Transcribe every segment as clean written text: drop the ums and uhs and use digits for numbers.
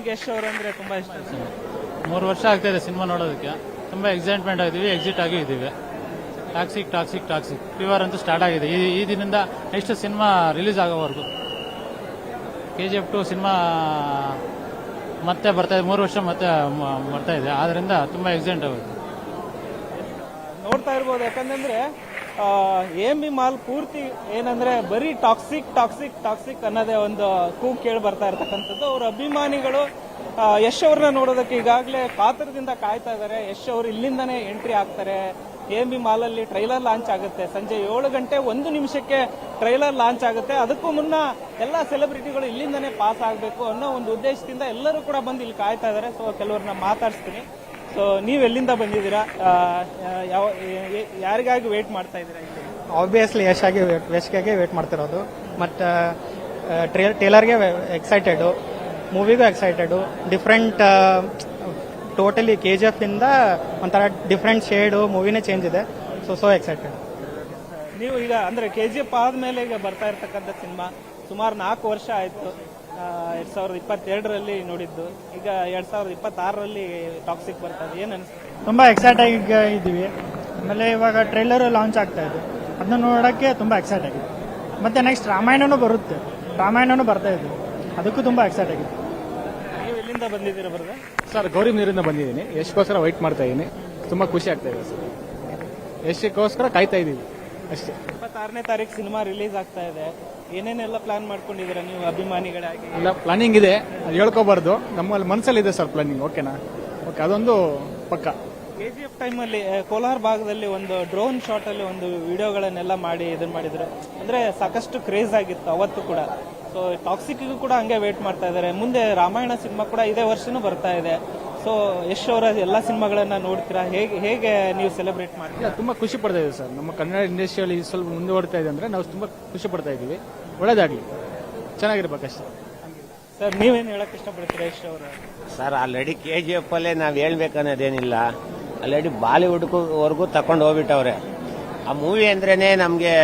ನಿಮ್ಗೆ ಯಶ್ ಅವರು ಅಂದ್ರೆ ತುಂಬಾ ಇಷ್ಟ? 3 ವರ್ಷ ಆಗ್ತಾಯಿದೆ ಸಿನಿಮಾ ನೋಡೋದಕ್ಕೆ. ತುಂಬಾ ಎಕ್ಸೈಟ್ಮೆಂಟ್ ಆಗಿದ್ದೀವಿ, ಎಕ್ಸಿಟ್ ಆಗಿ ಇದ್ದೀವಿ. ಟಾಕ್ಸಿಕ್ ಫೀವರ್ ಅಂತೂ ಸ್ಟಾರ್ಟ್ ಆಗಿದೆ ಈ ದಿನದಿಂದ. ನೆಕ್ಸ್ಟ್ ಸಿನಿಮಾ ರಿಲೀಸ್ ಆಗೋವರೆಗೂ KGF 2 ಸಿನಿಮಾ ಮತ್ತೆ ಬರ್ತಾ ಇದೆ. 3 ವರ್ಷ ಮತ್ತೆ ಬರ್ತಾ ಇದೆ. ಆದ್ರಿಂದ ತುಂಬಾ ಎಕ್ಸೈಟ್ ಆಗುತ್ತೆ. ನೋಡ್ತಾ ಇರ್ಬೋದು. ಯಾಕಂದ್ರೆ AMB ಮಾಲ್ ಪೂರ್ತಿ ಏನಂದ್ರೆ ಬರೀ ಟಾಕ್ಸಿಕ್ ಅನ್ನೋದೇ ಒಂದು ಕೂಗ್ ಕೇಳಿ ಬರ್ತಾ ಇರ್ತಕ್ಕಂಥದ್ದು. ಅವ್ರ ಅಭಿಮಾನಿಗಳು ಯಶ್ ಅವ್ರನ್ನ ನೋಡೋದಕ್ಕೆ ಈಗಾಗಲೇ ಕಾತರದಿಂದ ಕಾಯ್ತಾ ಇದ್ದಾರೆ. ಯಶ್ ಅವರು ಇಲ್ಲಿಂದಾನೇ ಎಂಟ್ರಿ ಆಗ್ತಾರೆ. AMB ಮಾಲ್ ಅಲ್ಲಿ ಟ್ರೈಲರ್ ಲಾಂಚ್ ಆಗುತ್ತೆ. ಸಂಜೆ 7 ಗಂಟೆ 1 ನಿಮಿಷಕ್ಕೆ ಟ್ರೈಲರ್ ಲಾಂಚ್ ಆಗುತ್ತೆ. ಅದಕ್ಕೂ ಮುನ್ನ ಎಲ್ಲಾ ಸೆಲೆಬ್ರಿಟಿಗಳು ಇಲ್ಲಿಂದಾನೇ ಪಾಸ್ ಆಗಬೇಕು ಅನ್ನೋ ಒಂದು ಉದ್ದೇಶದಿಂದ ಎಲ್ಲರೂ ಕೂಡ ಬಂದು ಇಲ್ಲಿ ಕಾಯ್ತಾ ಇದ್ದಾರೆ. ಸೊ ಕೆಲವ್ರನ್ನ ಮಾತಾಡಿಸ್ತೀನಿ. ಸೊ ನೀವ್ ಎಲ್ಲಿಂದ ಬಂದಿದ್ದೀರಾ? ಯಾರಿಗಾಗಿ ವೇಟ್ ಮಾಡ್ತಾ ಇದ್ದೀರಾ? ಆಬ್ವಿಯಸ್ಲಿ ಯಶ್ಗೆ ವೇಟ್ ಮಾಡ್ತಿರೋದು. ಮತ್ತು ಟ್ರೇಲರ್ಗೆ ಎಕ್ಸೈಟೆಡ್, ಮೂವಿಗೂ ಎಕ್ಸೈಟೆಡ್. ಡಿಫ್ರೆಂಟ್ ಟೋಟಲಿ KGF ಇಂದ ಒಂಥರ ಡಿಫ್ರೆಂಟ್ ಶೇಡು, ಮೂವಿನೇ ಚೇಂಜ್ ಇದೆ. So excited. ನೀವು ಈಗ ಅಂದ್ರೆ KGF ಆದ್ಮೇಲೆ ಈಗ ಬರ್ತಾ ಇರ್ತಕ್ಕಂಥ ಸಿನಿಮಾ ಸುಮಾರು 4 ವರ್ಷ ಆಯ್ತು. 2022ರಲ್ಲಿ ನೋಡಿದ್ದು. ಈಗ 2026ರಲ್ಲಿ ಟಾಕ್ಸಿಕ್ ಬರ್ತಾ ಇದೆ. ಏನ್ ಅನ್ಸುತ್ತೆ? ತುಂಬಾ ಎಕ್ಸೈಟ್ ಆಗಿ ಇದ್ದೀವಿ. ಆಮೇಲೆ ಇವಾಗ ಟ್ರೈಲರ್ ಲಾಂಚ್ ಆಗ್ತಾ ಇದೆ, ಅದನ್ನ ನೋಡೋಕ್ಕೆ ತುಂಬಾ ಎಕ್ಸೈಟ್ ಆಗಿದೆ. ಮತ್ತೆ ನೆಕ್ಸ್ಟ್ ರಾಮಾಯಣನೂ ಬರುತ್ತೆ, ರಾಮಾಯಣನೂ ಬರ್ತಾ ಇದೆ, ಅದಕ್ಕೂ ತುಂಬಾ ಎಕ್ಸೈಟ್ ಆಗಿದೆ. ನೀವು ಎಲ್ಲಿಂದ ಬಂದಿದ್ದೀರಾ ಬರೋದು? ಸರ್ ಗೌರಿನೀರಿಂದ ಬಂದಿದ್ದೀನಿ. ಯಶ್ಗೋಸ್ಕರ ವೈಟ್ ಮಾಡ್ತಾ ಇದ್ದೀನಿ. ತುಂಬಾ ಖುಷಿ ಆಗ್ತಾ ಇದೆ ಸರ್. ಯಶ್ಗೋಸ್ಕರ ಕಾಯ್ತಾ ಇದ್ದೀವಿ ಅಷ್ಟೇ. 26ನೇ ತಾರೀಕು ಸಿನಿಮಾ ರಿಲೀಸ್ ಆಗ್ತಾ ಇದೆ. ಏನೇನೆಲ್ಲ ಪ್ಲಾನ್ ಮಾಡ್ಕೊಂಡಿದ್ದೀರಾ ನೀವು ಅಭಿಮಾನಿಗಳಾಗಿ? ಇಲ್ಲ, ಪ್ಲಾನಿಂಗ್ ಇದೆ, ಅದು ಹೇಳ್ಕೋಬಾರ್ದು. ನಮ್ಮಲ್ಲಿ ಮನಸ್ಸಲ್ಲಿ ಇದೆ ಸರ್ ಪ್ಲಾನಿಂಗ್. ಓಕೆನಾ? ಓಕೆ, ಅದೊಂದು ಪಕ್ಕ. KGF ಟೈಮಲ್ಲಿ ಕೋಲಾರ ಭಾಗದಲ್ಲಿ ಒಂದು ಡ್ರೋನ್ ಶಾಟ್ ಅಲ್ಲಿ ಒಂದು ವಿಡಿಯೋಗಳನ್ನೆಲ್ಲ ಮಾಡಿ ಇದನ್ನ ಮಾಡಿದ್ರು. ಅಂದ್ರೆ ಸಾಕಷ್ಟು ಕ್ರೇಜ್ ಆಗಿತ್ತು ಅವತ್ತು ಕೂಡ. ಸೊ ಟಾಕ್ಸಿಕ್ಗೂ ಕೂಡ ಹಂಗೆ ವೇಟ್ ಮಾಡ್ತಾ ಇದ್ದಾರೆ. ಮುಂದೆ ರಾಮಾಯಣ ಸಿನಿಮಾ ಕೂಡ ಇದೇ ವರ್ಷನೂ ಬರ್ತಾ ಇದೆ. ಸೊ ಯಶ್ ಅವರ ಎಲ್ಲಾ ಸಿನಿಮಾಗಳನ್ನ ನೋಡ್ತೀರಾ? ಹೇಗೆ ನೀವು ಸೆಲೆಬ್ರೇಟ್ ಮಾಡ್ತೀರಾ? ತುಂಬಾ ಖುಷಿ ಪಡ್ತಾ ಇದ್ದೀವಿ ಸರ್. ನಮ್ಮ ಕನ್ನಡ ಇಂಡಸ್ಟ್ರಿಯಲ್ಲಿ ಸ್ವಲ್ಪ ಮುಂದುವರ್ತಾ ಇದೆ ಅಂದ್ರೆ ನಾವು ತುಂಬಾ ಖುಷಿ ಪಡ್ತಾ ಇದ್ದೀವಿ. ಒಳ್ಳೇದಾಗ್ಲಿ, ಚೆನ್ನಾಗಿರ್ಬೇಕಷ್ಟೇ. ಸರ್ ನೀವೇನು ಹೇಳಕ್ ಇಷ್ಟಪಡ್ತೀರಾ ಯಶ್ ಅವರ? ಸರ್ ಆಲ್ರೆಡಿ KGF ಅಲ್ಲೇ ನಾವು ಹೇಳ್ಬೇಕನ್ನೋದೇನಿಲ್ಲ. ಆಲ್ರೆಡಿ ಬಾಲಿವುಡ್ವರೆಗೂ ತಕೊಂಡು ಹೋಗ್ಬಿಟ್ಟವ್ರೆ. ಆ ಮೂವಿ ಅಂದ್ರೇನೆ ನಮಗೆ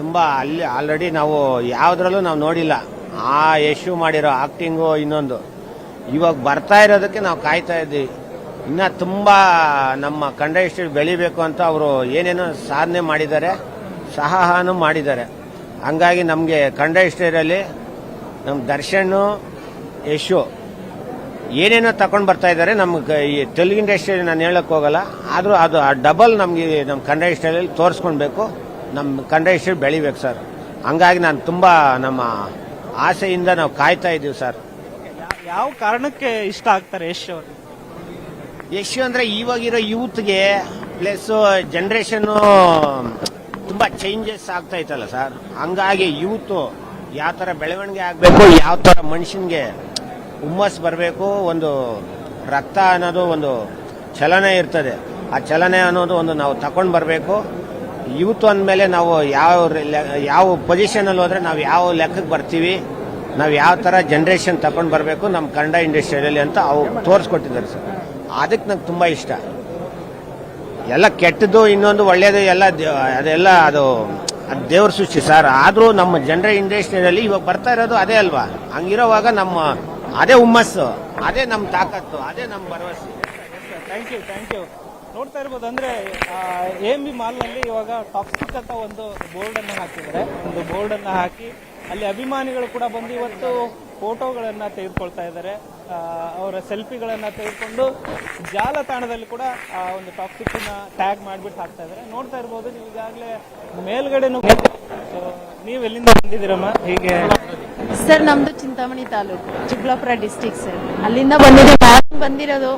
ತುಂಬಾ ಅಲ್ಲಿ ಆಲ್ರೆಡಿ ನಾವು ಯಾವ್ದ್ರಲ್ಲೂ ನಾವು ನೋಡಿಲ್ಲ. ಆ ಯಶ್ ಮಾಡಿರೋ ಆಕ್ಟಿಂಗು ಇನ್ನೊಂದು ಇವಾಗ ಬರ್ತಾ ಇರೋದಕ್ಕೆ ನಾವು ಕಾಯ್ತಾ ಇದ್ದೀವಿ. ಇನ್ನ ತುಂಬಾ ನಮ್ಮ ಕನ್ನಡ ಇಂಡಸ್ಟ್ರಿ ಬೆಳಿಬೇಕು ಅಂತ ಅವರು ಏನೇನೋ ಸಾಧನೆ ಮಾಡಿದ್ದಾರೆ, ಸಹಾನು ಮಾಡಿದ್ದಾರೆ. ಹಂಗಾಗಿ ನಮಗೆ ಕನ್ನಡ ಇಂಡಸ್ಟ್ರಿಯಲ್ಲಿ ನಮ್ಮ ದರ್ಶನ್, ಯಶು ಏನೇನೋ ತಗೊಂಡು ಬರ್ತಾ ಇದ್ದಾರೆ. ನಮ್ಗೆ ಈ ತೆಲುಗು ಇಂಡಸ್ಟ್ರಿಯಲ್ಲಿ ನಾನು ಹೇಳಕ್ ಹೋಗಲ್ಲ, ಆದ್ರೂ ಅದು ಡಬಲ್ ನಮ್ಗೆ ನಮ್ಮ ಕನ್ನಡ ಇಂಡಸ್ಟ್ರಿಯಲ್ಲಿ ತೋರಿಸ್ಕೊಳ್ಬೇಕು. ನಮ್ಮ ಕನ್ನಡ ಇಂಡಸ್ಟ್ರಿ ಬೆಳಿಬೇಕು ಸರ್. ಹಂಗಾಗಿ ನಾನು ತುಂಬಾ ನಮ್ಮ ಆಸೆಯಿಂದ ನಾವು ಕಾಯ್ತಾ ಇದ್ದೀವಿ ಸರ್. ಯಾವ ಕಾರಣಕ್ಕೆ ಇಷ್ಟ ಆಗ್ತಾರೆ ಯಶ್ ಅವರು? ಯಶ್ ಅಂದ್ರೆ ಇವಾಗಿರೋ ಯೂತ್ಗೆ ಪ್ಲಸ್ ಜನರೇಷನ್ ತುಂಬಾ ಚೇಂಜಸ್ ಆಗ್ತಾ ಇತ್ತಲ್ಲ ಸರ್. ಹಂಗಾಗಿ ಯೂತ್ ಯಾವ ತರ ಬೆಳವಣಿಗೆ ಆಗ್ಬೇಕು, ಯಾವ ತರ ಮನುಷ್ಯನ್ಗೆ ಹುಮ್ಮಸ್ ಬರಬೇಕು, ಒಂದು ರಕ್ತ ಅನ್ನೋದು ಒಂದು ಚಲನೆ ಇರ್ತದೆ. ಆ ಚಲನೆ ಅನ್ನೋದು ಒಂದು ನಾವು ತಗೊಂಡ್ ಬರಬೇಕು. ಯೂತ್ ಅಂದಮೇಲೆ ನಾವು ಯಾವ ಪೊಸಿಷನ್ ಅಲ್ಲಿ ಹೋದ್ರೆ ನಾವು ಯಾವ ಲೆಕ್ಕಕ್ಕೆ ಬರ್ತೀವಿ, ನಾವು ಯಾವ ತರ ಜನರೇಷನ್ ತಗೊಂಡ್ ಬರಬೇಕು ನಮ್ಮ ಕನ್ನಡ ಇಂಡಸ್ಟ್ರಿಯಲ್ಲಿ ಅಂತ ಅವು ತೋರಿಸ್ಕೊಟ್ಟಿದ್ದಾರೆ ಸರ್. ಅದಕ್ಕೆ ನಂಗೆ ತುಂಬಾ ಇಷ್ಟ. ಎಲ್ಲ ಕೆಟ್ಟದ್ದು ಇನ್ನೊಂದು ಒಳ್ಳೇದು ಎಲ್ಲ ಅದೆಲ್ಲ ಅದು ದೇವ್ರ ಸೃಷ್ಟಿ ಸರ್. ಆದ್ರೂ ನಮ್ಮ ಜನರ ಇಂಡಸ್ಟ್ರಿಯಲ್ಲಿ ಇವಾಗ ಬರ್ತಾ ಇರೋದು ಅದೇ ಅಲ್ವಾ. ಹಂಗಿರೋವಾಗ ನಮ್ಮ ಅದೇ ಹುಮ್ಮಸ್ಸು, ಅದೇ ನಮ್ಮ ತಾಕತ್ತು, ಅದೇ ನಮ್ಮ ಭರವಸೆ. Thank you. ನೋಡ್ತಾ ಇರ್ಬೋದು. ಅಂದ್ರೆ AMB ಮಾಲ್ ನಲ್ಲಿ ಇವಾಗ ಟಾಕ್ಸಿಕ್ ಅಂತ ಒಂದು ಬೋರ್ಡ್ ಅನ್ನ ಹಾಕಿದ್ದಾರೆ. ಒಂದು ಬೋರ್ಡ್ ಅನ್ನ ಹಾಕಿ ಅಲ್ಲಿ ಅಭಿಮಾನಿಗಳು ಕೂಡ ಬಂದು ಇವತ್ತು ಫೋಟೋಗಳನ್ನ ತೆಗೆದುಕೊಳ್ತಾ ಇದ್ದಾರೆ. ಅವರ ಸೆಲ್ಫಿಗಳನ್ನ ತೆಗೆದುಕೊಂಡು ಜಾಲತಾಣದಲ್ಲಿ ಕೂಡ ಒಂದು ಟಾಕ್ಸಿಕ್ ಟ್ಯಾಗ್ ಮಾಡಿಬಿಟ್ಟು ಹಾಕ್ತಾ ಇದ್ದಾರೆ. ನೋಡ್ತಾ ಇರ್ಬೋದು ನೀವು ಈಗಾಗಲೇ ಮೇಲ್ಗಡೆನೂ. ನೀವು ಎಲ್ಲಿಂದ ಬಂದಿದ್ದೀರಮ್ಮ? ಹೀಗೆ ಸರ್ ನಮ್ದು ಚಿಂತಾಮಣಿ ತಾಲೂಕು, ಚಿಕ್ಕಬಳ್ಳಾಪುರ ಡಿಸ್ಟಿಕ್ ಸರ್. ಅಲ್ಲಿಂದ ಬಂದಿರೋದು.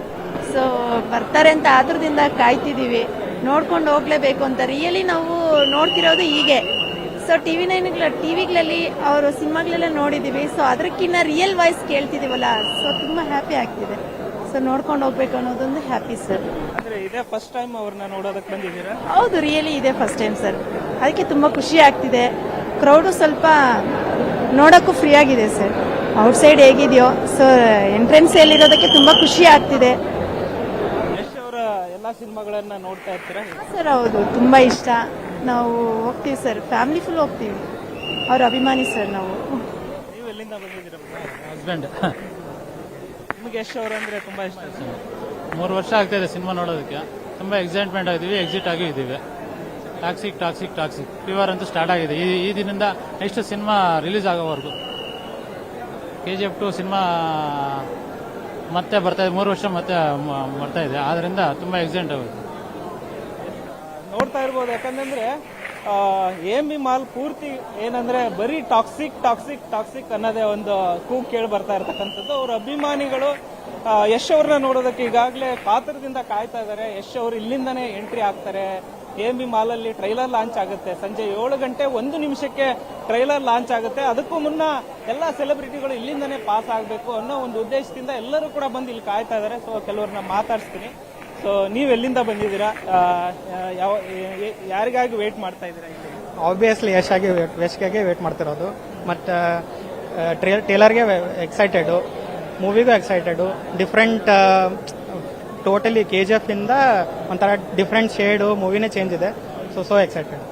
ಸೊ ಬರ್ತಾರೆ ಅಂತ ಆತರದಿಂದ ಕಾಯ್ತಿದೀವಿ. ನೋಡ್ಕೊಂಡು ಹೋಗ್ಲೇಬೇಕು ಅಂತ. ರಿಯಲಿ ನಾವು ನೋಡ್ತಿರೋದು ಹೀಗೆ. ಸೊ ಟಿವಿಗಳಲ್ಲಿ ಅವರು ಸಿನಿಮಾಗಳೆಲ್ಲ ನೋಡಿದೀವಿ. ಸೊ ಅದಕ್ಕಿಂತ ರಿಯಲ್ ವಾಯ್ಸ್ ಕೇಳ್ತಿದೀವಲ್ಲ, ಸೊ ತುಂಬಾ ಹ್ಯಾಪಿ ಆಗ್ತಿದೆ. ಸೊ ನೋಡ್ಕೊಂಡು ಹೋಗ್ಬೇಕು ಅನ್ನೋದೊಂದು ಹ್ಯಾಪಿ ಸರ್. ಇದೇ ಫಸ್ಟ್ ಟೈಮ್ ಅವ್ರನ್ನ ನೋಡೋದಕ್ಕೆ ಬಂದಿದ್ದೀರಾ? ಹೌದು, ರಿಯಲಿ ಇದೇ ಫಸ್ಟ್ ಟೈಮ್ ಸರ್. ಅದಕ್ಕೆ ತುಂಬಾ ಖುಷಿ ಆಗ್ತಿದೆ. ಕ್ರೌಡು ಸ್ವಲ್ಪ ನೋಡಕ್ಕೂ ಫ್ರೀ ಆಗಿದೆ ಸರ್. ಔಟ್ ಸೈಡ್ ಹೇಗಿದೆಯೋ, ಸೊ ಎಂಟ್ರೆನ್ಸ್ ಇರೋದಕ್ಕೆ ತುಂಬಾ ಖುಷಿ ಆಗ್ತಿದೆ. ಯಶ್ ಅವರ ಎಲ್ಲಾ ಸಿನಿಮಾಗಳನ್ನ ನೋಡ್ತಾ ಇರ್ತೀರಾ? ಸರ್ ಹೌದು, ತುಂಬಾ ಇಷ್ಟ. ನಾವು ಹೋಗ್ತೀವಿ ಸರ್, ಫ್ಯಾಮಿಲಿ ಫುಲ್ ಹೋಗ್ತೀವಿ. ಅವ್ರ ಅಭಿಮಾನಿ ಸರ್ ನಾವು. ನೀವು ಎಲ್ಲಿಂದ ಬಂದಿದ್ದೀರಾ? ಹಸ್ಬೆಂಡ್. ನಿಮ್ಗೆ ಯಶ್ ಅವರು ಅಂದ್ರೆ ತುಂಬಾ ಇಷ್ಟ. 3 ವರ್ಷ ಆಗ್ತಾಯಿದೆ ಸಿನಿಮಾ ನೋಡೋದಕ್ಕೆ. ತುಂಬ ಎಕ್ಸೈಟ್ಮೆಂಟ್ ಆಗಿದ್ದೀವಿ, ಎಕ್ಸಿಟ್ ಆಗಿ ಇದ್ದೀವಿ. ಟಾಕ್ಸಿಕ್ ಟಾಕ್ಸಿಕ್ ಟಾಕ್ಸಿಕ್ ಫೀವರ್ ಅಂತೂ ಸ್ಟಾರ್ಟ್ ಆಗಿದೆ. ಈ ದಿನದಿಂದ ನೆಕ್ಸ್ಟ್ ಸಿನಿಮಾ ರಿಲೀಸ್ ಆಗೋವರೆಗೂ. KGF 2 ಸಿನಿಮಾ ಮತ್ತೆ ಬರ್ತಾ ಇದೆ, 3 ವರ್ಷ ಮತ್ತೆ ಬರ್ತಾ ಇದೆ. ಆದ್ರಿಂದ ತುಂಬಾ ಎಕ್ಸೈಟ್ ಆಗುತ್ತೆ. ನೋಡ್ತಾ ಇರ್ಬೋದು. ಯಾಕಂದ್ರೆ AMB ಮಾಲ್ ಪೂರ್ತಿ ಏನಂದ್ರೆ ಬರೀ ಟಾಕ್ಸಿಕ್ ಟಾಕ್ಸಿಕ್ ಟಾಕ್ಸಿಕ್ ಅನ್ನೋದೇ ಒಂದು ಕೂಗ್ ಕೇಳಿ ಬರ್ತಾ ಇರ್ತಕ್ಕಂಥದ್ದು. ಅವ್ರ ಅಭಿಮಾನಿಗಳು ಯಶ್ ಅವ್ರನ್ನ ನೋಡೋದಕ್ಕೆ ಈಗಾಗಲೇ ಕಾತರದಿಂದ ಕಾಯ್ತಾ ಇದ್ದಾರೆ. ಯಶ್ ಅವರು ಇಲ್ಲಿಂದಾನೇ ಎಂಟ್ರಿ ಆಗ್ತಾರೆ. AMB ಮಾಲ್ ಅಲ್ಲಿ ಟ್ರೈಲರ್ ಲಾಂಚ್ ಆಗುತ್ತೆ. ಸಂಜೆ 7 ಗಂಟೆ 1 ನಿಮಿಷಕ್ಕೆ ಟ್ರೈಲರ್ ಲಾಂಚ್ ಆಗುತ್ತೆ. ಅದಕ್ಕೂ ಮುನ್ನ ಎಲ್ಲಾ ಸೆಲೆಬ್ರಿಟಿಗಳು ಇಲ್ಲಿಂದಾನೇ ಪಾಸ್ ಆಗಬೇಕು ಅನ್ನೋ ಒಂದು ಉದ್ದೇಶದಿಂದ ಎಲ್ಲರೂ ಕೂಡ ಬಂದು ಇಲ್ಲಿ ಕಾಯ್ತಾ ಇದ್ದಾರೆ. ಸೊ ಕೆಲವ್ರನ್ನ ಮಾತಾಡಿಸ್ತೀನಿ. ಸೊ ನೀವು ಎಲ್ಲಿಂದ ಬಂದಿದ್ದೀರಾ? ಯಾರಿಗಾಗಿ ವೇಟ್ ಮಾಡ್ತಾ ಇದ್ದೀರಾ? ಆಬ್ವಿಯಸ್ಲಿ ಯಶ್ಗೆ ವೇಟ್ ಮಾಡ್ತಿರೋದು. ಮತ್ತು ಟ್ರೇಲರ್ಗೆ ಎಕ್ಸೈಟೆಡು, ಮೂವಿಗೂ ಎಕ್ಸೈಟೆಡು. ಡಿಫ್ರೆಂಟ್ ಟೋಟಲಿ KGF ಇಂದ ಒಂಥರ ಡಿಫ್ರೆಂಟ್ ಶೇಡು, ಮೂವಿನೇ ಚೇಂಜ್ ಇದೆ. So excited.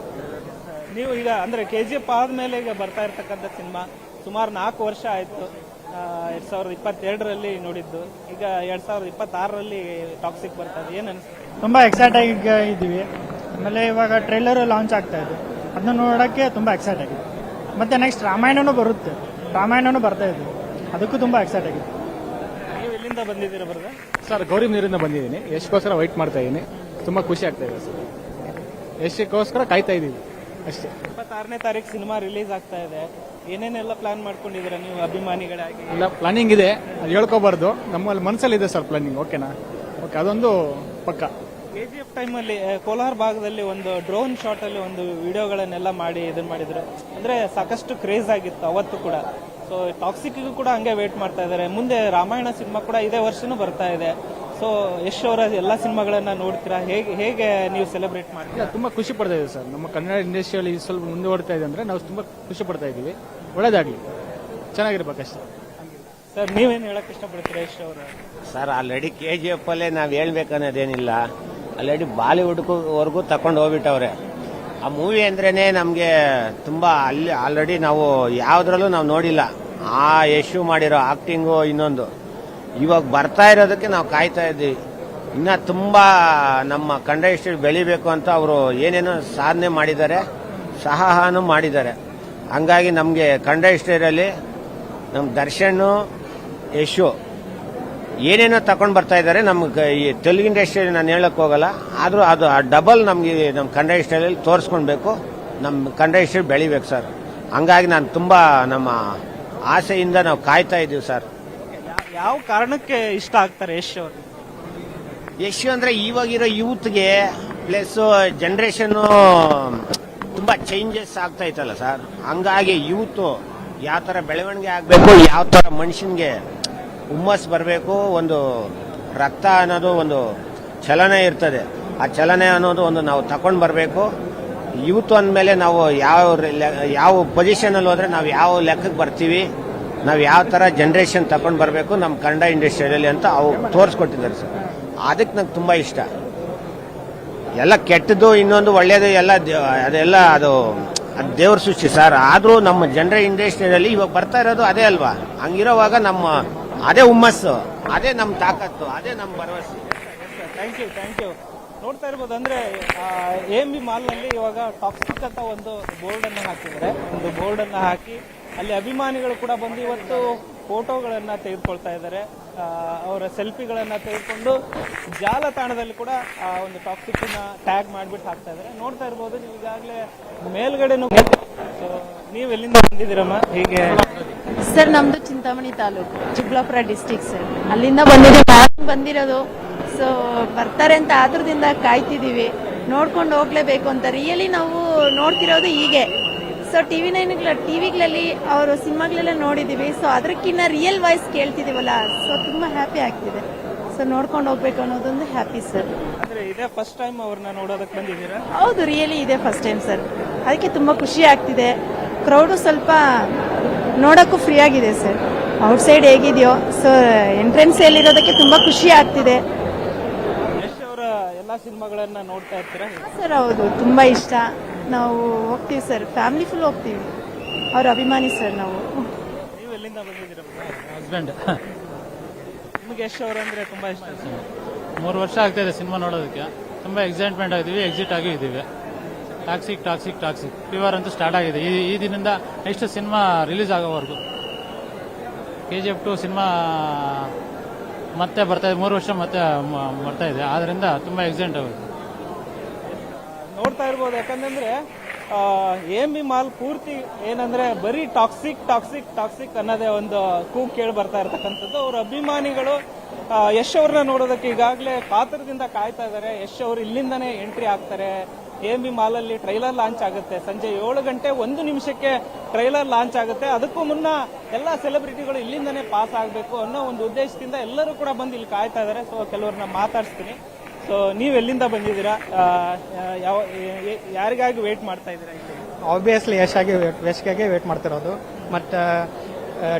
ನೀವು ಈಗ ಅಂದ್ರೆ KGF ಆದ್ಮೇಲೆ ಈಗ ಬರ್ತಾ ಇರ್ತಕ್ಕಂಥ ಸಿನಿಮಾ ಸುಮಾರು 4 ವರ್ಷ ಆಯ್ತು. 2022ರಲ್ಲಿ ನೋಡಿದ್ದು. ಈಗ 2026ರಲ್ಲಿ ಟಾಕ್ಸಿಕ್ ಬರ್ತಾ ಇದೆ. ಏನ್ ಅನಿಸ್ತು? ತುಂಬಾ ಎಕ್ಸೈಟ್ ಆಗಿ ಇದ್ದೀವಿ. ಆಮೇಲೆ ಇವಾಗ ಟ್ರೇಲರ್ ಲಾಂಚ್ ಆಗ್ತಾ ಇದೆ, ಅದನ್ನ ನೋಡೋಕ್ಕೆ ತುಂಬಾ ಎಕ್ಸೈಟ್ ಆಗಿದೆ. ಮತ್ತೆ ನೆಕ್ಸ್ಟ್ ರಾಮಾಯಣನೂ ಬರುತ್ತೆ, ರಾಮಾಯಣನೂ ಬರ್ತಾ ಇದೆ, ಅದಕ್ಕೂ ತುಂಬಾ ಎಕ್ಸೈಟ್ ಆಗಿದೆ. ನೀವು ಎಲ್ಲಿಂದ ಬಂದಿದ್ದೀರಾ ಬರದ? ಸರ್ ಗೌರಿ ನೀರಿಂದ ಬಂದಿದ್ದೀನಿ. ಯಶ್ಗೋಸ್ಕರ ವೈಟ್ ಮಾಡ್ತಾ ಇದ್ದೀನಿ. ತುಂಬಾ ಖುಷಿ ಆಗ್ತಾ ಇದೆ ಸರ್. ಯಶ್ಗೋಸ್ಕರ ಕಾಯ್ತಾ ಇದ್ದೀವಿ ಅಷ್ಟೇ. 26ನೇ ತಾರೀಕು ಸಿನಿಮಾ ರಿಲೀಸ್ ಆಗ್ತಾ ಇದೆ. ಏನೇನೆಲ್ಲ ಪ್ಲಾನ್ ಮಾಡ್ಕೊಂಡಿದ್ದೀರಾ ನೀವು ಅಭಿಮಾನಿಗಳಾಗಿ? ಇಲ್ಲ, ಪ್ಲಾನಿಂಗ್ ಇದೆ, ಅದು ಹೇಳ್ಕೋಬಾರ್ದು. ನಮ್ಮಲ್ಲಿ ಮನಸ್ಸಲ್ಲಿ ಇದೆ ಸರ್ ಪ್ಲಾನಿಂಗ್. ಓಕೆನಾ? ಓಕೆ, ಅದೊಂದು ಪಕ್ಕ. KGF ಟೈಮಲ್ಲಿ ಕೋಲಾರ ಭಾಗದಲ್ಲಿ ಒಂದು ಡ್ರೋನ್ ಶಾಟ್ ಅಲ್ಲಿ ಒಂದು ವಿಡಿಯೋಗಳನ್ನೆಲ್ಲ ಮಾಡಿ ಇದನ್ನ ಮಾಡಿದ್ರು. ಅಂದ್ರೆ ಸಾಕಷ್ಟು ಕ್ರೇಜ್ ಆಗಿತ್ತು ಅವತ್ತು ಕೂಡ. ಸೊ ಟಾಕ್ಸಿಕ್ ಕೂಡ ಹಂಗೆ ವೇಟ್ ಮಾಡ್ತಾ ಇದ್ದಾರೆ. ಮುಂದೆ ರಾಮಾಯಣ ಸಿನಿಮಾ ಕೂಡ ಇದೇ ವರ್ಷನೂ ಬರ್ತಾ ಇದೆ. ಸೊ ಯಶ್ ಅವರ ಎಲ್ಲಾ ಸಿನಿಮಾಗಳನ್ನ ನೋಡ್ತೀರಾ? ಹೇಗೆ ನೀವು ಸೆಲೆಬ್ರೇಟ್ ಮಾಡ್ತೀರಾ? ತುಂಬಾ ಖುಷಿ ಪಡ್ತಾ ಇದ್ದೀವಿ ಸರ್. ನಮ್ಮ ಕನ್ನಡ ಇಂಡಸ್ಟ್ರಿಯಲ್ಲಿ ಸ್ವಲ್ಪ ಮುಂದುವರ್ತಾ ಇದೆ ಅಂದ್ರೆ ನಾವು ತುಂಬಾ ಖುಷಿ ಪಡ್ತಾ ಇದ್ದೀವಿ. ಒಳ್ಳೇದಾಗ್ಲಿ, ಚೆನ್ನಾಗಿರ್ಬೇಕಷ್ಟೇ. ಸರ್ ನೀವೇನು ಹೇಳಕ್ ಇಷ್ಟಪಡ್ತೀರಾ ಯಶ್ ಅವರ? ಸರ್ ಆಲ್ರೆಡಿ KGF ಅಲ್ಲೇ ನಾವ್ ಹೇಳ್ಬೇಕನ್ನೋದೇನಿಲ್ಲ. ಆಲ್ರೆಡಿ ಬಾಲಿವುಡ್ವರೆಗೂ ತಕೊಂಡು ಹೋಗ್ಬಿಟ್ಟವ್ರೆ. ಆ ಮೂವಿ ಅಂದ್ರೇನೆ ನಮ್ಗೆ ತುಂಬಾ ಅಲ್ಲಿ ಆಲ್ರೆಡಿ ನಾವು ಯಾವ್ದ್ರಲ್ಲೂ ನಾವು ನೋಡಿಲ್ಲ. ಆ ಯಶು ಮಾಡಿರೋ ಆಕ್ಟಿಂಗು ಇನ್ನೊಂದು ಇವಾಗ ಬರ್ತಾ ಇರೋದಕ್ಕೆ ನಾವು ಕಾಯ್ತಾ ಇದ್ದೀವಿ. ಇನ್ನ ತುಂಬಾ ನಮ್ಮ ಕನ್ನಡ ಇಂಡಸ್ಟ್ರಿ ಬೆಳಿಬೇಕು ಅಂತ ಅವರು ಏನೇನೋ ಸಾಧನೆ ಮಾಡಿದ್ದಾರೆ, ಸಹಾನು ಮಾಡಿದ್ದಾರೆ. ಹಂಗಾಗಿ ನಮಗೆ ಕನ್ನಡ ಇಂಡಸ್ಟ್ರಿಯಲ್ಲಿ ನಮ್ಮ ದರ್ಶನ್, ಯಶು ಏನೇನೋ ತಗೊಂಡು ಬರ್ತಾ ಇದ್ದಾರೆ. ನಮ್ಗೆ ಈ ತೆಲುಗು ಇಂಡಸ್ಟ್ರಿಯಲ್ಲಿ ನಾನು ಹೇಳಕ್ ಹೋಗಲ್ಲ, ಆದ್ರೂ ಅದು ಡಬಲ್ ನಮ್ಗೆ ನಮ್ಮ ಕನ್ನಡ ಇಂಡಸ್ಟ್ರಿಯಲ್ಲಿ ತೋರಿಸ್ಕೊಳ್ಬೇಕು. ನಮ್ಮ ಕನ್ನಡ ಇಂಡಸ್ಟ್ರಿ ಬೆಳಿಬೇಕು ಸರ್. ಹಂಗಾಗಿ ನಾನು ತುಂಬಾ ನಮ್ಮ ಆಸೆಯಿಂದ ನಾವು ಕಾಯ್ತಾ ಇದ್ದೀವಿ ಸರ್. ಯಾವ ಕಾರಣಕ್ಕೆ ಇಷ್ಟ ಆಗ್ತಾರೆ ಯಶ್ ಅವರು? ಯಶ್ ಅಂದ್ರೆ ಇವಾಗಿರೋ ಯೂತ್ಗೆ ಪ್ಲಸ್ ಜನರೇಷನ್ ತುಂಬಾ ಚೇಂಜಸ್ ಆಗ್ತಾ ಇತ್ತಲ್ಲ ಸರ್. ಹಂಗಾಗಿ ಯೂತ್ ಯಾವ ತರ ಬೆಳವಣಿಗೆ ಆಗ್ಬೇಕು, ಯಾವ ತರ ಮನುಷ್ಯನ್ಗೆ ಹುಮ್ಮಸ್ ಬರಬೇಕು, ಒಂದು ರಕ್ತ ಅನ್ನೋದು ಒಂದು ಚಲನೆ ಇರ್ತದೆ. ಆ ಚಲನೆ ಅನ್ನೋದು ಒಂದು ನಾವು ತಕೊಂಡ್ ಬರಬೇಕು. ಯೂತ್ ಅಂದಮೇಲೆ ನಾವು ಯಾವ ಪೊಸಿಷನ್ ಅಲ್ಲಿ ಹೋದ್ರೆ ನಾವು ಯಾವ ಲೆಕ್ಕಕ್ಕೆ ಬರ್ತೀವಿ, ನಾವು ಯಾವ ತರ ಜನರೇಷನ್ ತಕೊಂಡ್ ಬರಬೇಕು ನಮ್ಮ ಕನ್ನಡ ಇಂಡಸ್ಟ್ರಿಯಲ್ಲಿ ಅಂತ ಅವು ತೋರಿಸ್ಕೊಟ್ಟಿದ್ದಾರೆ ಸರ್. ಅದಕ್ಕೆ ನಂಗೆ ತುಂಬಾ ಇಷ್ಟ. ಎಲ್ಲ ಕೆಟ್ಟದ್ದು ಇನ್ನೊಂದು ಒಳ್ಳೇದು ಅದೆಲ್ಲ ಅದು ದೇವ್ರ ಸೃಷ್ಟಿ ಸರ್. ಆದ್ರೂ ನಮ್ಮ ಜನರ ಇಂಡಸ್ಟ್ರಿಯಲ್ಲಿ ಇವಾಗ ಬರ್ತಾ ಇರೋದು ಅದೇ ಅಲ್ವಾ. ಹಂಗಿರೋವಾಗ ನಮ್ಮ ಅದೇ ಹುಮ್ಮಸ್ಸು, ಅದೇ ನಮ್ಮ ತಾಕತ್ತು, ಅದೇ ನಮ್ಮ ಭರವಸೆ. Thank you. ನೋಡ್ತಾ ಇರ್ಬೋದು. ಅಂದ್ರೆ AMB ಮಾಲ್ ನಲ್ಲಿ ಇವಾಗ ಟಾಕ್ಸಿಕ್ ಅಂತ ಒಂದು ಬೋರ್ಡ್ ಅನ್ನ ಹಾಕಿದ್ದಾರೆ. ಒಂದು ಬೋರ್ಡ್ ಅನ್ನ ಹಾಕಿ ಅಲ್ಲಿ ಅಭಿಮಾನಿಗಳು ಕೂಡ ಬಂದು ಇವತ್ತು ಫೋಟೋಗಳನ್ನ ತೆಗೆದುಕೊಳ್ತಾ ಇದ್ದಾರೆ. ಅವರ ಸೆಲ್ಫಿಗಳನ್ನ ತೆಗೆದುಕೊಂಡು ಜಾಲತಾಣದಲ್ಲಿ ಕೂಡ ಒಂದು ಟಾಕ್ಸಿಕ್ ಟ್ಯಾಗ್ ಮಾಡ್ಬಿಟ್ಟು ಹಾಕ್ತಾ ಇದ್ದಾರೆ. ನೋಡ್ತಾ ಇರ್ಬೋದು ನೀವು ಈಗಾಗಲೇ ಮೇಲ್ಗಡೆನೂ. ಸೊ ನೀವು ಎಲ್ಲಿಂದ ಬಂದಿದ್ದೀರಮ್ಮ? ಹೀಗೆ ಸರ್ ನಮ್ದು ಚಿಂತಾಮಣಿ ತಾಲೂಕು, ಚಿಕ್ಕಬಳ್ಳಾಪುರ ಡಿಸ್ಟಿಕ್ ಸರ್. ಅಲ್ಲಿಂದ ಬಂದಿರೋದು. ಸೊ ಬರ್ತಾರೆ ಅಂತ ಆತರದಿಂದ ಕಾಯ್ತಿದೀವಿ. ನೋಡ್ಕೊಂಡು ಹೋಗ್ಲೇಬೇಕು ಅಂತ. ರಿಯಲಿ ನಾವು ನೋಡ್ತಿರೋದು ಹೀಗೆ. ಸೊ ಟಿವಿಗಳಲ್ಲಿ ಅವರು ಸಿನಿಮಾಗಳೆಲ್ಲ ನೋಡಿದೀವಿ. ಸೊ ಅದಕ್ಕಿಂತ ರಿಯಲ್ ವಾಯ್ಸ್ ಕೇಳ್ತಿದೀವಲ್ಲ, ಸೊ ತುಂಬಾ ಹ್ಯಾಪಿ ಆಗ್ತಿದೆ. ಸೊ ನೋಡ್ಕೊಂಡು ಹೋಗ್ಬೇಕು ಅನ್ನೋದೊಂದು ಹ್ಯಾಪಿ ಸರ್. ಅಂದ್ರೆ ಇದೇ ಫಸ್ಟ್ ಟೈಮ್ ಅವ್ರನ್ನ ನೋಡೋದಕ್ಕೆ ಬಂದಿದ್ದೀರಾ? ಹೌದು, ರಿಯಲಿ ಇದೇ ಫಸ್ಟ್ ಟೈಮ್ ಸರ್. ಅದಕ್ಕೆ ತುಂಬಾ ಖುಷಿ ಆಗ್ತಿದೆ. ಕ್ರೌಡು ಸ್ವಲ್ಪ ನೋಡಕ್ಕೂ ಫ್ರೀ ಆಗಿದೆ ಸರ್. ಔಟ್ಸೈಡ್ ಹೇಗಿದೆಯೋ, ಸೊ ಎಂಟ್ರೆನ್ಸ್ ಎಲ್ಲಿರೋದಕ್ಕೆ ತುಂಬಾ ಖುಷಿ ಆಗ್ತಿದೆ. ಯಶ್ ಅವರ ಎಲ್ಲಾ ಸಿನಿಮಾಗಳನ್ನ ನೋಡ್ತಾ ಇರ್ತೀರಾ? ಸರ್ ಹೌದು, ತುಂಬಾ ಇಷ್ಟ. ನಾವು ಹೋಗ್ತೀವಿ ಸರ್, ಫ್ಯಾಮಿಲಿ ಫುಲ್ ಹೋಗ್ತೀವಿ. ಅವ್ರ ಅಭಿಮಾನಿ ಸರ್ ನಾವು. ನೀವು ಎಲ್ಲಿಂದ ಬಂದಿದ್ದೀರಾ? ಹಸ್ಬೆಂಡ್. ನಿಮ್ಗೆ ಯಶ್ ಅವರಂದ್ರೆ ತುಂಬಾ ಇಷ್ಟ ಸರ್. 3 ವರ್ಷ ಆಗ್ತಾ ಇದೆ ಸಿನಿಮಾ ನೋಡೋದಕ್ಕೆ. ತುಂಬಾ ಎಕ್ಸೈಟ್ಮೆಂಟ್ ಆಗಿದ್ದೀವಿ, ಎಕ್ಸಿಟ್ ಆಗಿ ಇದ್ದೀವಿ. ಟಾಕ್ಸಿಕ್ ಟಾಕ್ಸಿಕ್ ಟಾಕ್ಸಿಕ್ ಫೀವರ್ ಅಂತೂ ಸ್ಟಾರ್ಟ್ ಆಗಿದೆ. ಈ ದಿನದಿಂದ ನೆಕ್ಸ್ಟ್ ಸಿನಿಮಾ ರಿಲೀಸ್ ಆಗೋವರೆಗೂ. KGF 2 ಸಿನಿಮಾ ಮತ್ತೆ ಬರ್ತಾ ಇದೆ, 3 ವರ್ಷ ಮತ್ತೆ ಬರ್ತಾ ಇದೆ. ಆದ್ರಿಂದ ತುಂಬಾ ಎಕ್ಸೈಟ್ ಆಗುತ್ತೆ. ನೋಡ್ತಾ ಇರ್ಬೋದು. ಯಾಕಂದ್ರೆ AMB ಮಾಲ್ ಪೂರ್ತಿ ಏನಂದ್ರೆ ಬರೀ ಟಾಕ್ಸಿಕ್ ಟಾಕ್ಸಿಕ್ ಟಾಕ್ಸಿಕ್ ಅನ್ನೋದೇ ಒಂದು ಕೂಗ್ ಕೇಳಿ ಬರ್ತಾ ಇರ್ತಕ್ಕಂಥದ್ದು. ಅವ್ರ ಅಭಿಮಾನಿಗಳು ಯಶ್ ಅವ್ರನ್ನ ನೋಡೋದಕ್ಕೆ ಈಗಾಗಲೇ ಕಾತರದಿಂದ ಕಾಯ್ತಾ ಇದ್ದಾರೆ. ಯಶ್ ಅವರು ಇಲ್ಲಿಂದಾನೇ ಎಂಟ್ರಿ ಆಗ್ತಾರೆ. AMB ಮಾಲ್ ಅಲ್ಲಿ ಟ್ರೈಲರ್ ಲಾಂಚ್ ಆಗುತ್ತೆ. ಸಂಜೆ 7 ಗಂಟೆ 1 ನಿಮಿಷಕ್ಕೆ ಟ್ರೈಲರ್ ಲಾಂಚ್ ಆಗುತ್ತೆ. ಅದಕ್ಕೂ ಮುನ್ನ ಎಲ್ಲ ಸೆಲೆಬ್ರಿಟಿಗಳು ಇಲ್ಲಿಂದಾನೇ ಪಾಸ್ ಆಗಬೇಕು ಅನ್ನೋ ಒಂದು ಉದ್ದೇಶದಿಂದ ಎಲ್ಲರೂ ಕೂಡ ಬಂದು ಇಲ್ಲಿ ಕಾಯ್ತಾ ಇದ್ದಾರೆ. ಸೊ ಕೆಲವ್ರನ್ನ ಮಾತಾಡಿಸ್ತೀನಿ. ಸೊ ನೀವು ಎಲ್ಲಿಂದ ಬಂದಿದ್ದೀರಾ, ಯಾರಿಗಾಗಿ ವೇಟ್ ಮಾಡ್ತಾ ಇದ್ದೀರಾ? ಆಬ್ವಿಯಸ್ಲಿ ಯಶ್ಗೆ ವೇಟ್ ಮಾಡ್ತಿರೋದು. ಮತ್ತು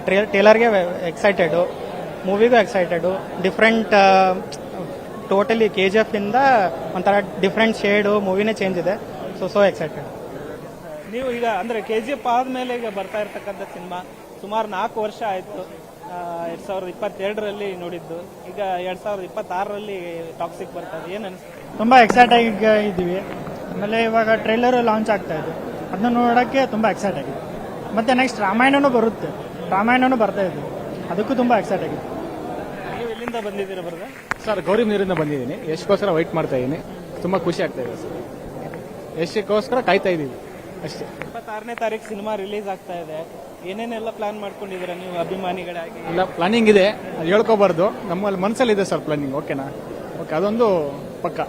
ಟ್ರೇಲರ್ಗೆ ಎಕ್ಸೈಟೆಡು, ಮೂವಿಗೂ ಎಕ್ಸೈಟೆಡು. ಡಿಫ್ರೆಂಟ್ ಟೋಟಲಿ KGF ಇಂದ ಒಂಥರ ಡಿಫ್ರೆಂಟ್ ಶೇಡು, ಮೂವಿನೇ ಚೇಂಜ್ ಇದೆ. So excited. ನೀವು ಈಗ ಅಂದ್ರೆ KGF ಆದ್ಮೇಲೆ ಈಗ ಬರ್ತಾ ಇರ್ತಕ್ಕಂಥ ಸಿನಿಮಾ ಸುಮಾರು 4 ವರ್ಷ ಆಯ್ತು. 2022ರಲ್ಲಿ ನೋಡಿದ್ದು, ಈಗ 2026ರಲ್ಲಿ ಟಾಕ್ಸಿಕ್ ಬರ್ತಾ ಇದೆ. ಏನ್ ಅನಿಸುತ್ತೆ? ತುಂಬ ಎಕ್ಸೈಟ್ ಆಗಿ ಇದ್ದೀವಿ. ಆಮೇಲೆ ಇವಾಗ ಟ್ರೈಲರ್ ಲಾಂಚ್ ಆಗ್ತಾ ಇದೆ, ಅದನ್ನ ನೋಡೋಕ್ಕೆ ತುಂಬ ಎಕ್ಸೈಟ್ ಆಗಿದೆ. ಮತ್ತೆ ನೆಕ್ಸ್ಟ್ ರಾಮಾಯಣನೂ ಬರ್ತಾ ಇದೆ, ಅದಕ್ಕೂ ತುಂಬ ಎಕ್ಸೈಟ್ ಆಗಿದೆ. ನೀವು ಎಲ್ಲಿಂದ ಬಂದಿದ್ದೀರಾ ಬರ್ದ? ಸರ್ ಗೌರಿ ನೀರಿಂದ ಬಂದಿದ್ದೀನಿ. ಯಶ್ಗೋಸ್ಕರ ವೈಟ್ ಮಾಡ್ತಾ ಇದ್ದೀನಿ. ತುಂಬಾ ಖುಷಿ ಆಗ್ತಾ ಇದೆ ಸರ್. ಯಶ್ಗೋಸ್ಕರ ಕಾಯ್ತಾ ಇದ್ದೀವಿ ಅಷ್ಟೇ. 26ನೇ ತಾರೀಕು ಸಿನಿಮಾ ರಿಲೀಸ್ ಆಗ್ತಾ ಇದೆ. ಏನೇನೆಲ್ಲ ಪ್ಲಾನ್ ಮಾಡ್ಕೊಂಡಿದ್ದೀರಾ ನೀವು ಅಭಿಮಾನಿಗಳಾಗಿ? ಇಲ್ಲ, ಪ್ಲಾನಿಂಗ್ ಇದೆ, ಅದು ಹೇಳ್ಕೋಬಾರ್ದು. ನಮ್ಮಲ್ಲಿ ಮನಸ್ಸಲ್ಲಿ ಇದೆ ಸರ್ ಪ್ಲಾನಿಂಗ್. ಓಕೆನಾ? ಓಕೆ, ಅದೊಂದು ಪಕ್ಕ.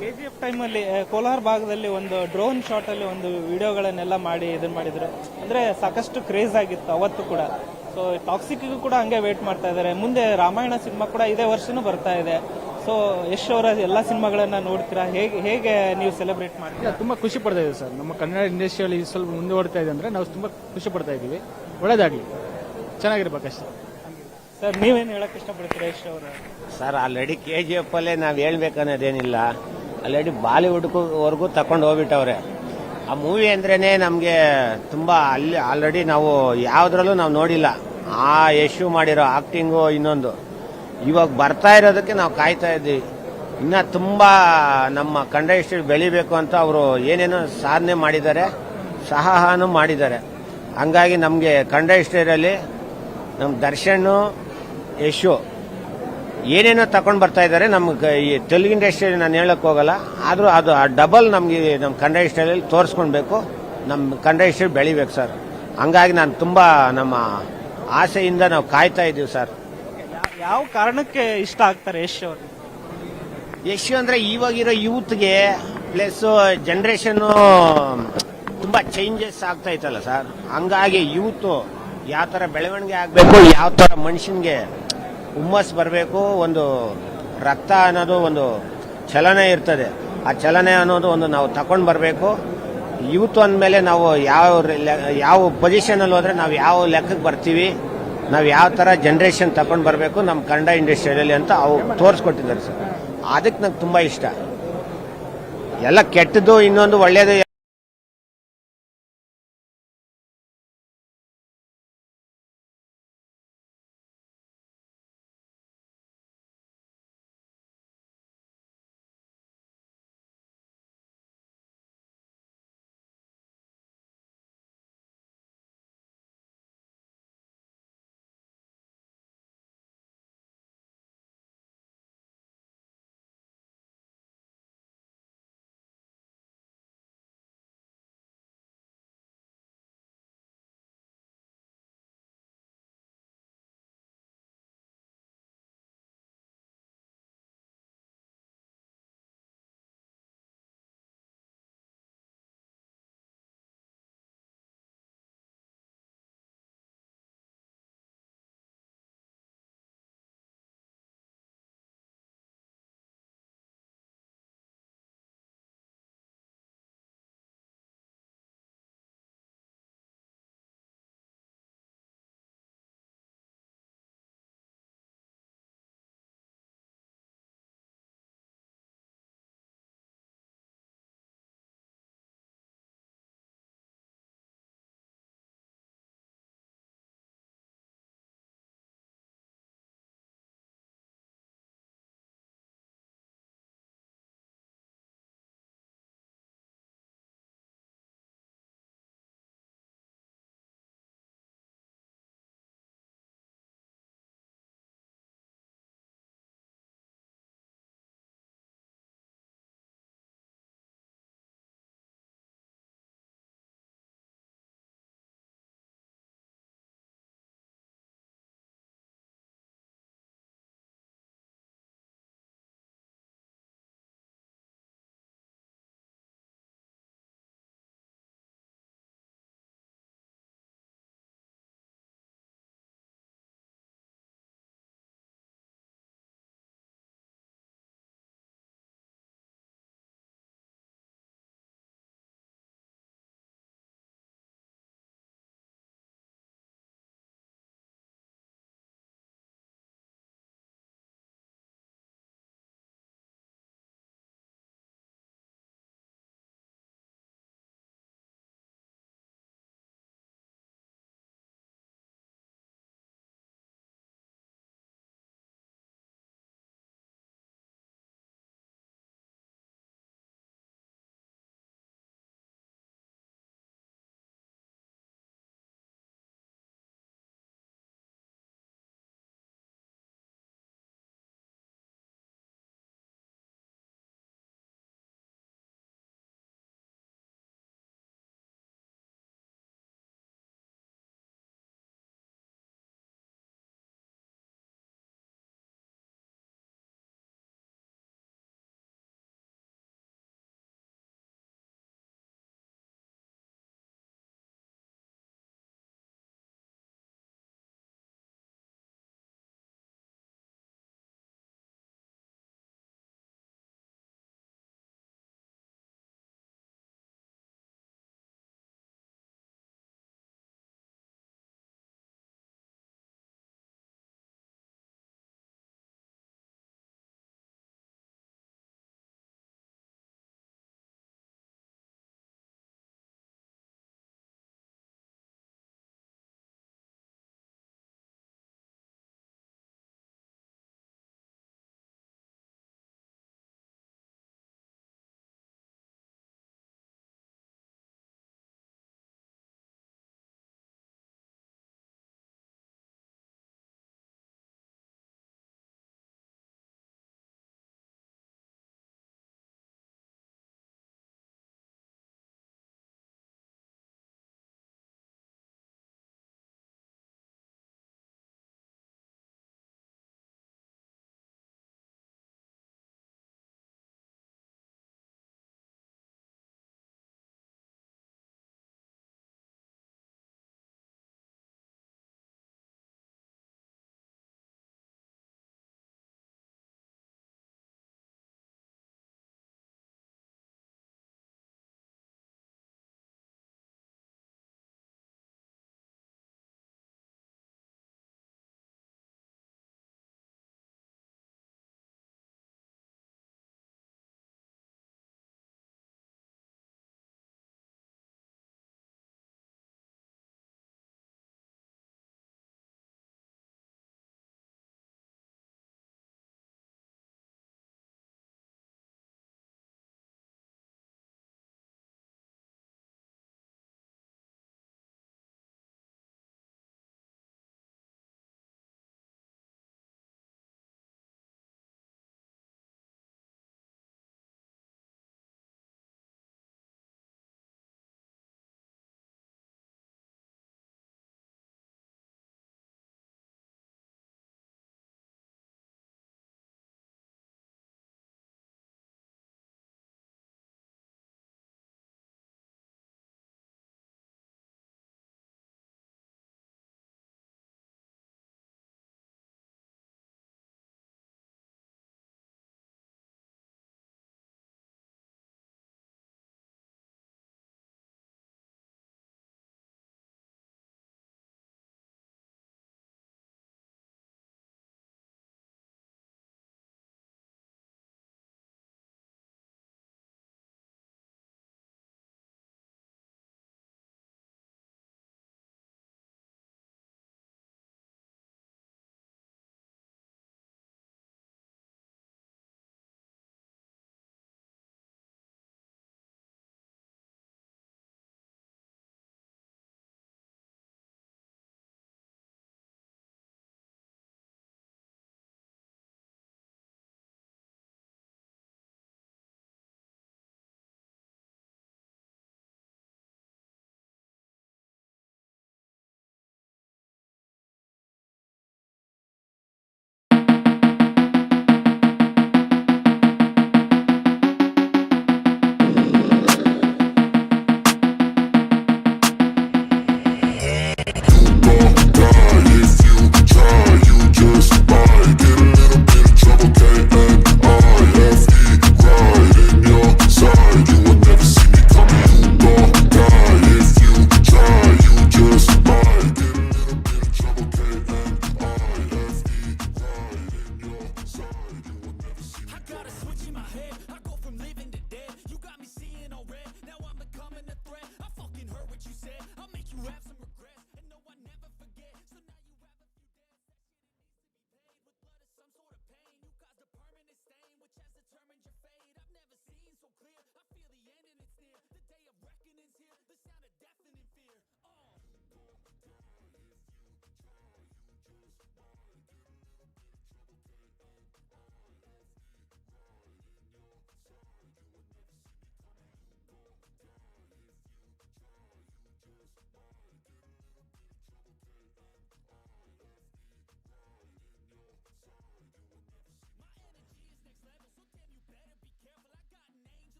KGF ಟೈಮಲ್ಲಿ ಕೋಲಾರ ಭಾಗದಲ್ಲಿ ಒಂದು ಡ್ರೋನ್ ಶಾಟ್ ಅಲ್ಲಿ ಒಂದು ವಿಡಿಯೋಗಳನ್ನೆಲ್ಲ ಮಾಡಿ ಇದನ್ನ ಮಾಡಿದ್ರು. ಅಂದ್ರೆ ಸಾಕಷ್ಟು ಕ್ರೇಜ್ ಆಗಿತ್ತು ಅವತ್ತು ಕೂಡ. ಸೊ ಟಾಕ್ಸಿಕ್ ಕೂಡ ಹಂಗೆ ವೇಟ್ ಮಾಡ್ತಾ ಇದ್ದಾರೆ. ಮುಂದೆ ರಾಮಾಯಣ ಸಿನಿಮಾ ಕೂಡ ಇದೇ ವರ್ಷನೂ ಬರ್ತಾ ಇದೆ. ಸೊ ಯಶ್ ಅವರ ಎಲ್ಲ ಸಿನಿಮಾಗಳನ್ನ ನೋಡ್ತೀರಾ? ಹೇಗೆ ನೀವು ಸೆಲೆಬ್ರೇಟ್ ಮಾಡ್ತೀರಾ? ತುಂಬಾ ಖುಷಿ ಪಡ್ತಾ ಇದೆ ಸರ್. ನಮ್ಮ ಕನ್ನಡ ಇಂಡಸ್ಟ್ರಿಯಲ್ಲಿ ಸ್ವಲ್ಪ ಮುಂದುವರ್ತಾ ಇದೆ ಅಂದ್ರೆ ನಾವು ತುಂಬಾ ಖುಷಿ ಪಡ್ತಾ ಇದ್ದೀವಿ. ಒಳ್ಳೇದಾಗ್ಲಿ, ಚೆನ್ನಾಗಿರ್ಬೇಕಷ್ಟೇ. ಸರ್ ನೀವೇನು ಹೇಳಕ್ ಇಷ್ಟಪಡ್ತೀರಾ ಯಶ್ ಅವರ? ಸರ್ ಆಲ್ರೆಡಿ KGF ಅಲ್ಲೇ ನಾವು ಹೇಳ್ಬೇಕನ್ನೋದೇನಿಲ್ಲ. ಆಲ್ರೆಡಿ ಬಾಲಿವುಡ್ವರೆಗೂ ತಕೊಂಡು ಹೋಗ್ಬಿಟ್ಟವ್ರೆ. ಆ ಮೂವಿ ಅಂದ್ರೇನೆ ನಮಗೆ ತುಂಬಾ ಅಲ್ಲಿ ಆಲ್ರೆಡಿ ನಾವು ಯಾವ್ದ್ರಲ್ಲೂ ನಾವು ನೋಡಿಲ್ಲ. ಆ ಯಶು ಮಾಡಿರೋ ಆಕ್ಟಿಂಗು ಇನ್ನೊಂದು ಇವಾಗ ಬರ್ತಾ ಇರೋದಕ್ಕೆ ನಾವು ಕಾಯ್ತಾ ಇದ್ದೀವಿ. ಇನ್ನ ತುಂಬಾ ನಮ್ಮ ಕನ್ನಡ ಇಂಡಸ್ಟ್ರಿ ಬೆಳಿಬೇಕು ಅಂತ ಅವರು ಏನೇನೋ ಸಾಧನೆ ಮಾಡಿದ್ದಾರೆ, ಸಹಾನು ಮಾಡಿದ್ದಾರೆ. ಹಂಗಾಗಿ ನಮಗೆ ಕನ್ನಡ ಇಂಡಸ್ಟ್ರಿಯಲ್ಲಿ ನಮ್ಮ ದರ್ಶನ್, ಯಶು ಏನೇನೋ ತಗೊಂಡು ಬರ್ತಾ ಇದ್ದಾರೆ. ನಮ್ಗೆ ಈ ತೆಲುಗು ಇಂಡಸ್ಟ್ರಿಯಲ್ಲಿ ನಾನು ಹೇಳಕ್ ಹೋಗಲ್ಲ, ಆದ್ರೂ ಅದು ಡಬಲ್ ನಮ್ಗೆ ನಮ್ಮ ಕನ್ನಡ ಇಂಡಸ್ಟ್ರಿಯಲ್ಲಿ ತೋರಿಸ್ಕೊಳ್ಬೇಕು. ನಮ್ಮ ಕನ್ನಡ ಇಂಡಸ್ಟ್ರಿ ಬೆಳಿಬೇಕು ಸರ್. ಹಂಗಾಗಿ ನಾನು ತುಂಬಾ ನಮ್ಮ ಆಸೆಯಿಂದ ನಾವು ಕಾಯ್ತಾ ಇದ್ದೀವಿ ಸರ್. ಯಾವ ಕಾರಣಕ್ಕೆ ಇಷ್ಟ ಆಗ್ತಾರೆ ಯಶ್ ಅವರು? ಯಶು ಅಂದ್ರೆ ಇವಾಗಿರೋ ಯೂತ್ಗೆ ಪ್ಲಸ್ ಜನರೇಷನ್ ತುಂಬಾ ಚೇಂಜಸ್ ಆಗ್ತಾ ಇತ್ತಲ್ಲ ಸರ್. ಹಂಗಾಗಿ ಯೂತ್ ಯಾವ ತರ ಬೆಳವಣಿಗೆ ಆಗ್ಬೇಕು, ಯಾವ ತರ ಮನುಷ್ಯನ್ಗೆ ಹುಮ್ಮಸ್ ಬರಬೇಕು, ಒಂದು ರಕ್ತ ಅನ್ನೋದು ಒಂದು ಚಲನೆ ಇರ್ತದೆ. ಆ ಚಲನೆ ಅನ್ನೋದು ಒಂದು ನಾವು ತಗೊಂಡ್ ಬರಬೇಕು. ಯೂತ್ ಅಂದಮೇಲೆ ನಾವು ಯಾವ ಪೊಸಿಷನ್ ಅಲ್ಲಿ ಹೋದ್ರೆ ನಾವು ಯಾವ ಲೆಕ್ಕಕ್ಕೆ ಬರ್ತೀವಿ, ನಾವು ಯಾವ ತರ ಜನರೇಷನ್ ತಗೊಂಡ್ ಬರಬೇಕು ನಮ್ಮ ಕನ್ನಡ ಇಂಡಸ್ಟ್ರಿಯಲ್ಲಿ ಅಂತ ಅವು ತೋರಿಸ್ಕೊಟ್ಟಿದ್ದಾರೆ ಸರ್. ಅದಕ್ಕೆ ನಂಗೆ ತುಂಬಾ ಇಷ್ಟ. ಎಲ್ಲ ಕೆಟ್ಟದ್ದು ಇನ್ನೊಂದು ಒಳ್ಳೇದು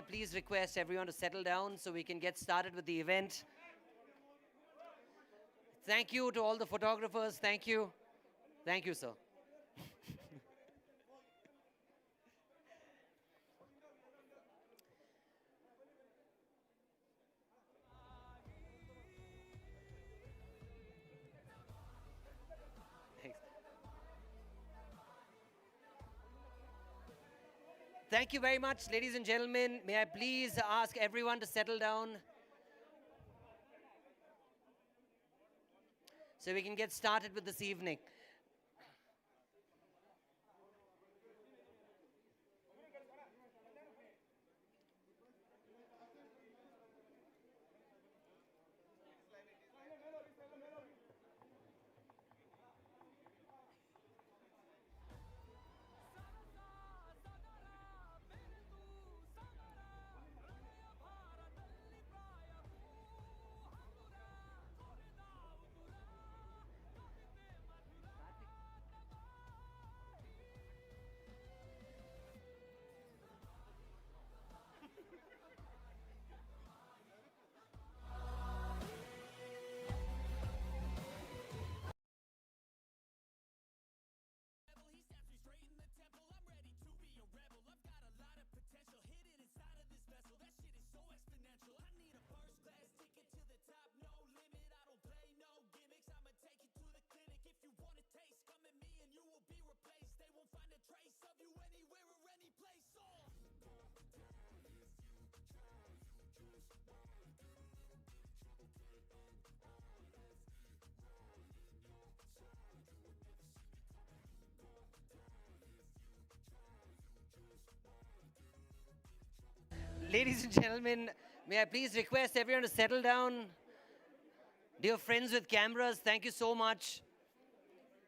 Please request everyone to settle down so we can get started with the event. Thank you to all the photographers. Thank you. Thank you, sir. Thanks. Thank you very much, ladies and gentlemen. May I please ask everyone to settle down so we can get started with this evening. Ladies and gentlemen, may I please request everyone to settle down? Dear friends with cameras, thank you so much.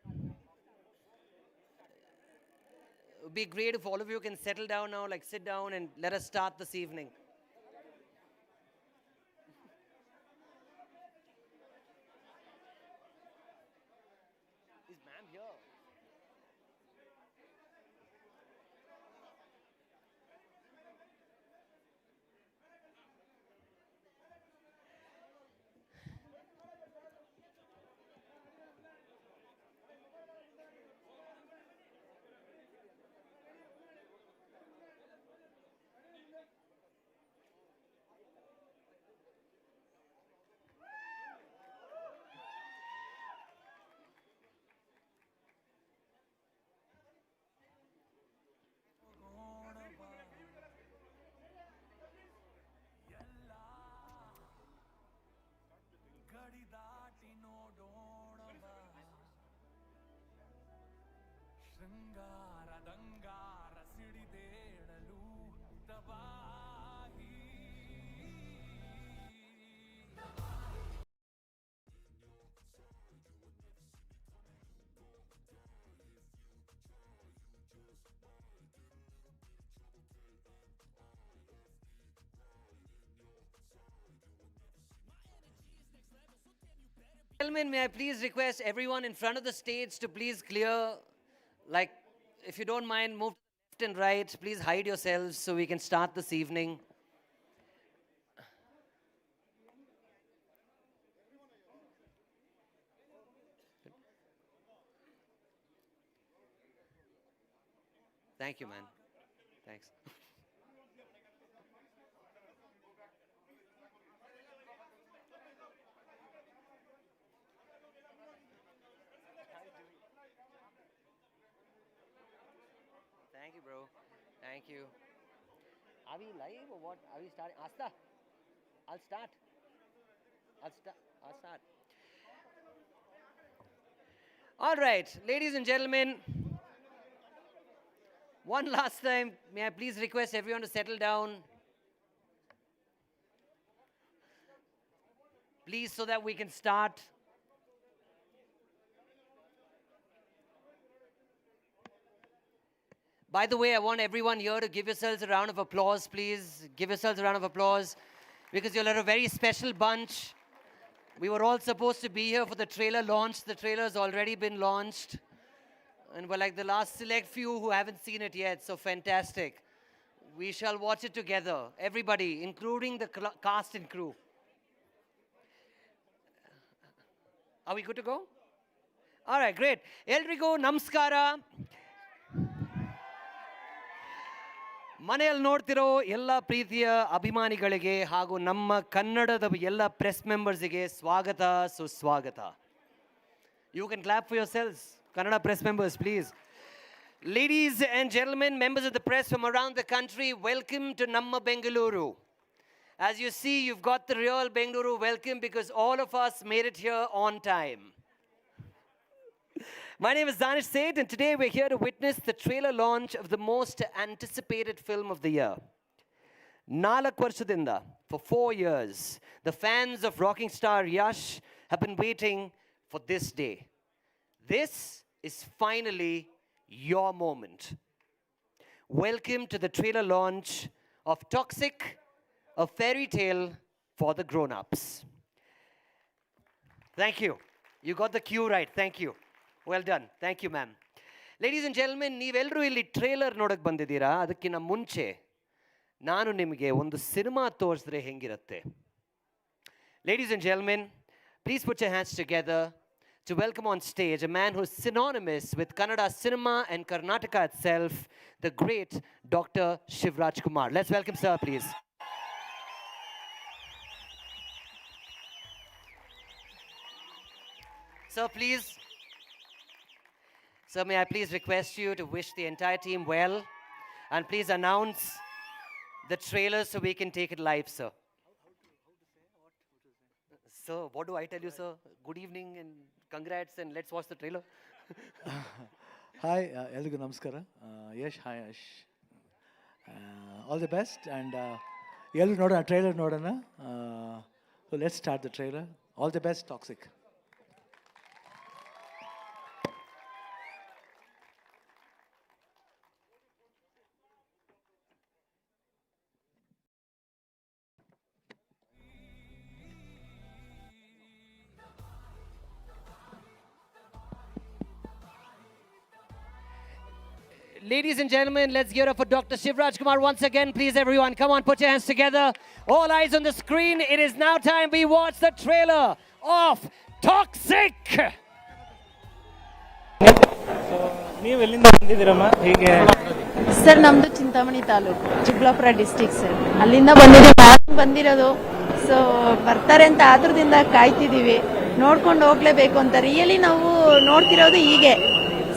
It would be great if all of you can settle down now, like sit down and let us start this evening. Is ma'am here? Gentlemen, may I please request everyone in front of the stage to please clear, like, if you don't mind, move to the left and right. Please hide yourselves so we can start this evening. Thank you, man. Thanks. Thank you, bro. Thank you. Are we live or what? Are we starting? Asta, I'll start. I'll start. All right, ladies and gentlemen, one last time, may I please request everyone to settle down? Please, so that we can start. By the way, I want everyone here to give yourselves a round of applause, please. Give yourselves a round of applause because you're a very special bunch. We were all supposed to be here for the trailer launch. The trailer's already been launched. And we're like the last select few who haven't seen it yet, so fantastic. We shall watch it together. Everybody, including the cast and crew. Are we good to go? All right, great. Eldrigo namaskara. ಮನೆಯಲ್ಲಿ ನೋಡ್ತಿರೋ ಎಲ್ಲ ಪ್ರೀತಿಯ ಅಭಿಮಾನಿಗಳಿಗೆ ಹಾಗೂ ನಮ್ಮ ಕನ್ನಡದ ಎಲ್ಲ press ಮೆಂಬರ್ಸ್ಗೆ ಸ್ವಾಗತ ಸುಸ್ವಾಗತ. You can clap for yourselves, Kannada press members, please. Ladies and gentlemen, members of the press from around the country, welcome to Namma Bengaluru. As you see, you've got the real Bengaluru welcome because all of us made it here on time. My name is Danish Seth, and today we're here to witness the trailer launch of the most anticipated film of the year. Nalak Varshadinda, for 4 years, the fans of rocking star Yash have been waiting for this day. This is finally your moment. Welcome to the trailer launch of Toxic, a fairy tale for the grown-ups. Thank you. You got the cue right. Thank you. Well done. Thank you, ma'am. Ladies and gentlemen, ನೀವೆಲ್ಲರೂ ಇಲ್ಲಿ trailer ನೋಡಕ್ಕೆ ಬಂದಿದ್ದೀರಾ. ಅದಕ್ಕಿಂತ ಮುಂಚೆ ನಾನು ನಿಮಗೆ ಒಂದು cinema ತೋರಿಸಿದ್ರೆ ಹೆಂಗಿರುತ್ತೆ. Ladies and gentlemen, please put your hands together to welcome on stage a man who is synonymous with Kannada cinema and Karnataka itself, the great Dr. Shivraj Kumar. Let's welcome sir, please. Sir, please. Sir, may I please request you to wish the entire team well and please announce the trailer so we can take it live, sir. Sir, what do I tell you, sir? Good evening and congrats and let's watch the trailer. Hi, ಎಲ್ರಿಗೂ ನಮಸ್ಕಾರ. Yash, hi Yash. All the best and ಎಲ್ಲರೂ ನೋಡೋಣ, trailer ನೋಡೋಣ. So let's start the trailer. All the best, toxic. Ladies and gentlemen, let's give it up for Dr. Shivraj Kumar once again. Please, everyone, come on, put your hands together. All eyes on the screen. It is now time we watch the trailer of Toxic. ನೀವು ಎಲ್ಲಿಂದ ಬಂದಿದ್ದೀರಮ್ಮ? ಹೀಗೆ sir, ನಮ್ದು Chintamani taluk, Chikkaballapur district sir. ಅಲ್ಲಿಂದ ಬಂದಿರೋದು. So ಬರ್ತಾರೆ ಅಂತ ಆತುರದಿಂದ ಕಾಯ್ತಿದ್ದೀವಿ. ನೋಡ್ಕೊಂಡು ಹೋಗ್ಲೇಬೇಕು ಅಂತ. ರಿಯಲಿ ನಾವು ನೋಡ್ತಿರೋದು ಹೀಗೆ.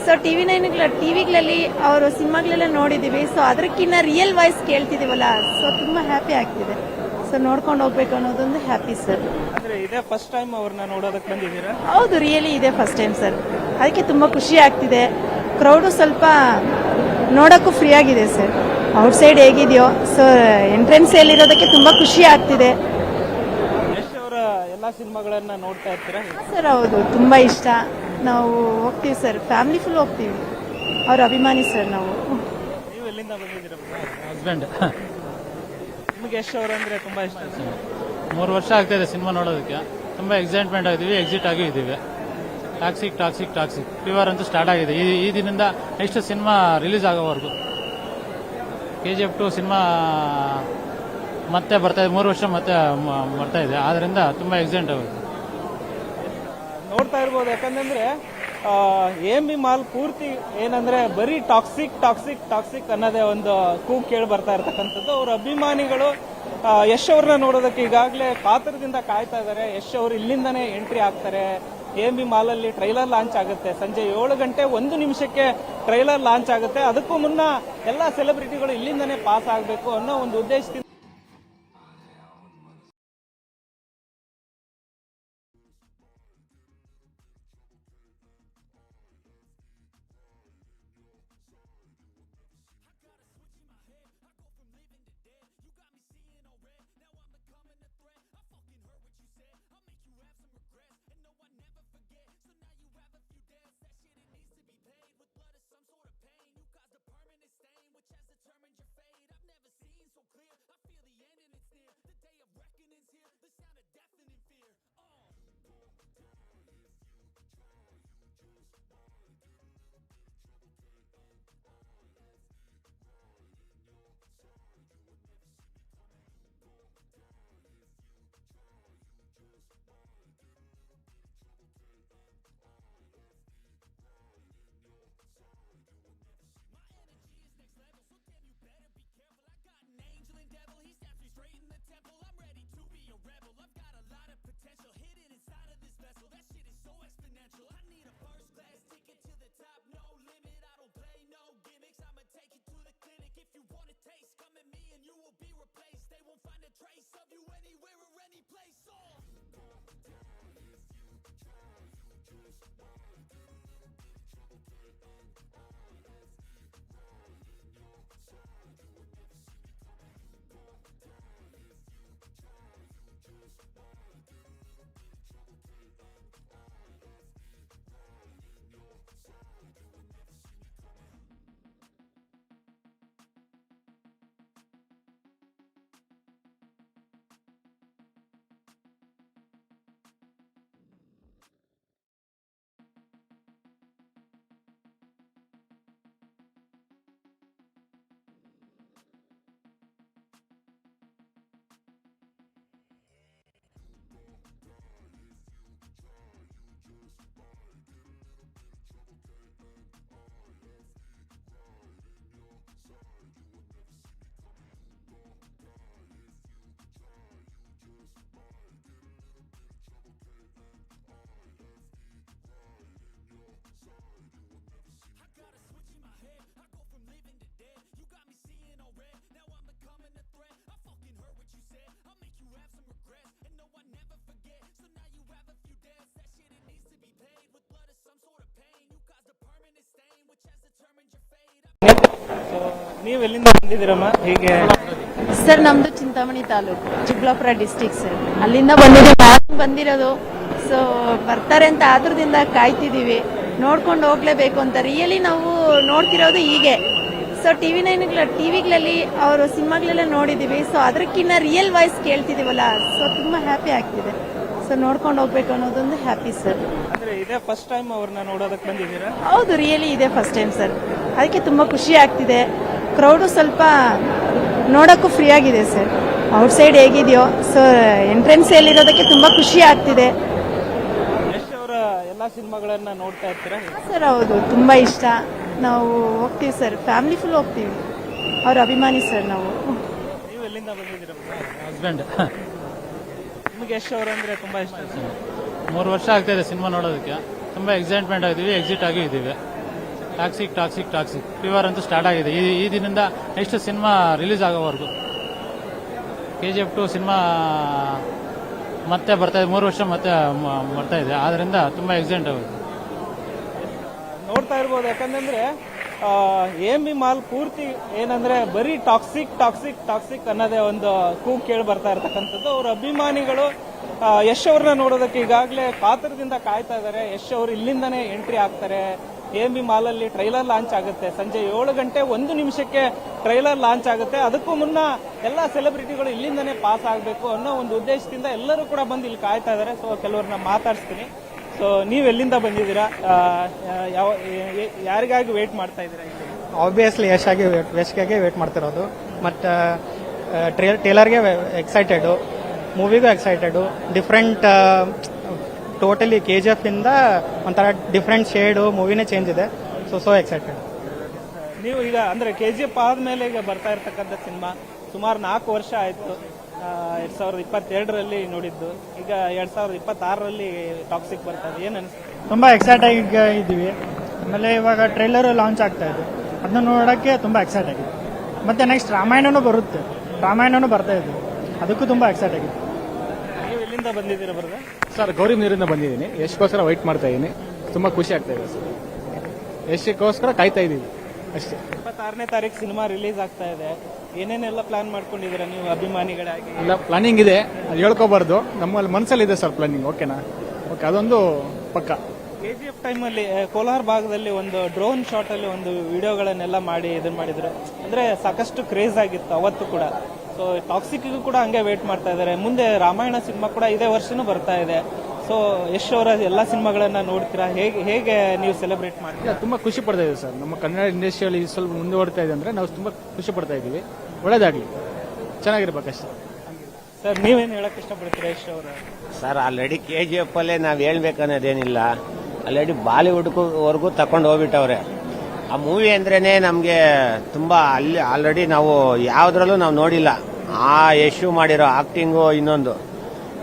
ಸೊ ಟಿವಿಗಳಲ್ಲಿ ಅವರು ಸಿನಿಮಾಗಳೆಲ್ಲ ನೋಡಿದ್ದೀವಿ. ಸೊ ಅದಕ್ಕಿಂತ ರಿಯಲ್ ವಾಯ್ಸ್ ಕೇಳ್ತಿದೀವಲ್ಲ, ಸೊ ತುಂಬಾ ಹ್ಯಾಪಿ ಆಗ್ತಿದೆ. ಸೊ ನೋಡ್ಕೊಂಡು ಹೋಗ್ಬೇಕು ಅನ್ನೋದೊಂದು ಹ್ಯಾಪಿ ಸರ್. ಅಂದ್ರೆ ಇದೇ ಫಸ್ಟ್ ಟೈಮ್ ಅವ್ರನ್ನ ನೋಡೋದಕ್ಕೆ ಬಂದಿದ್ದೀರಾ? ಹೌದು, ರಿಯಲಿ ಇದೇ ಫಸ್ಟ್ ಟೈಮ್ ಸರ್. ಅದಕ್ಕೆ ತುಂಬಾ ಖುಷಿ ಆಗ್ತಿದೆ. ಕ್ರೌಡು ಸ್ವಲ್ಪ ನೋಡಕ್ಕೂ ಫ್ರೀ ಆಗಿದೆ ಸರ್. ಔಟ್ ಸೈಡ್ ಹೇಗಿದೆಯೋ, ಸೊ ಎಂಟ್ರೆನ್ಸ್ ಎಲ್ಲಿರೋದಕ್ಕೆ ತುಂಬಾ ಖುಷಿ ಆಗ್ತಿದೆ. ಯಶ್ ಅವರ ಎಲ್ಲಾ ಸಿನಿಮಾಗಳನ್ನ ನೋಡ್ತಾ ಇರ್ತೀರಾ? ಸರ್ ಹೌದು, ತುಂಬಾ ಇಷ್ಟ. ನಾವು ಹೋಗ್ತೀವಿ ಸರ್, ಫ್ಯಾಮಿಲಿ ಫುಲ್ ಹೋಗ್ತೀವಿ. ಅವ್ರ ಅಭಿಮಾನಿ ಸರ್ ನಾವು. ನೀವು ಎಲ್ಲಿಂದ ಬಂದಿದ್ದೀರಾ? ಹಸ್ಬೆಂಡ್. ನಿಮ್ಗೆ ಯಶ್ ಅವರು ಅಂದ್ರೆ ತುಂಬಾ ಇಷ್ಟ? 3 ವರ್ಷ ಆಗ್ತಾಯಿದೆ ಸಿನಿಮಾ ನೋಡೋದಕ್ಕೆ. ತುಂಬ ಎಕ್ಸೈಟ್ಮೆಂಟ್ ಆಗಿದ್ದೀವಿ, ಎಕ್ಸಿಟ್ ಆಗಿ ಇದ್ದೀವಿ. ಟಾಕ್ಸಿಕ್ ಟಾಕ್ಸಿಕ್ ಟಾಕ್ಸಿಕ್ ಫೀವರ್ ಅಂತೂ ಸ್ಟಾರ್ಟ್ ಆಗಿದೆ. ಈ ದಿನದಿಂದ ನೆಕ್ಸ್ಟ್ ಸಿನಿಮಾ ರಿಲೀಸ್ ಆಗೋವರೆಗೂ. KGF 2 ಸಿನಿಮಾ ಮತ್ತೆ ಬರ್ತಾ ಇದೆ, 3 ವರ್ಷ ಮತ್ತೆ ಬರ್ತಾ ಇದೆ. ಆದ್ದರಿಂದ ತುಂಬ ಎಕ್ಸೈಟ್ ಆಗುತ್ತೆ. ನೋಡ್ತಾ ಇರ್ಬೋದು. ಯಾಕಂದ್ರೆ AMB ಮಾಲ್ ಪೂರ್ತಿ ಏನಂದ್ರೆ ಬರೀ ಟಾಕ್ಸಿಕ್ ಟಾಕ್ಸಿಕ್ ಟಾಕ್ಸಿಕ್ ಅನ್ನೋದೇ ಒಂದು ಕೂಗ್ ಕೇಳಿ ಬರ್ತಾ ಇರ್ತಕ್ಕಂಥದ್ದು. ಅವ್ರ ಅಭಿಮಾನಿಗಳು ಯಶ್ ಅವ್ರನ್ನ ನೋಡೋದಕ್ಕೆ ಈಗಾಗಲೇ ಕಾತರದಿಂದ ಕಾಯ್ತಾ ಇದ್ದಾರೆ. ಯಶ್ ಅವರು ಇಲ್ಲಿಂದಾನೇ ಎಂಟ್ರಿ ಆಗ್ತಾರೆ. AMB ಮಾಲ್ ಅಲ್ಲಿ ಟ್ರೈಲರ್ ಲಾಂಚ್ ಆಗುತ್ತೆ. ಸಂಜೆ 7 ಗಂಟೆ 1 ನಿಮಿಷಕ್ಕೆ ಟ್ರೈಲರ್ ಲಾಂಚ್ ಆಗುತ್ತೆ. ಅದಕ್ಕೂ ಮುನ್ನ ಎಲ್ಲಾ ಸೆಲೆಬ್ರಿಟಿಗಳು ಇಲ್ಲಿಂದಾನೇ ಪಾಸ್ ಆಗಬೇಕು ಅನ್ನೋ ಒಂದು ಉದ್ದೇಶದಿಂದ Some sort of pain, you caused a permanent stain, which has determined your fate. I've never seen so clear. ನೀವು ಎಲ್ಲಿಂದ ಬಂದಿದ್ದೀರಮ್ಮ? ಹೀಗೆ ಸರ್ ನಮ್ದು ಚಿಂತಾಮಣಿ ತಾಲೂಕು ಚಿಕ್ಕಬಳ್ಳಾಪುರ ಡಿಸ್ಟಿಕ್ ಸರ್. ಅಲ್ಲಿಂದ ಬಂದಿರೋದು. ಸೊ ಬರ್ತಾರೆ ಅಂತ ಆತುರದಿಂದ ಕಾಯ್ತಿದೀವಿ. ನೋಡ್ಕೊಂಡು ಹೋಗ್ಲೇಬೇಕು ಅಂತ. ರಿಯಲಿ ನಾವು ನೋಡ್ತಿರೋದು ಹೀಗೆ. ಸೊ ಟಿವಿಗಳಲ್ಲಿ ಅವರು ಸಿನಿಮಾಗಳೆಲ್ಲ ನೋಡಿದೀವಿ. ಸೊ ಅದಕ್ಕಿಂತ ರಿಯಲ್ ವಾಯ್ಸ್ ಕೇಳ್ತಿದೀವಲ್ಲ, ಸೊ ತುಂಬಾ ಹ್ಯಾಪಿ ಆಗ್ತಿದೆ. ಸೊ ನೋಡ್ಕೊಂಡು ಹೋಗ್ಬೇಕು ಅನ್ನೋದೊಂದು ಹ್ಯಾಪಿ ಸರ್. ಅಂದ್ರೆ ಇದೇ ಫಸ್ಟ್ ಟೈಮ್ ಅವ್ರನ್ನ ನೋಡೋದಕ್ಕೆ ಬಂದಿದ್ದೀರಾ? ಹೌದು, ರಿಯಲಿ ಇದೇ ಫಸ್ಟ್ ಟೈಮ್ ಸರ್. ಅದಕ್ಕೆ ತುಂಬಾ ಖುಷಿ ಆಗ್ತಿದೆ. ಕ್ರೌಡು ಸ್ವಲ್ಪ ನೋಡಕ್ಕೂ ಫ್ರೀ ಆಗಿದೆ ಸರ್. ಔಟ್ ಸೈಡ್ ಹೇಗಿದೆಯೋ, ಸೊ ಎಂಟ್ರೆನ್ಸ್ ಇರೋದಕ್ಕೆ ತುಂಬಾ ಖುಷಿ ಆಗ್ತಿದೆ. ಯಶ್ ಅವರ ಎಲ್ಲಾ ಸಿನಿಮಾಗಳನ್ನ ನೋಡ್ತಾ ಇರ್ತೀರಾ? ಸರ್ ಹೌದು, ತುಂಬಾ ಇಷ್ಟ. ನಾವು ಹೋಗ್ತೀವಿ ಸರ್, ಫ್ಯಾಮಿಲಿ ಫುಲ್ ಹೋಗ್ತೀವಿ. ಅವ್ರ ಅಭಿಮಾನಿ ಸರ್ ನಾವು. ನೀವು ಎಲ್ಲಿಂದ ಬಂದಿದ್ದೀರಾ? ಹಸ್ಬೆಂಡ್. ನಿಮ್ಗೆ ಯಶ್ ಅವರಂದ್ರೆ ತುಂಬಾ ಇಷ್ಟ? 3 ವರ್ಷ ಆಗ್ತಾಯಿದೆ ಸಿನಿಮಾ ನೋಡೋದಕ್ಕೆ. ತುಂಬಾ ಎಕ್ಸೈಟ್ಮೆಂಟ್ ಆಗಿದ್ದೀವಿ, ಎಕ್ಸಿಟ್ ಆಗಿ ಇದ್ದೀವಿ. ಟಾಕ್ಸಿಕ್ ಟಾಕ್ಸಿಕ್ ಟಾಕ್ಸಿಕ್ ಫೀವರ್ ಅಂತೂ ಸ್ಟಾರ್ಟ್ ಆಗಿದೆ. ಈ ದಿನದಿಂದ ನೆಕ್ಸ್ಟ್ ಸಿನಿಮಾ ರಿಲೀಸ್ ಆಗೋವರೆಗೂ. KGF 2 ಸಿನಿಮಾ ಮತ್ತೆ ಬರ್ತಾ ಇದೆ, 3 ವರ್ಷ ಮತ್ತೆ ಬರ್ತಾ ಇದೆ. ಆದ್ರಿಂದ ತುಂಬಾ ಎಕ್ಸೈಟ್ ಆಗುತ್ತೆ. ನೋಡ್ತಾ ಇರ್ಬೋದು. ಯಾಕಂದ್ರೆ AMB ಮಾಲ್ ಪೂರ್ತಿ ಏನಂದ್ರೆ ಬರೀ ಟಾಕ್ಸಿಕ್ ಟಾಕ್ಸಿಕ್ ಟಾಕ್ಸಿಕ್ ಅನ್ನೋದೇ ಒಂದು ಕೂಗ್ ಕೇಳಿ ಬರ್ತಾ ಇರ್ತಕ್ಕಂಥದ್ದು. ಅವ್ರ ಅಭಿಮಾನಿಗಳು ಯಶ್ ಅವ್ರನ್ನ ನೋಡೋದಕ್ಕೆ ಈಗಾಗಲೇ ಕಾತರದಿಂದ ಕಾಯ್ತಾ ಇದ್ದಾರೆ. ಯಶ್ ಅವರು ಇಲ್ಲಿಂದಾನೇ ಎಂಟ್ರಿ ಆಗ್ತಾರೆ. AMB ಮಾಲ್ ಅಲ್ಲಿ ಟ್ರೈಲರ್ ಲಾಂಚ್ ಆಗುತ್ತೆ. ಸಂಜೆ 7 ಗಂಟೆ 1 ನಿಮಿಷಕ್ಕೆ ಟ್ರೈಲರ್ ಲಾಂಚ್ ಆಗುತ್ತೆ. ಅದಕ್ಕೂ ಮುನ್ನ ಎಲ್ಲಾ ಸೆಲೆಬ್ರಿಟಿಗಳು ಇಲ್ಲಿಂದಾನೇ ಪಾಸ್ ಆಗಬೇಕು ಅನ್ನೋ ಒಂದು ಉದ್ದೇಶದಿಂದ ಎಲ್ಲರೂ ಕೂಡ ಬಂದು ಇಲ್ಲಿ ಕಾಯ್ತಾ ಇದ್ದಾರೆ. ಸೊ ಕೆಲವ್ರನ್ನ ಮಾತಾಡಿಸ್ತೀನಿ. ಸೊ ನೀವು ಎಲ್ಲಿಂದ ಬಂದಿದ್ದೀರಾ? ಯಾರಿಗಾಗಿ ವೇಟ್ ಮಾಡ್ತಾ ಇದ್ದೀರಾ? ಆಬ್ವಿಯಸ್ಲಿ ಯಶ್ಗೆ ವೇಟ್ ಮಾಡ್ತಿರೋದು. ಮತ್ತು ಟ್ರೇಲರ್ಗೆ ಎಕ್ಸೈಟೆಡು, ಮೂವಿಗೂ ಎಕ್ಸೈಟೆಡು. ಡಿಫ್ರೆಂಟ್ ಟೋಟಲಿ KGF ಇಂದ ಒಂಥರ ಡಿಫ್ರೆಂಟ್ ಶೇಡು, ಮೂವಿನೇ ಚೇಂಜ್ ಇದೆ. So excited. ನೀವು ಈಗ ಅಂದ್ರೆ KGF ಆದ್ಮೇಲೆ ಈಗ ಬರ್ತಾ ಇರ್ತಕ್ಕಂಥ ಸಿನಿಮಾ ಸುಮಾರು 4 ವರ್ಷ ಆಯ್ತು. 2022ರಲ್ಲಿ ನೋಡಿದ್ದು. ಈಗ 2026ರಲ್ಲಿ ಟಾಕ್ಸಿಕ್ ಬರ್ತಾ ಇದೆ. ಏನ್ ಅನಿಸ್ತು? ತುಂಬಾ ಎಕ್ಸೈಟ್ ಆಗಿದ್ದೀವಿ. ಆಮೇಲೆ ಇವಾಗ ಟ್ರೈಲರ್ ಲಾಂಚ್ ಆಗ್ತಾ ಇದೆ, ಅದನ್ನ ನೋಡೋಕ್ಕೆ ತುಂಬಾ ಎಕ್ಸೈಟ್ ಆಗಿದೆ. ಮತ್ತೆ ನೆಕ್ಸ್ಟ್ ರಾಮಾಯಣನೂ ಬರ್ತಾ ಇದೆ, ಅದಕ್ಕೂ ತುಂಬಾ ಎಕ್ಸೈಟ್ ಆಗಿದೆ. ನೀವು ಎಲ್ಲಿಂದ ಬಂದಿದ್ದೀರಾ? ಬರದ ಸರ್ ಗೌರಿನೀರಿಂದ ಬಂದಿದ್ದೀನಿ. ಯಶ್ಗೋಸ್ಕರ ವೈಟ್ ಮಾಡ್ತಾ ಇದ್ದೀನಿ. ತುಂಬಾ ಖುಷಿ ಆಗ್ತಾ ಇದೆ ಸರ್. ಯಶ್ಗೋಸ್ಕರ ಕಾಯ್ತಾ ಇದ್ದೀವಿ ಅಷ್ಟೇ. 26ನೇ ತಾರೀಕು ಸಿನಿಮಾ ರಿಲೀಸ್ ಆಗ್ತಾ ಇದೆ. ಏನೇನೆಲ್ಲ ಪ್ಲಾನ್ ಮಾಡ್ಕೊಂಡಿದ್ದೀರಾ ನೀವು ಅಭಿಮಾನಿಗಳಾಗಿ? ಇಲ್ಲ, ಪ್ಲಾನಿಂಗ್ ಇದೆ, ಅದು ಹೇಳ್ಕೋಬಾರ್ದು. ನಮ್ಮಲ್ಲಿ ಮನಸ್ಸಲ್ಲಿ ಇದೆ ಸರ್ ಪ್ಲಾನಿಂಗ್. ಓಕೆನಾ? ಓಕೆ, ಅದೊಂದು ಪಕ್ಕ. KGF ಟೈಮಲ್ಲಿ ಕೋಲಾರ ಭಾಗದಲ್ಲಿ ಒಂದು ಡ್ರೋನ್ ಶಾಟ್ ಅಲ್ಲಿ ಒಂದು ವಿಡಿಯೋಗಳನ್ನೆಲ್ಲ ಮಾಡಿ ಇದನ್ನ ಮಾಡಿದ್ರು. ಅಂದ್ರೆ ಸಾಕಷ್ಟು ಕ್ರೇಜ್ ಆಗಿತ್ತು ಅವತ್ತು ಕೂಡ. ಸೊ ಟಾಕ್ಸಿಕ್ಗೂ ಕೂಡ ಹಂಗೆ ವೇಟ್ ಮಾಡ್ತಾ ಇದ್ದಾರೆ. ಮುಂದೆ ರಾಮಾಯಣ ಸಿನಿಮಾ ಕೂಡ ಇದೇ ವರ್ಷನೂ ಬರ್ತಾ ಇದೆ. ಸೊ ಯಶ್ ಅವರ ಎಲ್ಲಾ ಸಿನಿಮಾಗಳನ್ನ ನೋಡ್ತೀರಾ? ಹೇಗೆ ನೀವು ಸೆಲೆಬ್ರೇಟ್ ಮಾಡ್ತೀರಾ? ತುಂಬಾ ಖುಷಿ ಪಡ್ತಾ ಇದ್ದೀವಿ ಸರ್. ನಮ್ಮ ಕನ್ನಡ ಇಂಡಸ್ಟ್ರಿಯಲ್ಲಿ ಸ್ವಲ್ಪ ಮುಂದೆ ಓಡ್ತಾ ಇದೆ ಅಂದ್ರೆ ನಾವು ತುಂಬಾ ಖುಷಿ ಪಡ್ತಾ ಇದ್ದೀವಿ. ಒಳ್ಳೇದಾಗ್ಲಿ, ಚೆನ್ನಾಗಿರ್ಬೇಕಷ್ಟೇ. ಸರ್ ನೀವೇನು ಹೇಳಕ್ ಇಷ್ಟಪಡ್ತೀರಾ ಯಶ್ ಅವರ? ಸರ್ ಆಲ್ರೆಡಿ KGF ಅಲ್ಲೇ ನಾವ್ ಹೇಳ್ಬೇಕನ್ನೋದೇನಿಲ್ಲ. ಆಲ್ರೆಡಿ ಬಾಲಿವುಡ್ವರೆಗೂ ತಕೊಂಡು ಹೋಗ್ಬಿಟ್ಟವ್ರೆ. ಆ ಮೂವಿ ಅಂದ್ರೇನೆ ನಮ್ಗೆ ತುಂಬಾ ಅಲ್ಲಿ ಆಲ್ರೆಡಿ ನಾವು ಯಾವ್ದ್ರಲ್ಲೂ ನಾವು ನೋಡಿಲ್ಲ. ಆ ಯಶು ಮಾಡಿರೋ ಆಕ್ಟಿಂಗು ಇನ್ನೊಂದು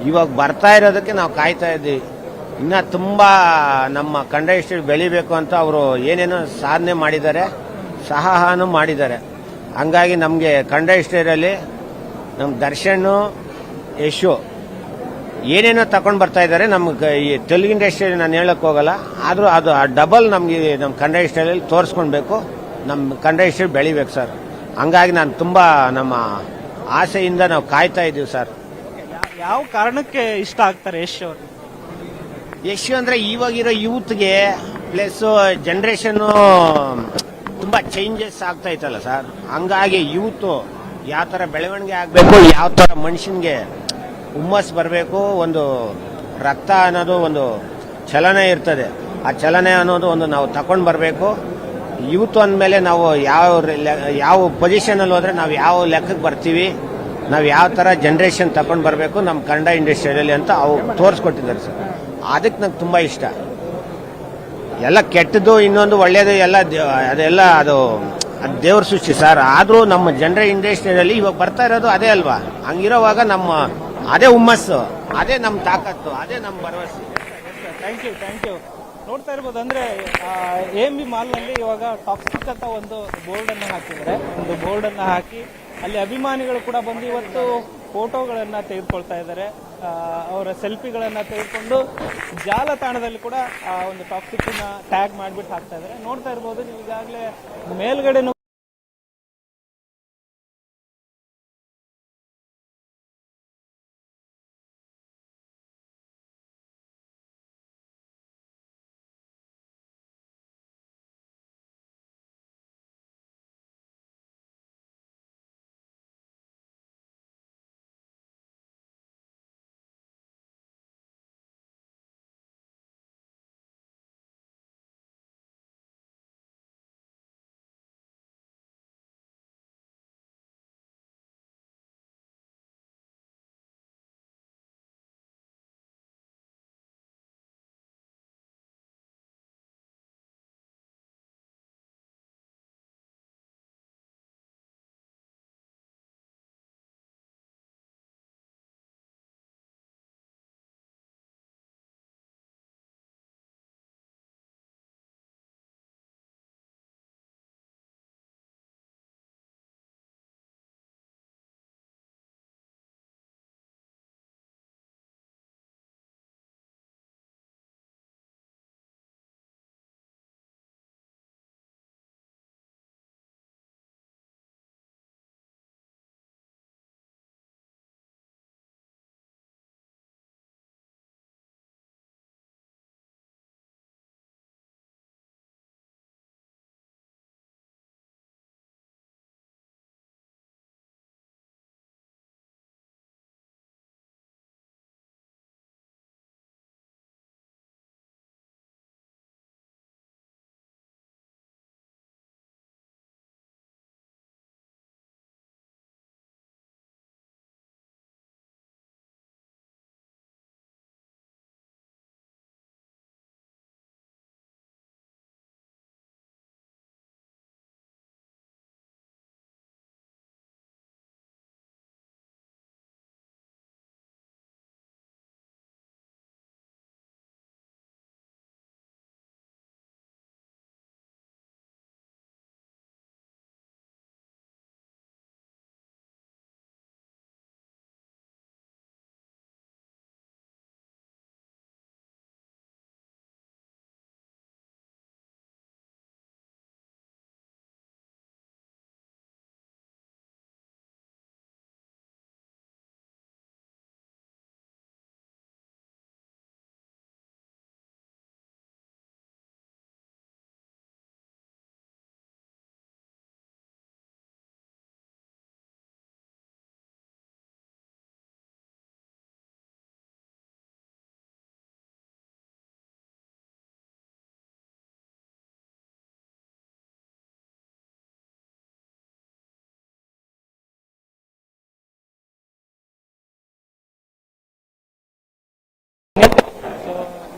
ಇವಾಗ ಬರ್ತಾ ಇರೋದಕ್ಕೆ ನಾವು ಕಾಯ್ತಾ ಇದ್ದೀವಿ. ಇನ್ನು ತುಂಬ ನಮ್ಮ ಕನ್ನಡ ಇಂಡಸ್ಟ್ರಿ ಬೆಳಿಬೇಕು ಅಂತ ಅವರು ಏನೇನೋ ಸಾಧನೆ ಮಾಡಿದ್ದಾರೆ, ಸಹಾಯನೂ ಮಾಡಿದ್ದಾರೆ. ಹಂಗಾಗಿ ನಮಗೆ ಕನ್ನಡ ಇಂಡಸ್ಟ್ರಿಯಲ್ಲಿ ನಮ್ಮ ದರ್ಶನ್, ಯಶು ಏನೇನೋ ತಗೊಂಡು ಬರ್ತಾ ಇದ್ದಾರೆ. ನಮ್ಗೆ ಈ ತೆಲುಗು ಇಂಡಸ್ಟ್ರಿಯಲ್ಲಿ ನಾನು ಹೇಳಕ್ ಹೋಗಲ್ಲ, ಆದರೂ ಅದು ಡಬಲ್ ನಮಗೆ ನಮ್ಮ ಕನ್ನಡ ಇಂಡಸ್ಟ್ರಿಯಲ್ಲಿ ತೋರಿಸ್ಕೊಳ್ಬೇಕು. ನಮ್ಮ ಕನ್ನಡ ಇಂಡಸ್ಟ್ರಿ ಬೆಳಿಬೇಕು ಸರ್. ಹಂಗಾಗಿ ನಾನು ತುಂಬ ನಮ್ಮ ಆಸೆಯಿಂದ ನಾವು ಕಾಯ್ತಾ ಇದ್ದೀವಿ ಸರ್. ಯಾವ ಕಾರಣಕ್ಕೆ ಇಷ್ಟ ಆಗ್ತಾರೆ ಯಶ್ ಅವರು? ಯಶ್ ಅಂದ್ರೆ ಇವಾಗಿರೋ ಯೂತ್ಗೆ ಪ್ಲಸ್ ಜನರೇಷನ್ ತುಂಬಾ ಚೇಂಜಸ್ ಆಗ್ತಾ ಇತ್ತಲ್ಲ ಸರ್. ಹಂಗಾಗಿ ಯೂತ್ ಯಾವ ತರ ಬೆಳವಣಿಗೆ ಆಗಬೇಕು, ಯಾವ ತರ ಮನುಷ್ಯನ್ಗೆ ಹುಮ್ಮಸ್ ಬರಬೇಕು, ಒಂದು ರಕ್ತ ಅನ್ನೋದು ಒಂದು ಚಲನೆ ಇರ್ತದೆ. ಆ ಚಲನೆ ಅನ್ನೋದು ಒಂದು ನಾವು ತಗೊಂಡು ಬರಬೇಕು. ಯೂತ್ ಅಂದಮೇಲೆ ನಾವು ಯಾವ ಪೊಸಿಷನ್ ಅಲ್ಲಿ ಹೋದ್ರೆ ನಾವು ಯಾವ ಲೆಕ್ಕಕ್ಕೆ ಬರ್ತೀವಿ, ನಾವು ಯಾವ ತರ ಜನರೇಷನ್ ತಗೊಂಡು ಬರಬೇಕು ನಮ್ಮ ಕನ್ನಡ ಇಂಡಸ್ಟ್ರಿಯಲ್ಲಿ ಅಂತ ಅವು ತೋರಿಸ್ಕೊಟ್ಟಿದ್ದಾರೆ ಸರ್. ಅದಕ್ಕೆ ನಂಗೆ ತುಂಬಾ ಇಷ್ಟ. ಎಲ್ಲ ಕೆಟ್ಟದ್ದು ಇನ್ನೊಂದು ಒಳ್ಳೇದು ಅದೆಲ್ಲ ಅದು ದೇವ್ರ ಸೃಷ್ಟಿ ಸರ್. ಆದ್ರೂ ನಮ್ಮ ಜನರ ಇಂಡಸ್ಟ್ರಿಯಲ್ಲಿ ಇವಾಗ ಬರ್ತಾ ಇರೋದು ಅದೇ ಅಲ್ವಾ. ಹಂಗಿರೋವಾಗ ನಮ್ಮ ಅದೇ ಹುಮ್ಮಸ್ಸು, ಅದೇ ನಮ್ಮ ತಾಕತ್ತು, ಅದೇ ನಮ್ಮ ಭರವಸೆ. Thank you. ನೋಡ್ತಾ ಇರ್ಬೋದು ಅಂದ್ರೆ AMB ಮಾಲ್ ನಲ್ಲಿ ಇವಾಗ ಟಾಕ್ಸಿಕ್ ಅಂತ ಒಂದು ಬೋರ್ಡ್ ಅನ್ನ ಹಾಕಿದ್ದಾರೆ. ಒಂದು ಬೋರ್ಡ್ ಅನ್ನ ಹಾಕಿ ಅಲ್ಲಿ ಅಭಿಮಾನಿಗಳು ಕೂಡ ಬಂದು ಇವತ್ತು ಫೋಟೋಗಳನ್ನ ತೆಗೆದುಕೊಳ್ತಾ ಇದ್ದಾರೆ. ಅವರ ಸೆಲ್ಫಿಗಳನ್ನ ತೆಗೆದುಕೊಂಡು ಜಾಲತಾಣದಲ್ಲಿ ಕೂಡ ಒಂದು ಟಾಕ್ಸಿಕ್ ನ ಟ್ಯಾಗ್ ಮಾಡಿಬಿಟ್ಟು ಹಾಕ್ತಾ ಇದ್ದಾರೆ. ನೋಡ್ತಾ ಇರ್ಬೋದು ನೀವು ಈಗಾಗಲೇ ಮೇಲ್ಗಡೆ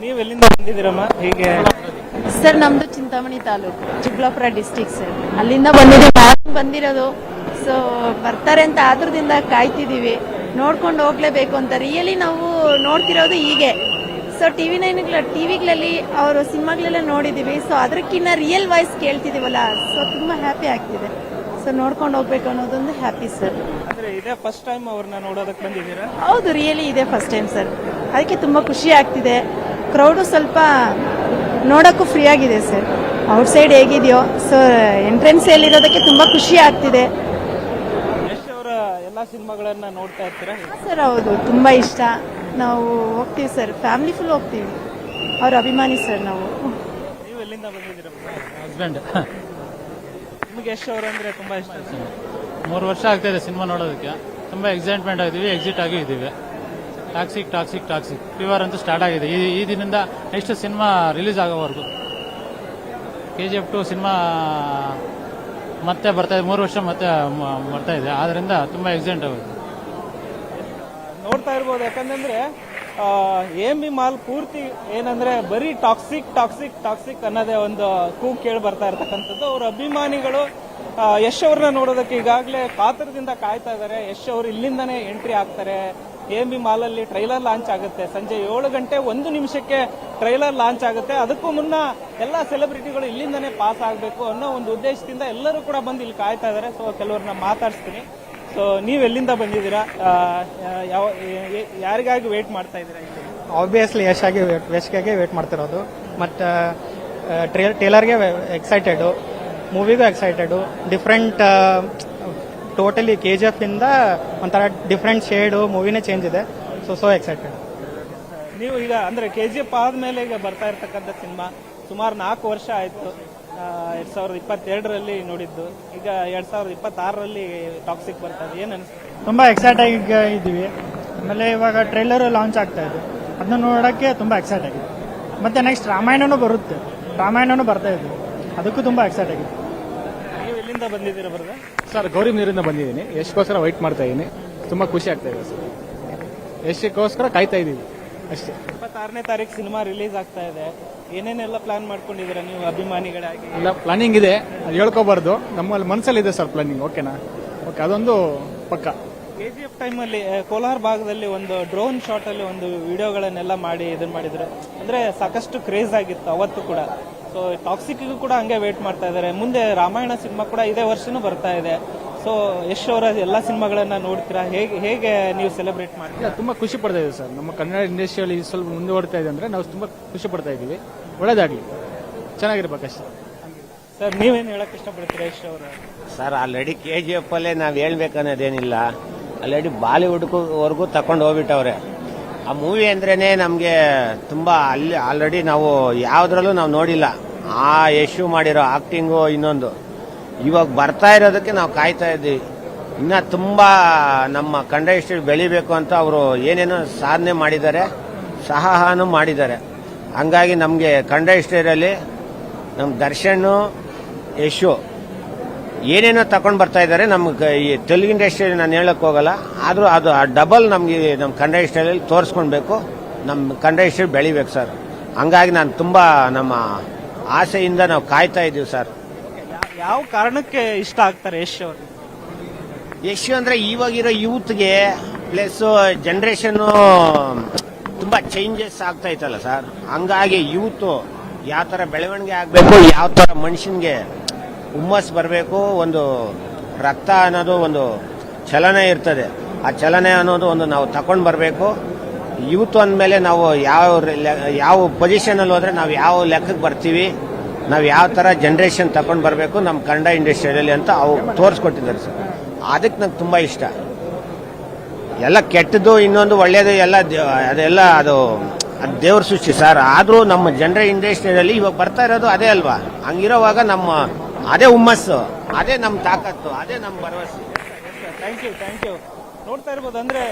ನೀವು ಎಲ್ಲಿಂದ ಬಂದಿದ್ದೀರಮ್ಮ? ಹೀಗೆ ಸರ್ ನಮ್ದು ಚಿಂತಾಮಣಿ ತಾಲೂಕು, ಚಿಕ್ಕಬಳ್ಳಾಪುರ ಡಿಸ್ಟಿಕ್ ಸರ್. ಅಲ್ಲಿಂದ ಬಂದಿರೋದು. ಸೊ ಬರ್ತಾರೆ ಅಂತ ಆತುರದಿಂದ ಕಾಯ್ತಿದೀವಿ. ನೋಡ್ಕೊಂಡು ಹೋಗ್ಲೇಬೇಕು ಅಂತ ರಿಯಲಿ ನಾವು ನೋಡ್ತಿರೋದು ಹೀಗೆ. ಸೊ ಟಿವಿಗಳಲ್ಲಿ ಅವರು ಸಿನಿಮಾಗಳೆಲ್ಲ ನೋಡಿದೀವಿ. ಸೊ ಅದಕ್ಕಿಂತ ರಿಯಲ್ ವಾಯ್ಸ್ ಕೇಳ್ತಿದೀವಲ್ಲ, ಸೊ ತುಂಬಾ ಹ್ಯಾಪಿ ಆಗ್ತಿದೆ. ಸೊ ನೋಡ್ಕೊಂಡು ಹೋಗ್ಬೇಕು ಅನ್ನೋದೊಂದು ಹ್ಯಾಪಿ ಸರ್. ಅಂದ್ರೆ ಇದೇ ಫಸ್ಟ್ ಟೈಮ್ ಅವ್ರನ್ನ ನೋಡೋದಕ್ಕೆ ಬಂದಿದ್ದೀರಾ? ಹೌದು, ರಿಯಲಿ ಇದೇ ಫಸ್ಟ್ ಟೈಮ್ ಸರ್. ಅದಕ್ಕೆ ತುಂಬಾ ಖುಷಿ ಆಗ್ತಿದೆ. ಕ್ರೌಡು ಸ್ವಲ್ಪ ನೋಡೋಕ್ಕೂ ಫ್ರೀ ಆಗಿದೆ ಸರ್. ಔಟ್ಸೈಡ್ ಹೇಗಿದೆಯೋ, ಸೊ ಎಂಟ್ರೆನ್ಸ್ ಇರೋದಕ್ಕೆ ತುಂಬಾ ಖುಷಿ ಆಗ್ತಿದೆ. ಯಶ್ ಅವರ ಎಲ್ಲಾ ಸಿನಿಮಾಗಳನ್ನ ನೋಡ್ತಾ ಇರ್ತೀರಾ? ಸರ್ ಹೌದು, ತುಂಬಾ ಇಷ್ಟ. ನಾವು ಹೋಗ್ತೀವಿ ಸರ್, ಫ್ಯಾಮಿಲಿ ಫುಲ್ ಹೋಗ್ತೀವಿ. ಅವ್ರ ಅಭಿಮಾನಿ ಸರ್ ನಾವು. ನೀವು ಎಲ್ಲಿಂದ ಬಂದಿದ್ದೀರಾ? ಹಸ್ಬೆಂಡ್. ನಿಮಗೆ ಯಶ್ ಅವರಂದ್ರೆ ತುಂಬಾ ಇಷ್ಟ? 3 ವರ್ಷ ಆಗ್ತಾ ಇದೆ ಸಿನಿಮಾ ನೋಡೋದಕ್ಕೆ. ತುಂಬಾ ಎಕ್ಸೈಟ್ಮೆಂಟ್ ಆಗಿದ್ದೀವಿ, ಎಕ್ಸಿಟ್ ಆಗಿ ಇದ್ದೀವಿ. ಟಾಕ್ಸಿಕ್ ಟಾಕ್ಸಿಕ್ ಟಾಕ್ಸಿಕ್ ಫೀವರ್ ಅಂತೂ ಸ್ಟಾರ್ಟ್ ಆಗಿದೆ ಈ ದಿನದಿಂದ ನೆಕ್ಸ್ಟ್ ಸಿನಿಮಾ ರಿಲೀಸ್ ಆಗೋವರೆಗೂ. KGF 2 ಸಿನಿಮಾ ಮತ್ತೆ ಬರ್ತಾ ಇದೆ, 3 ವರ್ಷ ಮತ್ತೆ ಬರ್ತಾ ಇದೆ. ಆದ್ರಿಂದ ತುಂಬಾ ಎಕ್ಸೈಟ್ ಆಗುತ್ತೆ. ನೋಡ್ತಾ ಇರ್ಬೋದು. ಯಾಕಂದ್ರೆ AMB ಮಾಲ್ ಪೂರ್ತಿ ಏನಂದ್ರೆ ಬರೀ ಟಾಕ್ಸಿಕ್ ಟಾಕ್ಸಿಕ್ ಟಾಕ್ಸಿಕ್ ಅನ್ನೋದೇ ಒಂದು ಕೂಗ್ ಕೇಳಿ ಬರ್ತಾ ಇರ್ತಕ್ಕಂಥದ್ದು. ಅವ್ರ ಅಭಿಮಾನಿಗಳು ಯಶ್ ಅವ್ರನ್ನ ನೋಡೋದಕ್ಕೆ ಈಗಾಗಲೇ ಕಾತರದಿಂದ ಕಾಯ್ತಾ ಇದ್ದಾರೆ. ಯಶ್ ಅವರು ಇಲ್ಲಿಂದಾನೇ ಎಂಟ್ರಿ ಆಗ್ತಾರೆ. AMB ಮಾಲ್ ಅಲ್ಲಿ ಟ್ರೈಲರ್ ಲಾಂಚ್ ಆಗುತ್ತೆ. ಸಂಜೆ 7 ಗಂಟೆ 1 ನಿಮಿಷಕ್ಕೆ ಟ್ರೈಲರ್ ಲಾಂಚ್ ಆಗುತ್ತೆ. ಅದಕ್ಕೂ ಮುನ್ನ ಎಲ್ಲ ಸೆಲೆಬ್ರಿಟಿಗಳು ಇಲ್ಲಿಂದಾನೇ ಪಾಸ್ ಆಗಬೇಕು ಅನ್ನೋ ಒಂದು ಉದ್ದೇಶದಿಂದ ಎಲ್ಲರೂ ಕೂಡ ಬಂದು ಇಲ್ಲಿ ಕಾಯ್ತಾ ಇದ್ದಾರೆ. ಸೊ ಕೆಲವ್ರನ್ನ ಮಾತಾಡಿಸ್ತೀನಿ. ಸೊ ನೀವು ಎಲ್ಲಿಂದ ಬಂದಿದ್ದೀರಾ? ಯಾರಿಗಾಗಿ ವೇಟ್ ಮಾಡ್ತಾ ಇದ್ದೀರಾ? ಆಬ್ವಿಯಸ್ಲಿ ಯಶ್ಗೆ ವೇಟ್ ಮಾಡ್ತಿರೋದು. ಮತ್ತು ಟ್ರೇಲರ್ಗೆ ಎಕ್ಸೈಟೆಡು, ಮೂವಿಗೂ ಎಕ್ಸೈಟೆಡು. ಡಿಫ್ರೆಂಟ್ ಟೋಟಲಿ KGF ಇಂದ ಒಂಥರ ಡಿಫ್ರೆಂಟ್ ಶೇಡು, ಮೂವಿನೇ ಚೇಂಜ್ ಇದೆ. So excited. ನೀವು ಈಗ ಅಂದ್ರೆ KGF ಆದ್ಮೇಲೆ ಈಗ ಬರ್ತಾ ಇರ್ತಕ್ಕಂಥ ಸಿನಿಮಾ ಸುಮಾರು 4 ವರ್ಷ ಆಯ್ತು. 2022ರಲ್ಲಿ ನೋಡಿದ್ದು, ಈಗ 2026ರಲ್ಲಿ ಟಾಕ್ಸಿಕ್ ಬರ್ತಾ ಇದೆ. ಏನ್ ಅನಿಸ್ತದೆ? ತುಂಬ ಎಕ್ಸೈಟ್ ಆಗಿದ್ದೀವಿ. ಆಮೇಲೆ ಇವಾಗ ಟ್ರೈಲರ್ ಲಾಂಚ್ ಆಗ್ತಾ ಇದೆ, ಅದನ್ನ ನೋಡೋಕ್ಕೆ ತುಂಬ ಎಕ್ಸೈಟ್ ಆಗಿದೆ. ಮತ್ತೆ ನೆಕ್ಸ್ಟ್ ರಾಮಾಯಣನೂ ಬರ್ತಾ ಇದೆ, ಅದಕ್ಕೂ ತುಂಬ ಎಕ್ಸೈಟ್ ಆಗಿದೆ. ನೀವು ಎಲ್ಲಿಂದ ಬಂದಿದ್ದೀರಾ ಬರ್ದ? ಸರ್ ಗೌರಿಬಿದನೂರಿಂದ ಬಂದಿದ್ದೀನಿ. ಯಶ್ಗೋಸ್ಕರ ವೈಟ್ ಮಾಡ್ತಾ ಇದ್ದೀನಿ. ತುಂಬ ಖುಷಿ ಆಗ್ತಾ ಇದೆ ಸರ್. ಯಶ್ಗೋಸ್ಕರ ಕಾಯ್ತಾ ಇದ್ದೀವಿ ಅಷ್ಟೇ. 26ನೇ ತಾರೀಕು ಸಿನಿಮಾ ರಿಲೀಸ್ ಆಗ್ತಾ ಇದೆ. ಏನೇನೆಲ್ಲ ಪ್ಲಾನ್ ಮಾಡ್ಕೊಂಡಿದ್ದೀರಾ ನೀವು ಅಭಿಮಾನಿಗಳಾಗಿ? ಇಲ್ಲ, ಪ್ಲಾನಿಂಗ್ ಇದೆ, ಅದು ಹೇಳ್ಕೋಬಾರ್ದು. ನಮ್ಮಲ್ಲಿ ಮನಸ್ಸಲ್ಲಿದೆ ಸರ್ ಪ್ಲಾನಿಂಗ್. ಓಕೆನಾ? ಓಕೆ, ಅದೊಂದು ಪಕ್ಕ. KGF ಟೈಮಲ್ಲಿ ಕೋಲಾರ ಭಾಗದಲ್ಲಿ ಒಂದು ಡ್ರೋನ್ ಶಾಟ್ ಅಲ್ಲಿ ಒಂದು ವಿಡಿಯೋಗಳನ್ನೆಲ್ಲ ಮಾಡಿ ಇದನ್ನ ಮಾಡಿದ್ರು. ಅಂದ್ರೆ ಸಾಕಷ್ಟು ಕ್ರೇಜ್ ಆಗಿತ್ತು ಅವತ್ತು ಕೂಡ. ಸೊ ಟಾಕ್ಸಿಕ್ಗೂ ಕೂಡ ಹಂಗೆ ವೇಟ್ ಮಾಡ್ತಾ ಇದ್ದಾರೆ. ಮುಂದೆ ರಾಮಾಯಣ ಸಿನಿಮಾ ಕೂಡ ಇದೇ ವರ್ಷನೂ ಬರ್ತಾ ಇದೆ. ಸೊ ಯಶ್ ಅವರ ಎಲ್ಲ ಸಿನಿಮಾಗಳನ್ನ ನೋಡ್ತೀರಾ? ಹೇಗೆ ನೀವು ಸೆಲೆಬ್ರೇಟ್ ಮಾಡ್ತೀರಾ? ತುಂಬಾ ಖುಷಿ ಪಡ್ತಾ ಇದ್ದೀವಿ ಸರ್. ನಮ್ಮ ಕನ್ನಡ ಇಂಡಸ್ಟ್ರಿಯಲ್ಲಿ ಸ್ವಲ್ಪ ಮುಂದುವರ್ತಾ ಇದೆ ಅಂದ್ರೆ ನಾವು ತುಂಬಾ ಖುಷಿ ಪಡ್ತಾ ಇದ್ದೀವಿ. ಒಳ್ಳೇದಾಗ್ಲಿ, ಚೆನ್ನಾಗಿರ್ಬೇಕಷ್ಟೇ. ಸರ್ ನೀವೇನು ಹೇಳಕ್ ಇಷ್ಟಪಡ್ತೀರಾ ಯಶ್ ಅವರ? ಸರ್ ಆಲ್ರೆಡಿ KGF ಅಲ್ಲೇ ನಾವು ಹೇಳ್ಬೇಕನ್ನೋದೇನಿಲ್ಲ. ಆಲ್ರೆಡಿ ಬಾಲಿವುಡ್ವರೆಗೂ ತಕೊಂಡು ಹೋಗ್ಬಿಟ್ಟವ್ರೆ. ಆ ಮೂವಿ ಅಂದ್ರೇನೆ ನಮಗೆ ತುಂಬಾ ಅಲ್ಲಿ ಆಲ್ರೆಡಿ ನಾವು ಯಾವ್ದ್ರಲ್ಲೂ ನಾವು ನೋಡಿಲ್ಲ. ಆ ಯಶು ಮಾಡಿರೋ ಆಕ್ಟಿಂಗು ಇನ್ನೊಂದು ಇವಾಗ ಬರ್ತಾ ಇರೋದಕ್ಕೆ ನಾವು ಕಾಯ್ತಾ ಇದ್ದೀವಿ. ಇನ್ನ ತುಂಬಾ ನಮ್ಮ ಕನ್ನಡ ಇಂಡಸ್ಟ್ರಿ ಬೆಳಿಬೇಕು ಅಂತ ಅವರು ಏನೇನೋ ಸಾಧನೆ ಮಾಡಿದ್ದಾರೆ, ಸಹಾನು ಮಾಡಿದ್ದಾರೆ. ಹಂಗಾಗಿ ನಮಗೆ ಕನ್ನಡ ಇಂಡಸ್ಟ್ರಿಯಲ್ಲಿ ನಮ್ಮ ದರ್ಶನ್, ಯಶು ಏನೇನೋ ತಗೊಂಡು ಬರ್ತಾ ಇದ್ದಾರೆ. ನಮ್ಗೆ ಈ ತೆಲುಗು ಇಂಡಸ್ಟ್ರಿ ನಾನು ಹೇಳಕ್ ಹೋಗಲ್ಲ, ಆದ್ರೂ ಅದು ಡಬಲ್ ನಮ್ಗೆ ನಮ್ಮ ಕನ್ನಡ ಇಂಡಸ್ಟ್ರಿಯಲ್ಲಿ ತೋರಿಸ್ಕೊಳ್ಬೇಕು. ನಮ್ಮ ಕನ್ನಡ ಇಂಡಸ್ಟ್ರಿ ಬೆಳಿಬೇಕು ಸರ್. ಹಂಗಾಗಿ ನಾನು ತುಂಬಾ ನಮ್ಮ ಆಸೆಯಿಂದ ನಾವು ಕಾಯ್ತಾ ಇದ್ದೀವಿ ಸರ್. ಯಾವ ಕಾರಣಕ್ಕೆ ಇಷ್ಟ ಆಗ್ತಾರೆ ಯಶ್ ಅವರು? ಯಶ್ ಅಂದ್ರೆ ಇವಾಗಿರೋ ಯೂತ್ಗೆ ಪ್ಲಸ್ ಜನರೇಷನ್ ತುಂಬಾ ಚೇಂಜಸ್ ಆಗ್ತಾ ಇತ್ತಲ್ಲ ಸರ್. ಹಂಗಾಗಿ ಯೂತ್ ಯಾವ ತರ ಬೆಳವಣಿಗೆ ಆಗ್ಬೇಕು, ಯಾವ ತರ ಮನುಷ್ಯನ್ಗೆ ಹುಮ್ಮಸ್ ಬರಬೇಕು, ಒಂದು ರಕ್ತ ಅನ್ನೋದು ಒಂದು ಚಲನೆ ಇರ್ತದೆ. ಆ ಚಲನೆ ಅನ್ನೋದು ಒಂದು ನಾವು ತಗೊಂಡ್ ಬರಬೇಕು. ಯೂತ್ ಅಂದಮೇಲೆ ನಾವು ಯಾವ ಪೊಸಿಷನ್ ಅಲ್ಲಿ ಹೋದ್ರೆ ನಾವು ಯಾವ ಲೆಕ್ಕಕ್ಕೆ ಬರ್ತೀವಿ, ನಾವು ಯಾವ ತರ ಜನರೇಷನ್ ತಗೊಂಡ್ ಬರಬೇಕು ನಮ್ಮ ಕನ್ನಡ ಇಂಡಸ್ಟ್ರಿಯಲ್ಲಿ ಅಂತ ಅವು ತೋರಿಸ್ಕೊಟ್ಟಿದ್ದಾರೆ ಸರ್. ಅದಕ್ಕೆ ನಂಗೆ ತುಂಬಾ ಇಷ್ಟ. ಎಲ್ಲ ಕೆಟ್ಟದ್ದು ಇನ್ನೊಂದು ಒಳ್ಳೇದು ಎಲ್ಲ ಅದೆಲ್ಲ ಅದು ದೇವ್ರ ಸೃಷ್ಟಿ ಸರ್. ಆದ್ರೂ ನಮ್ಮ ಜನರ ಇಂಡಸ್ಟ್ರಿಯಲ್ಲಿ ಇವಾಗ ಬರ್ತಾ ಇರೋದು ಅದೇ ಅಲ್ವಾ. ಹಂಗಿರೋವಾಗ ನಮ್ಮ ಅದೇ ಹುಮ್ಮಸ್ಸು, ಅದೇ ನಮ್ಮ ತಾಕತ್ತು, ಅದೇ ನಮ್ಮ ಭರವಸೆ. Thank you. ನೋಡ್ತಾ ಇರ್ಬೋದು. ಅಂದ್ರೆ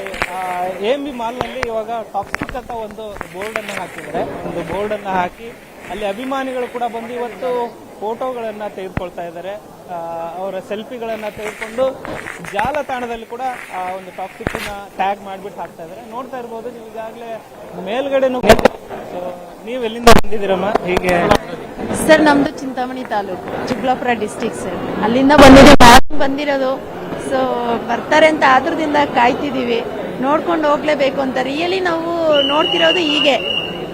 AMB ಮಾಲ್ ನಲ್ಲಿ ಇವಾಗ ಟಾಕ್ಸಿಕ್ ಅಂತ ಒಂದು ಬೋರ್ಡ್ ಅನ್ನ ಹಾಕಿದ್ದಾರೆ. ಒಂದು ಬೋರ್ಡ್ ಅನ್ನ ಹಾಕಿ ಅಲ್ಲಿ ಅಭಿಮಾನಿಗಳು ಕೂಡ ಬಂದು ಇವತ್ತು ಫೋಟೋಗಳನ್ನ ತೆಗೆದುಕೊಳ್ತಾ ಇದ್ದಾರೆ. ಅವರ ಸೆಲ್ಫಿಗಳನ್ನ ತೆಗೆದುಕೊಂಡು ಜಾಲತಾಣದಲ್ಲಿ ಕೂಡ ಒಂದು ಟಾಕ್ಸಿಕ್ ಟ್ಯಾಗ್ ಮಾಡ್ಬಿಟ್ಟು ಹಾಕ್ತಾ ಇದ್ದಾರೆ. ನೋಡ್ತಾ ಇರ್ಬೋದು ನೀವು ಈಗಾಗಲೇ ಮೇಲ್ಗಡೆನೂ. ಸೊ ನೀವು ಎಲ್ಲಿಂದ ಬಂದಿದ್ದೀರಮ್ಮ? ಹೀಗೆ ಸರ್ ನಮ್ದು ಚಿಂತಾಮಣಿ ತಾಲೂಕು, ಚಿಕ್ಕಬಳ್ಳಾಪುರ ಡಿಸ್ಟಿಕ್ ಸರ್. ಅಲ್ಲಿಂದ ಬಂದಿರೋದು. ಸೊ ಬರ್ತಾರೆ ಅಂತ ಆತುರದಿಂದ ಕಾಯ್ತಿದೀವಿ. ನೋಡ್ಕೊಂಡು ಹೋಗ್ಲೇಬೇಕು ಅಂತ. ರಿಯಲಿ ನಾವು ನೋಡ್ತಿರೋದು ಹೀಗೆ.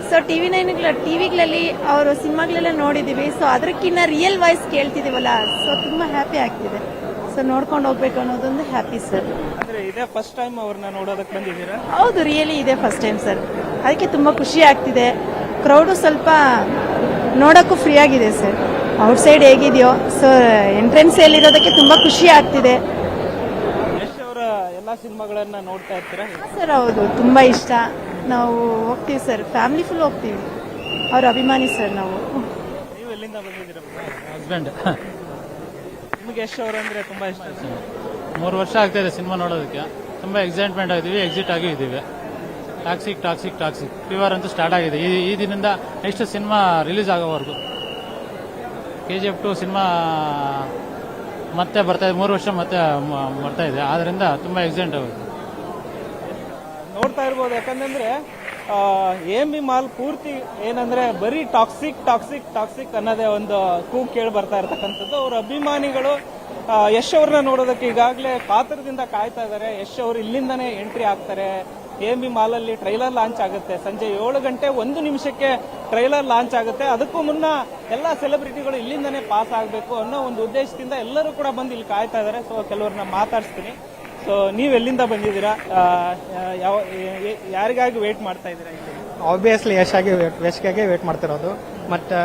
ಸೊ ಟಿವಿಗಳಲ್ಲಿ ಅವರು ಸಿನಿಮಾಗಳೆಲ್ಲ ನೋಡಿದೀವಿ. ಸೊ ಅದಕ್ಕಿಂತ ರಿಯಲ್ ವಾಯ್ಸ್ ಕೇಳ್ತಿದೀವಲ್ಲ, ಸೊ ತುಂಬಾ ಹ್ಯಾಪಿ ಆಗ್ತಿದೆ. ಸೊ ನೋಡ್ಕೊಂಡು ಹೋಗ್ಬೇಕು ಅನ್ನೋದೊಂದು ಹ್ಯಾಪಿ ಸರ್. ಅಂದ್ರೆ ಇದೇ ಫಸ್ಟ್ ಟೈಮ್ ಅವ್ರನ್ನ ನೋಡೋದಕ್ಕೆ ಬಂದಿದ್ದೀರಾ? ಹೌದು, ರಿಯಲಿ ಇದೆ ಫಸ್ಟ್ ಟೈಮ್ ಸರ್. ಅದಕ್ಕೆ ತುಂಬಾ ಖುಷಿ ಆಗ್ತಿದೆ. ಕ್ರೌಡು ಸ್ವಲ್ಪ ನೋಡಕ್ಕೂ ಫ್ರೀ ಆಗಿದೆ ಸರ್. ಔಟ್ಸೈಡ್ ಹೇಗಿದೆಯೋ, ಸೊ ಎಂಟ್ರೆನ್ಸ್ ಎಲ್ಲಿರೋದಕ್ಕೆ ತುಂಬಾ ಖುಷಿ ಆಗ್ತಿದೆ. ಯಶ್ ಅವರ ಎಲ್ಲಾ ಸಿನಿಮಾಗಳನ್ನ ನೋಡ್ತಾ ಇರ್ತೀರಾ? ಸರ್ ಹೌದು, ತುಂಬಾ ಇಷ್ಟ. ನಾವು ಹೋಗ್ತೀವಿ ಸರ್, ಫ್ಯಾಮಿಲಿ ಫುಲ್ ಹೋಗ್ತೀವಿ. ಅವ್ರ ಅಭಿಮಾನಿ ಸರ್ ನಾವು. ನೀವು ಎಲ್ಲಿಂದ ಬಂದಿದ್ದೀರಾ? ಹಸ್ಬೆಂಡ್. ನಿಮ್ಗೆ ಯಶ್ ಅವರಂದ್ರೆ ತುಂಬಾ ಇಷ್ಟ? 3 ವರ್ಷ ಆಗ್ತಾ ಇದೆ ಸಿನಿಮಾ ನೋಡೋದಕ್ಕೆ. ತುಂಬಾ ಎಕ್ಸೈಟ್ಮೆಂಟ್ ಆಗಿದ್ದೀವಿ, ಎಕ್ಸಿಟ್ ಆಗಿ ಇದ್ದೀವಿ. ಟಾಕ್ಸಿಕ್ ಟಾಕ್ಸಿಕ್ ಟಾಕ್ಸಿಕ್ ಫೀವರ್ ಅಂತೂ ಸ್ಟಾರ್ಟ್ ಆಗಿದೆ ಈ ದಿನದಿಂದ ನೆಕ್ಸ್ಟ್ ಸಿನಿಮಾ ರಿಲೀಸ್ ಆಗೋವರೆಗೂ. KGF 2 ಸಿನಿಮಾ ಮತ್ತೆ ಬರ್ತಾ ಇದೆ, 3 ವರ್ಷ ಮತ್ತೆ ಬರ್ತಾ ಇದೆ. ಆದ್ರಿಂದ ತುಂಬಾ ಎಕ್ಸೈಟ್ ಆಗುತ್ತೆ. ನೋಡ್ತಾ ಇರ್ಬೋದು. ಯಾಕಂದ್ರೆ AMB ಮಾಲ್ ಪೂರ್ತಿ ಏನಂದ್ರೆ ಬರೀ ಟಾಕ್ಸಿಕ್ ಟಾಕ್ಸಿಕ್ ಟಾಕ್ಸಿಕ್ ಅನ್ನೋದೇ ಒಂದು ಕೂಗ್ ಕೇಳಿ ಬರ್ತಾ ಇರ್ತಕ್ಕಂಥದ್ದು. ಅವ್ರ ಅಭಿಮಾನಿಗಳು ಯಶ್ ಅವ್ರನ್ನ ನೋಡೋದಕ್ಕೆ ಈಗಾಗಲೇ ಕಾತರದಿಂದ ಕಾಯ್ತಾ ಇದ್ದಾರೆ. ಯಶ್ ಅವರು ಇಲ್ಲಿಂದಾನೇ ಎಂಟ್ರಿ ಆಗ್ತಾರೆ. AMB ಮಾಲ್ ಅಲ್ಲಿ ಟ್ರೈಲರ್ ಲಾಂಚ್ ಆಗುತ್ತೆ. ಸಂಜೆ 7 ಗಂಟೆ 1 ನಿಮಿಷಕ್ಕೆ ಟ್ರೈಲರ್ ಲಾಂಚ್ ಆಗುತ್ತೆ. ಅದಕ್ಕೂ ಮುನ್ನ ಎಲ್ಲಾ ಸೆಲೆಬ್ರಿಟಿಗಳು ಇಲ್ಲಿಂದಾನೇ ಪಾಸ್ ಆಗಬೇಕು ಅನ್ನೋ ಒಂದು ಉದ್ದೇಶದಿಂದ ಎಲ್ಲರೂ ಕೂಡ ಬಂದು ಇಲ್ಲಿ ಕಾಯ್ತಾ ಇದ್ದಾರೆ. ಸೊ ಕೆಲವ್ರನ್ನ ಮಾತಾಡಿಸ್ತೀನಿ. ಸೊ ನೀವ್ ಎಲ್ಲಿಂದ ಬಂದಿದ್ದೀರಾ? ಯಾರಿಗಾಗಿ ವೇಟ್ ಮಾಡ್ತಾ ಇದ್ದೀರಾ? ಆಬ್ವಿಯಸ್ಲಿ ಯಶ್ಗೆ ವೇಟ್ ಮಾಡ್ತಿರೋದು. ಮತ್ತು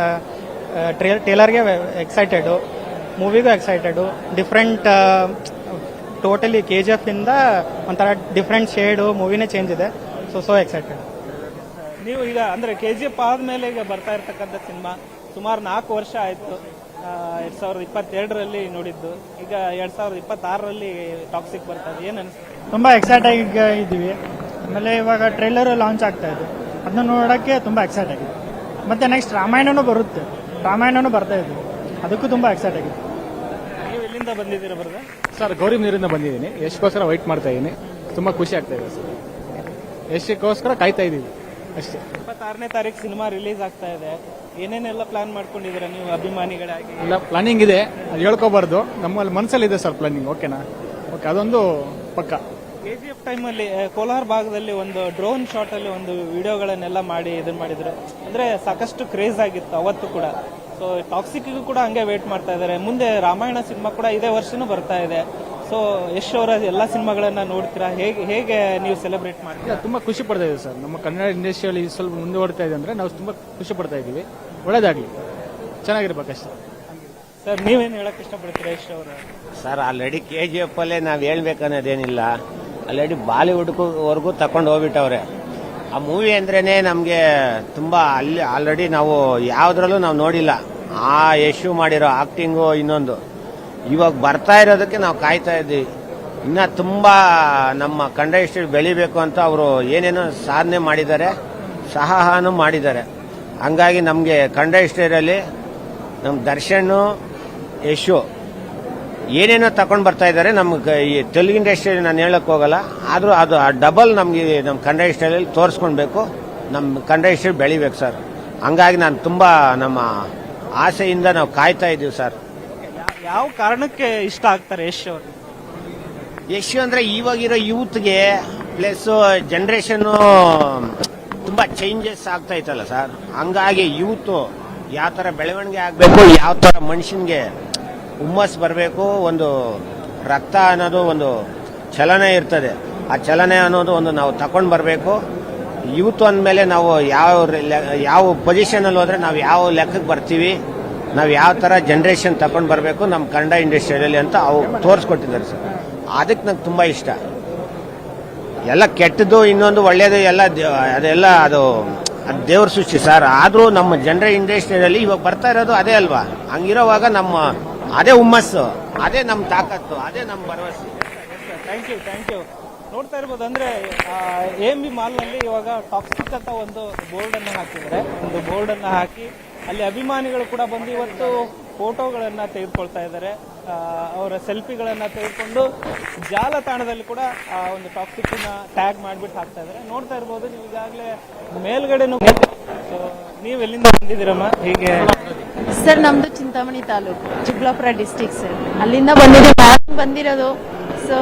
ಟ್ರೇಲರ್ಗೆ ಎಕ್ಸೈಟೆಡು, ಮೂವಿಗೂ ಎಕ್ಸೈಟೆಡು. ಡಿಫ್ರೆಂಟ್ ಟೋಟಲಿ KGF ಇಂದ ಒಂಥರ ಡಿಫ್ರೆಂಟ್ ಶೇಡು, ಮೂವಿನೇ ಚೇಂಜ್ ಇದೆ. So excited. ನೀವು ಈಗ ಅಂದ್ರೆ KGF ಆದ್ಮೇಲೆ ಈಗ ಬರ್ತಾ ಇರ್ತಕ್ಕಂಥ ಸಿನಿಮಾ ಸುಮಾರು 4 ವರ್ಷ ಆಯ್ತು. 2022ರಲ್ಲಿ ನೋಡಿದ್ದು, ಈಗ 2026ರಲ್ಲಿ ಟಾಕ್ಸಿಕ್ ಬರ್ತಾ ಇದೆ. ಏನ್ ಅನ್ಸುತ್ತೆ? ತುಂಬಾ ಎಕ್ಸೈಟ್ ಆಗಿ ಇದ್ದೀವಿ. ಆಮೇಲೆ ಇವಾಗ ಟ್ರೈಲರ್ ಲಾಂಚ್ ಆಗ್ತಾ ಇದೆ, ಅದನ್ನ ನೋಡೋಕ್ಕೆ ತುಂಬಾ ಎಕ್ಸೈಟ್ ಆಗಿದೆ. ಮತ್ತೆ ನೆಕ್ಸ್ಟ್ ರಾಮಾಯಣನೂ ಬರ್ತಾ ಇದೆ, ಅದಕ್ಕೂ ತುಂಬಾ ಎಕ್ಸೈಟ್ ಆಗಿದೆ. ನೀವು ಎಲ್ಲಿಂದ ಬಂದಿದ್ದೀರಾ ಬರದ? ಸರ್ ಗೌರಿಬಿದನೂರಿಂದ ಬಂದಿದ್ದೀನಿ. ಯಶ್ಗೋಸ್ಕರ ವೈಟ್ ಮಾಡ್ತಾ ಇದ್ದೀನಿ. ತುಂಬಾ ಖುಷಿ ಆಗ್ತಾ ಇದೆ ಸರ್. ಯಶ್ಗೋಸ್ಕರ ಕಾಯ್ತಾ ಇದ್ದೀವಿ ಅಷ್ಟೇ. 26ನೇ ತಾರೀಕು ಸಿನಿಮಾ ರಿಲೀಸ್ ಆಗ್ತಾ ಇದೆ. ಏನೇನೆಲ್ಲ ಪ್ಲಾನ್ ಮಾಡ್ಕೊಂಡಿದ್ದೀರಾ ನೀವು ಅಭಿಮಾನಿಗಳಾಗಿ? ಇಲ್ಲ, ಪ್ಲಾನಿಂಗ್ ಇದೆ, ಅದು ಹೇಳ್ಕೋಬಾರ್ದು. ನಮ್ಮಲ್ಲಿ ಮನಸ್ಸಲ್ಲಿ ಇದೆ ಸರ್ ಪ್ಲಾನಿಂಗ್. ಓಕೆನಾ? ಓಕೆ, ಅದೊಂದು ಪಕ್ಕ. KGF ಟೈಮಲ್ಲಿ ಕೋಲಾರ ಭಾಗದಲ್ಲಿ ಒಂದು ಡ್ರೋನ್ ಶಾಟ್ ಅಲ್ಲಿ ಒಂದು ವಿಡಿಯೋಗಳನ್ನೆಲ್ಲ ಮಾಡಿ ಇದನ್ನ ಮಾಡಿದ್ರು. ಅಂದ್ರೆ ಸಾಕಷ್ಟು ಕ್ರೇಜ್ ಆಗಿತ್ತು ಅವತ್ತು ಕೂಡ. ಸೊ ಟಾಕ್ಸಿಕ್ಗೂ ಕೂಡ ಹಂಗೆ ವೇಟ್ ಮಾಡ್ತಾ ಇದ್ದಾರೆ. ಮುಂದೆ ರಾಮಾಯಣ ಸಿನಿಮಾ ಕೂಡ ಇದೇ ವರ್ಷನೂ ಬರ್ತಾ ಇದೆ. ಸೊ ಯಶ್ ಅವರ ಎಲ್ಲಾ ಸಿನಿಮಾಗಳನ್ನ ನೋಡ್ತೀರಾ? ಹೇಗೆ ನೀವು ಸೆಲೆಬ್ರೇಟ್ ಮಾಡ್ತೀರಾ? ತುಂಬಾ ಖುಷಿ ಪಡ್ತಾ ಇದೆ ಸರ್. ನಮ್ಮ ಕನ್ನಡ ಇಂಡಸ್ಟ್ರಿಯಲ್ಲಿ ಸ್ವಲ್ಪ ಮುಂದುವರ್ತಾ ಇದೆ ಅಂದ್ರೆ ನಾವು ತುಂಬಾ ಖುಷಿ ಪಡ್ತಾ ಇದ್ದೀವಿ. ಒಳ್ಳೇದಾಗ್ಲಿ, ಚೆನ್ನಾಗಿರ್ಬೇಕಷ್ಟೇ. ಸರ್ ನೀವೇನು ಹೇಳಕ್ ಇಷ್ಟಪಡ್ತೀರಾ ಯಶ್ ಅವರ? ಸರ್ ಆಲ್ರೆಡಿ KGF ಅಲ್ಲೇ ನಾವ್ ಹೇಳ್ಬೇಕನ್ನೋದೇನಿಲ್ಲ. ಆಲ್ರೆಡಿ ಬಾಲಿವುಡ್ವರೆಗೂ ತಕೊಂಡು ಹೋಗ್ಬಿಟ್ಟವ್ರೆ. ಆ ಮೂವಿ ಅಂದ್ರೇನೆ ನಮ್ಗೆ ತುಂಬಾ ಅಲ್ಲಿ ಆಲ್ರೆಡಿ ನಾವು ಯಾವ್ದ್ರಲ್ಲೂ ನಾವು ನೋಡಿಲ್ಲ. ಆ ಯಶು ಮಾಡಿರೋ ಆಕ್ಟಿಂಗು ಇನ್ನೊಂದು ಇವಾಗ ಬರ್ತಾ ಇರೋದಕ್ಕೆ ನಾವು ಕಾಯ್ತಾ ಇದ್ದೀವಿ. ಇನ್ನ ತುಂಬಾ ನಮ್ಮ ಕನ್ನಡ ಇಂಡಸ್ಟ್ರಿ ಬೆಳಿಬೇಕು ಅಂತ ಅವರು ಏನೇನೋ ಸಾಧನೆ ಮಾಡಿದ್ದಾರೆ, ಸಹಾನು ಮಾಡಿದ್ದಾರೆ. ಹಂಗಾಗಿ ನಮಗೆ ಕನ್ನಡ ಇಂಡಸ್ಟ್ರಿಯಲ್ಲಿ ನಮ್ಮ ದರ್ಶನ್, ಯಶು ಏನೇನೋ ತಗೊಂಡು ಬರ್ತಾ ಇದ್ದಾರೆ. ನಮ್ಗೆ ಈ ತೆಲುಗು ಇಂಡಸ್ಟ್ರಿಯಲ್ಲಿ ನಾನು ಹೇಳಕ್ ಹೋಗಲ್ಲ, ಆದ್ರೂ ಅದು ಡಬಲ್ ನಮ್ಗೆ ನಮ್ಮ ಕನ್ನಡ ಇಂಡಸ್ಟ್ರಿಯಲ್ಲಿ ತೋರಿಸ್ಕೊಳ್ಬೇಕು. ನಮ್ಮ ಕನ್ನಡ ಇಂಡಸ್ಟ್ರಿ ಬೆಳಿಬೇಕು ಸರ್. ಹಂಗಾಗಿ ನಾನು ತುಂಬಾ ನಮ್ಮ ಆಸೆಯಿಂದ ನಾವು ಕಾಯ್ತಾ ಇದ್ದೀವಿ ಸರ್. ಯಾವ ಕಾರಣಕ್ಕೆ ಇಷ್ಟ ಆಗ್ತಾರೆ ಯಶ್ ಅವರು? ಯಶ್ ಅಂದ್ರೆ ಇವಾಗಿರೋ ಯೂತ್ಗೆ ಪ್ಲಸ್ ಜನರೇಷನ್ ತುಂಬಾ ಚೇಂಜಸ್ ಆಗ್ತಾ ಇತ್ತಲ್ಲ ಸರ್. ಹಂಗಾಗಿ ಯೂತ್ ಯಾವ ತರ ಬೆಳವಣಿಗೆ ಆಗ್ಬೇಕು, ಯಾವ ತರ ಮನುಷ್ಯನ್ಗೆ ಹುಮ್ಮಸ್ ಬರಬೇಕು, ಒಂದು ರಕ್ತ ಅನ್ನೋದು ಒಂದು ಚಲನೆ ಇರ್ತದೆ. ಆ ಚಲನೆ ಅನ್ನೋದು ಒಂದು ನಾವು ತಗೊಂಡ್ ಬರಬೇಕು. ಯೂತ್ ಅಂದಮೇಲೆ ನಾವು ಯಾವ ಪೊಸಿಷನ್ ಅಲ್ಲಿ ಹೋದ್ರೆ ನಾವು ಯಾವ ಲೆಕ್ಕಕ್ಕೆ ಬರ್ತೀವಿ, ನಾವು ಯಾವ ತರ ಜನರೇಷನ್ ತಗೊಂಡ್ ಬರಬೇಕು ನಮ್ಮ ಕನ್ನಡ ಇಂಡಸ್ಟ್ರಿಯಲ್ಲಿ ಅಂತ ಅವು ತೋರಿಸ್ಕೊಟ್ಟಿದ್ದಾರೆ ಸರ್. ಅದಕ್ಕೆ ನಂಗೆ ತುಂಬಾ ಇಷ್ಟ. ಎಲ್ಲ ಕೆಟ್ಟದ್ದು ಇನ್ನೊಂದು ಒಳ್ಳೇದು ಎಲ್ಲ ಅದೆಲ್ಲ ಅದು ದೇವ್ರ ಸೃಷ್ಟಿ ಸರ್. ಆದ್ರೂ ನಮ್ಮ ಜನರ ಇಂಡಸ್ಟ್ರಿಯಲ್ಲಿ ಇವಾಗ ಬರ್ತಾ ಇರೋದು ಅದೇ ಅಲ್ವಾ. ಹಂಗಿರೋವಾಗ ನಮ್ಮ ಅದೇ ಹುಮ್ಮಸ್ಸು, ಅದೇ ನಮ್ಮ ತಾಕತ್ತು, ಅದೇ ನಮ್ಮ ಭರವಸೆ. Thank you. ನೋಡ್ತಾ ಇರ್ಬೋದು. ಅಂದ್ರೆ AMB ಮಾಲ್ ನಲ್ಲಿ ಇವಾಗ ಟಾಕ್ಸಿಕ್ ಅಂತ ಒಂದು ಬೋರ್ಡ್ ಅನ್ನ ಹಾಕಿದ್ದಾರೆ. ಒಂದು ಬೋರ್ಡ್ ಅನ್ನ ಹಾಕಿ ಅಲ್ಲಿ ಅಭಿಮಾನಿಗಳು ಕೂಡ ಬಂದು ಇವತ್ತು ಫೋಟೋಗಳನ್ನ ತೆಗೆದುಕೊಳ್ತಾ ಇದ್ದಾರೆ. ಅವರ ಸೆಲ್ಫಿಗಳನ್ನ ತೆಗೆದುಕೊಂಡು ಜಾಲತಾಣದಲ್ಲಿ ಕೂಡ ಒಂದು ಟಾಕ್ಸಿಕ್ ಟ್ಯಾಗ್ ಮಾಡ್ಬಿಟ್ಟು ಹಾಕ್ತಾ ಇದ್ದಾರೆ. ನೋಡ್ತಾ ಇರ್ಬೋದು ನೀವು ಈಗಾಗಲೇ ಮೇಲ್ಗಡೆನೂ. ಸೊ ನೀವು ಎಲ್ಲಿಂದ ಬಂದಿದ್ದೀರಮ್ಮ? ಹೀಗೆ ಸರ್ ನಮ್ದು ಚಿಂತಾಮಣಿ ತಾಲೂಕು, ಚಿಕ್ಕಬಳ್ಳಾಪುರ ಡಿಸ್ಟಿಕ್ ಸರ್. ಅಲ್ಲಿಂದ ಬಂದಿರೋದು. ಸೊ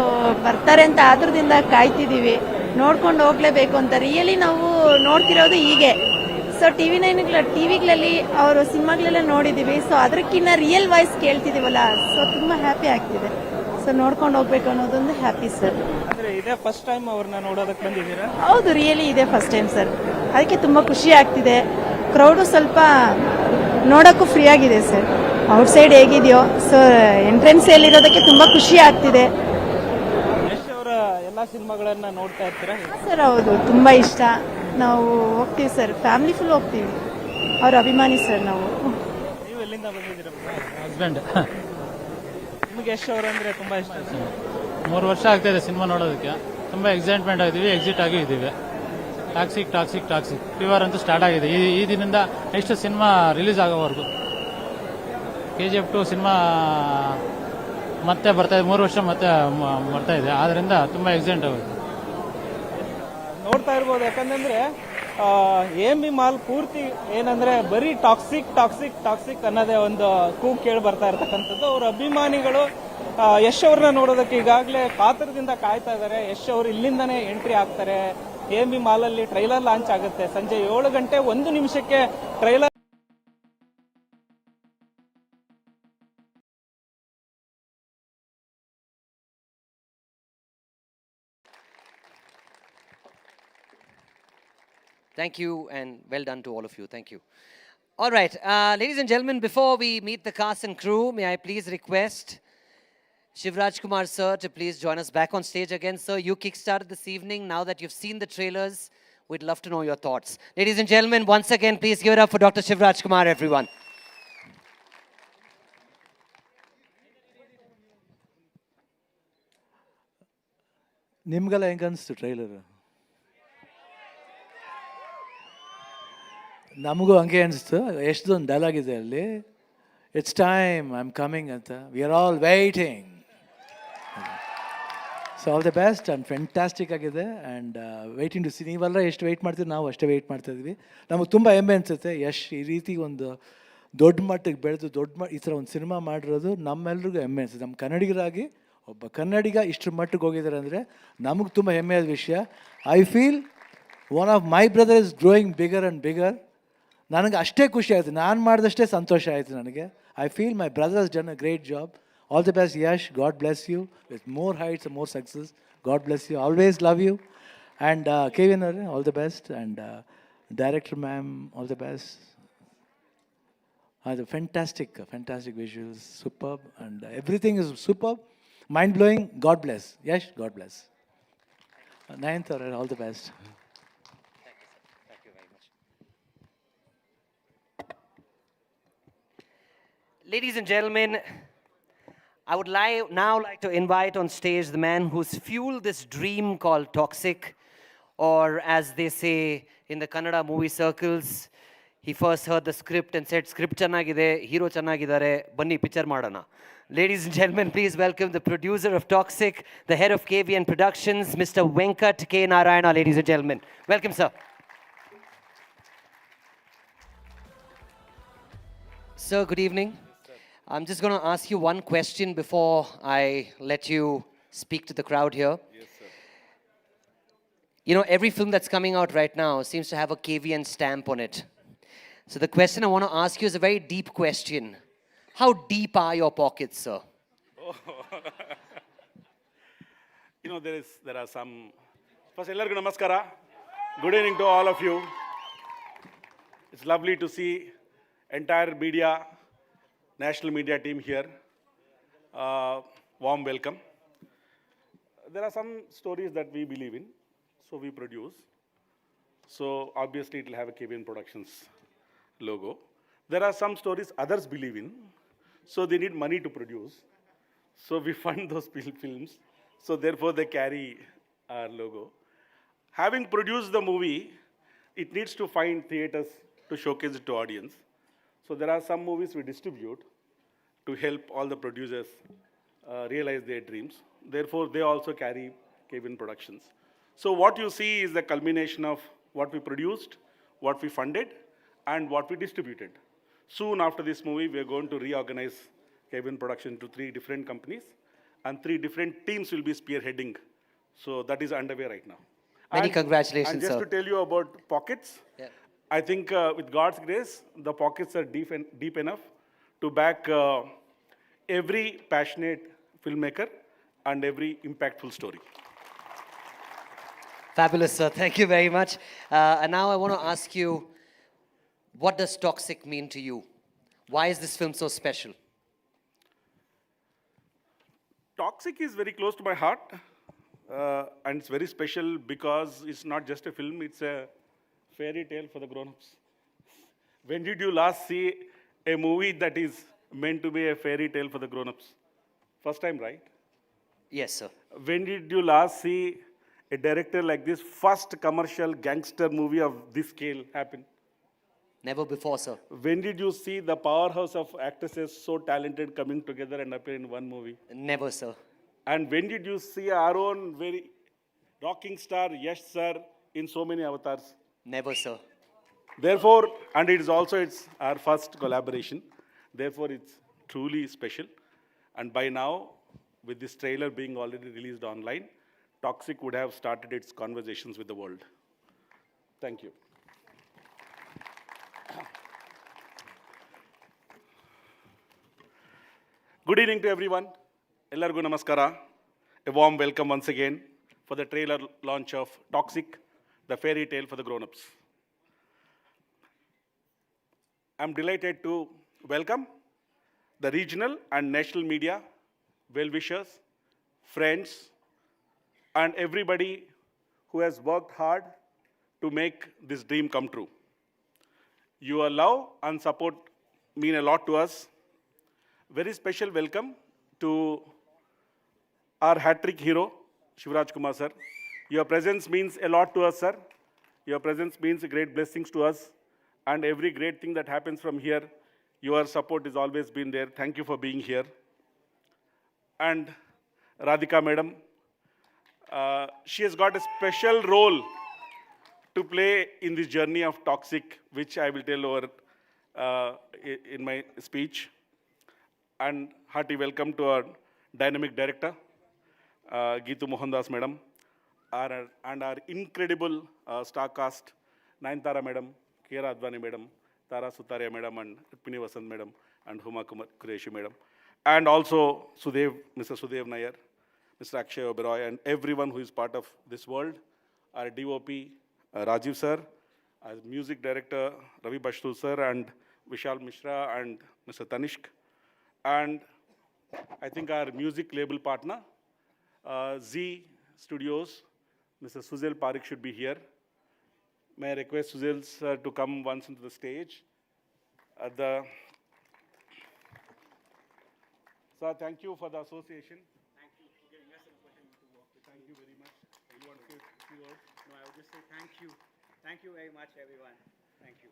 ಬರ್ತಾರೆ ಅಂತ ಆತುರದಿಂದ ಕಾಯ್ತಿದೀವಿ. ನೋಡ್ಕೊಂಡು ಹೋಗ್ಲೇಬೇಕು ಅಂತ. ರಿಯಲಿ ನಾವು ನೋಡ್ತಿರೋದು ಹೀಗೆ. ಸೊ ಟಿವಿಗಳಲ್ಲಿ ಅವರು ಸಿನಿಮಾಗಳೆಲ್ಲ ನೋಡಿದೀವಿ. ಸೊ ಅದಕ್ಕಿಂತ ರಿಯಲ್ ವಾಯ್ಸ್ ಕೇಳ್ತಿದೀವಲ್ಲ, ಸೊ ತುಂಬಾ ಹ್ಯಾಪಿ ಆಗ್ತಿದೆ. ಸೊ ನೋಡ್ಕೊಂಡು ಹೋಗ್ಬೇಕು ಅನ್ನೋದೊಂದು ಹ್ಯಾಪಿ ಸರ್. ಅಂದ್ರೆ ಇದೇ ಫಸ್ಟ್ ಟೈಮ್ ಅವ್ರನ್ನ ನೋಡೋದಕ್ಕೆ ಬಂದಿದ್ದೀರಾ? ಹೌದು, ರಿಯಲಿ ಇದೆ ಫಸ್ಟ್ ಟೈಮ್ ಸರ್. ಅದಕ್ಕೆ ತುಂಬಾ ಖುಷಿ ಆಗ್ತಿದೆ. ಕ್ರೌಡು ಸ್ವಲ್ಪ ನೋಡೋಕ್ಕೂ ಫ್ರೀ ಆಗಿದೆ ಸರ್. ಔಟ್ ಸೈಡ್ ಹೇಗಿದೆಯೋ, ಸೊ ಎಂಟ್ರೆನ್ಸ್ ಇರೋದಕ್ಕೆ ತುಂಬಾ ಖುಷಿ ಆಗ್ತಿದೆ. ಯಶ್ ಅವರ ಎಲ್ಲಾ ಸಿನಿಮಾಗಳನ್ನ ನೋಡ್ತಾ ಇರ್ತೀರಾ? ಸರ್ ಹೌದು, ತುಂಬಾ ಇಷ್ಟ. ನಾವು ಹೋಗ್ತೀವಿ ಸರ್, ಫ್ಯಾಮಿಲಿ ಫುಲ್ ಹೋಗ್ತೀವಿ. ಅವ್ರ ಅಭಿಮಾನಿ ಸರ್ ನಾವು. ನೀವು ಎಲ್ಲಿಂದ ಬಂದಿದ್ದೀರಾ? ಹಸ್ಬೆಂಡ್. ನಿಮ್ಗೆ ಯಶ್ ಅವರಂದ್ರೆ ತುಂಬಾ ಇಷ್ಟ? 3 ವರ್ಷ ಆಗ್ತಾಯಿದೆ ಸಿನಿಮಾ ನೋಡೋದಕ್ಕೆ. ತುಂಬ ಎಕ್ಸೈಟ್ಮೆಂಟ್ ಆಗಿದ್ದೀವಿ, ಎಕ್ಸಿಟ್ ಆಗಿ ಇದ್ದೀವಿ. ಟಾಕ್ಸಿಕ್ ಟಾಕ್ಸಿಕ್ ಟಾಕ್ಸಿಕ್ ಫೀವರ್ ಅಂತೂ ಸ್ಟಾರ್ಟ್ ಆಗಿದೆ. ಈ ದಿನದಿಂದ ನೆಕ್ಸ್ಟ್ ಸಿನಿಮಾ ರಿಲೀಸ್ ಆಗೋವರೆಗೂ. KGF 2 ಸಿನಿಮಾ ಮತ್ತೆ ಬರ್ತಾಯಿದೆ, 3 ವರ್ಷ ಮತ್ತೆ ಬರ್ತಾ ಇದೆ. ಆದ್ದರಿಂದ ತುಂಬ ಎಕ್ಸೈಟ್ ಆಗುತ್ತೆ. ನೋಡ್ತಾ ಇರ್ಬೋದು. ಯಾಕಂದ್ರೆ AMB ಮಾಲ್ ಪೂರ್ತಿ ಏನಂದ್ರೆ ಬರೀ ಟಾಕ್ಸಿಕ್ ಟಾಕ್ಸಿಕ್ ಟಾಕ್ಸಿಕ್ ಅನ್ನೋದೇ ಒಂದು ಕೂಗ್ ಕೇಳಿ ಬರ್ತಾ ಇರ್ತಕ್ಕಂಥದ್ದು. ಅವ್ರ ಅಭಿಮಾನಿಗಳು ಯಶ್ ಅವ್ರನ್ನ ನೋಡೋದಕ್ಕೆ ಈಗಾಗಲೇ ಕಾತರದಿಂದ ಕಾಯ್ತಾ ಇದ್ದಾರೆ. ಯಶ್ ಅವರು ಇಲ್ಲಿಂದಾನೇ ಎಂಟ್ರಿ ಆಗ್ತಾರೆ. AMB ಮಾಲ್ ಅಲ್ಲಿ ಟ್ರೈಲರ್ ಲಾಂಚ್ ಆಗುತ್ತೆ ಸಂಜೆ 7 ಗಂಟೆ 1 ನಿಮಿಷಕ್ಕೆ trailer. Thank you, and well done to all of you. Thank you. All right, ladies and gentlemen, before we meet the cast and crew, may I please request Shivraj Kumar sir to please join us back on stage again. Sir, you kickstarted this evening. Now that you've seen the trailers, we'd love to know your thoughts. Ladies and gentlemen, once again, please give it up for Dr. Shivraj Kumar, everyone. ನಿಮ್ಗೆಲ್ಲ ಹೆಂಗೆ ಅನಿಸ್ತು trailer? ನಮಗೂ ಹಂಗೆ ಅನಿಸ್ತು. ಎಷ್ಟೊಂದು dialogue ಇದೆ ಅಲ್ಲಿ. It's time, I am coming ಅಂತ. We are all waiting. So all the best and fantastic ಆಗಿದೆ. And waiting to see. ನೀವೆಲ್ಲ ಎಷ್ಟು ವೆಯ್ಟ್ ಮಾಡ್ತೀವಿ, ನಾವು ಅಷ್ಟೇ ವೆಯ್ಟ್ ಮಾಡ್ತಾಯಿದ್ವಿ. ನಮಗೆ ತುಂಬ ಹೆಮ್ಮೆ ಅನಿಸುತ್ತೆ. ಯಶ್ ಈ ರೀತಿ ಒಂದು ದೊಡ್ಡ ಮಟ್ಟಿಗೆ ಬೆಳೆದು ಈ ಥರ ಒಂದು ಸಿನಿಮಾ ಮಾಡಿರೋದು ನಮ್ಮೆಲ್ರಿಗೂ ಹೆಮ್ಮೆ ಅನಿಸುತ್ತೆ. ನಮ್ಮ ಕನ್ನಡಿಗರಾಗಿ ಒಬ್ಬ ಕನ್ನಡಿಗ ಇಷ್ಟರ ಮಟ್ಟಿಗೆ ಹೋಗಿದ್ದಾರೆ ಅಂದರೆ ನಮಗೆ ತುಂಬ ಹೆಮ್ಮೆಯಾದ ವಿಷಯ. I feel one of my brother is growing bigger and bigger. ನನಗೆ ಅಷ್ಟೇ ಖುಷಿ ಆಯಿತು, ನಾನು ಮಾಡಿದಷ್ಟೇ ಸಂತೋಷ ಆಯಿತು ನನಗೆ. I feel my brother has done a great job. All the best Yash. God bless you with more heights and more success. God bless you. Always love you. And Kevin, all the best. And director ma'am, all the best. The fantastic visuals, superb. And everything is superb, mind-blowing. God bless. Yash, God bless. Nayanthara, all the best. Ladies and gentlemen, I would now like to invite on stage the man who's fueled this dream called Toxic, or as they say in the Kannada movie circles, he first heard the script and said, script channagide, hero channagidare, banni picture madana. Ladies and gentlemen, please welcome the producer of Toxic, the head of KVN Productions, Mr. Venkat K. Narayana. Ladies and gentlemen, welcome, sir. Sir, good evening. I'm just going to ask you one question before I let you speak to the crowd here. Yes, sir. You know, every film that's coming out right now seems to have a KVN stamp on it. So the question I want to ask you is a very deep question. How deep are your pockets, sir? Oh. You know, there are some... First, ellargu namaskara. Good evening to all of you. It's lovely to see entire media, national media team here. Warm welcome. There are some stories that we believe in, so we produce. So obviously it will have a KVN Productions logo. There are some stories others believe in, so they need money to produce. So we fund those films, so therefore they carry our logo. Having produced the movie, it needs to find theaters to showcase it to audience. So there are some movies we distribute to help all the producers realize their dreams. Therefore, they also carry KVN Productions. So what you see is the culmination of what we produced, what we funded, and what we distributed. Soon after this movie, we are going to reorganize KVN Production to 3 different companies, and 3 different teams will be spearheading. So that is underway right now. Many congratulations, and just sir. to tell you about pockets, yeah. I think with God's grace, the pockets are deep enough to back every passionate filmmaker and every impactful story. Fabulous, sir. Thank you very much. And now I want to ask you, what does toxic mean to you? Why is this film so special? Toxic is very close to my heart, and it's very special because it's not just a film, it's a fairy tale for the grown-ups. When did you last see a movie that is meant to be a fairy tale for the grown-ups? First time, right? Yes, sir. When did you last see a director like this, first commercial gangster movie of this scale happen? Never before, sir. When did you see the powerhouse of actresses so talented coming together and appear in one movie? Never, sir. And when did you see our own very rocking star Yash sir in so many avatars? Never, sir. Therefore, and it is also it's our first collaboration. Therefore, it's truly special. And by now, with this trailer being already released online, Toxic would have started its conversations with the world. Thank you. Good evening to everyone. Ellargu namaskara. A warm welcome once again for the trailer launch of Toxic, the fairy tale for the grown-ups. I'm delighted to welcome the regional and national media, well-wishers, friends, and everybody who has worked hard to make this dream come true. Your love and support mean a lot to us. Very special welcome to our hat-trick hero, Shivraj Kumar sir. Your presence means a lot to us, sir. Your presence means great blessings to us. And every great thing that happens from here, your support has always been there. Thank you for being here. And Radhika madam, she has got a special role to play in this journey of Toxic, which I will tell over in my speech. And hearty welcome to our dynamic director, Geetu Mohandas madam, and our incredible star cast, Nayanthara madam, Kiara Advani madam, Sutaria madam, and Rukmini Vasanth madam, and Huma Qureshi madam, and also Mr. Sudev Nair, Mr. Akshay Oberoi, and everyone who is part of this world, our DOP, Rajiv sir, our music director, Ravi Bashtu sir, and Vishal Mishra, and Mr. Tanishk, and I think our music label partner, Z Studios, Mr. Suzel Parik should be here. May I request Suzel sir to come once into the stage. Sir, thank you for the association. Thank you for giving us an opportunity to work with you. Thank you very much. You want to say a few words? No, I would just say thank you. Thank you very much, everyone. Thank you.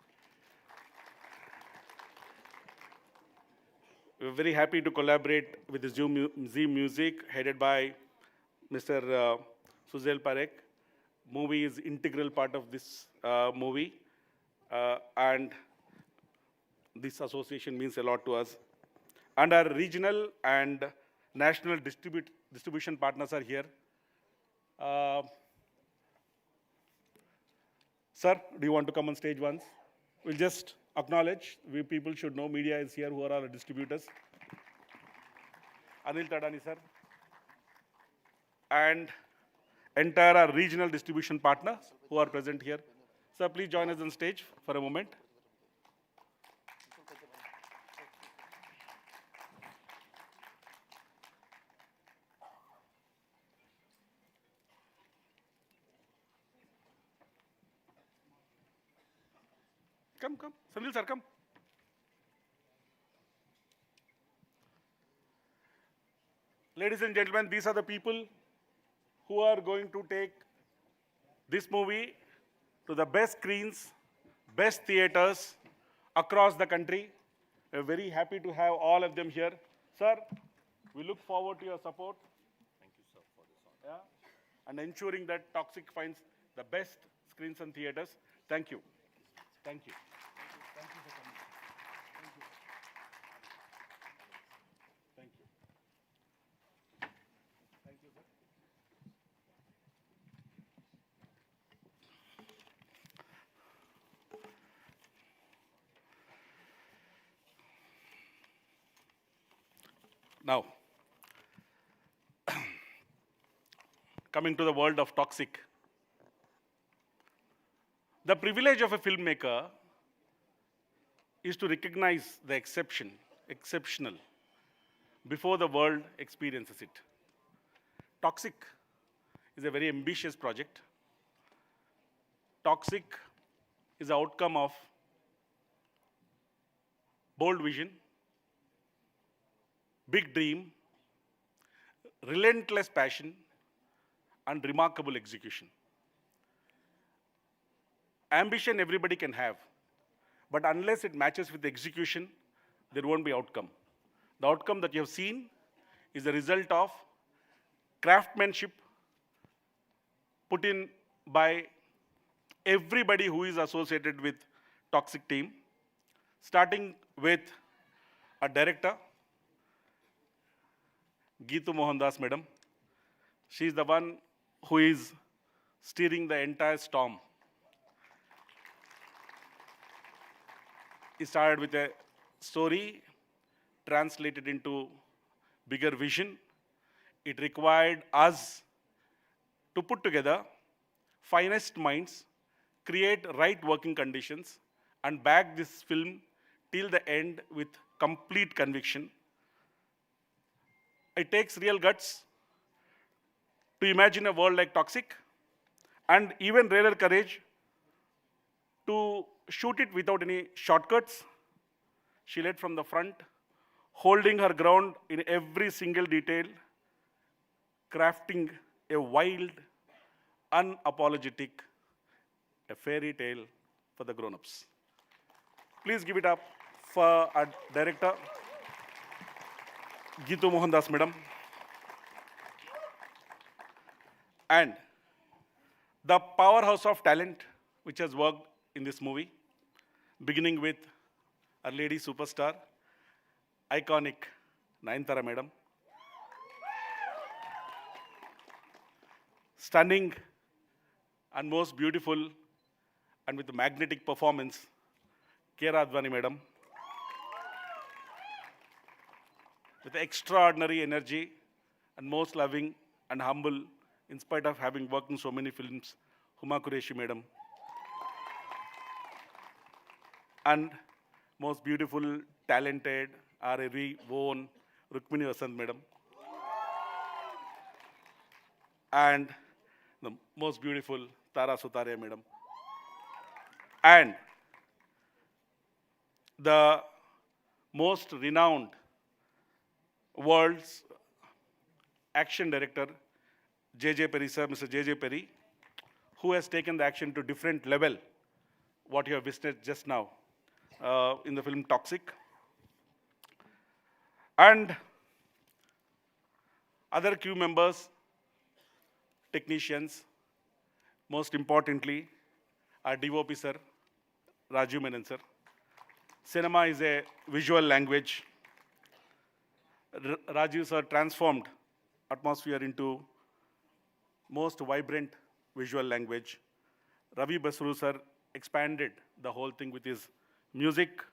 We're very happy to collaborate with the Z Music, headed by Mr. Suzel Parekh. Movie is integral part of this movie, and this association means a lot to us. And our regional and national distribution partners are here. Sir, do you want to come on stage once? We'll just acknowledge, we people should know media is here, who are our distributors. Anil Tadani sir. And entire our regional distribution partners who are present here. Sir, please join us on stage for a moment. Come. Sanil sir, come. Ladies and gentlemen, these are the people who are going to take this movie to the best screens, best theaters across the country. We're very happy to have all of them here. Sir, we look forward to your support. Thank you, sir, for this honor. Yeah? And ensuring that Toxic finds the best screens and theaters. Thank you. Thank you. Thank you for coming. Thank you. Thank you. Thank you, sir. Now, coming to the world of toxic. The privilege of a filmmaker is to recognize the exceptional, before the world experiences it. Toxic is a very ambitious project. Toxic is the outcome of bold vision, big dream, relentless passion, and remarkable execution. Ambition everybody can have, but unless it matches with execution, there won't be outcome. The outcome that you have seen is the result of craftsmanship put in by everybody who is associated with Toxic team, starting with a director, Geetu Mohandas madam. She is the one who is steering the entire storm. It started with a story translated into bigger vision. It required us to put together finest minds, create right working conditions, and back this film till the end with complete conviction. It takes real guts to imagine a world like Toxic, and even rarer courage to shoot it without any shortcuts. She led from the front, holding her ground in every single detail, crafting a wild, unapologetic, a fairy tale for the grown-ups. Please give it up for our director, Geetu Mohandas madam. And the powerhouse of talent which has worked in this movie, beginning with our lady superstar, iconic Nayanthara madam. Stunning and most beautiful and with a magnetic performance, Kiara Advani madam. With extraordinary energy and most loving and humble, in spite of having worked in so many films, Huma Qureshi madam. And most beautiful, talented, our very own Rukmini Vasanth madam. And the most beautiful Sutaria madam. And the most renowned world's action director, Perry sir, Mr. Perry, who has taken the action to different level, what you have witnessed just now in the film Toxic. And other crew members, technicians, most importantly, our DOP sir, Raju Menon sir. Cinema is a visual language. Rajiv sir transformed atmosphere into most vibrant visual language. Ravi Basru sir expanded the whole thing with his music,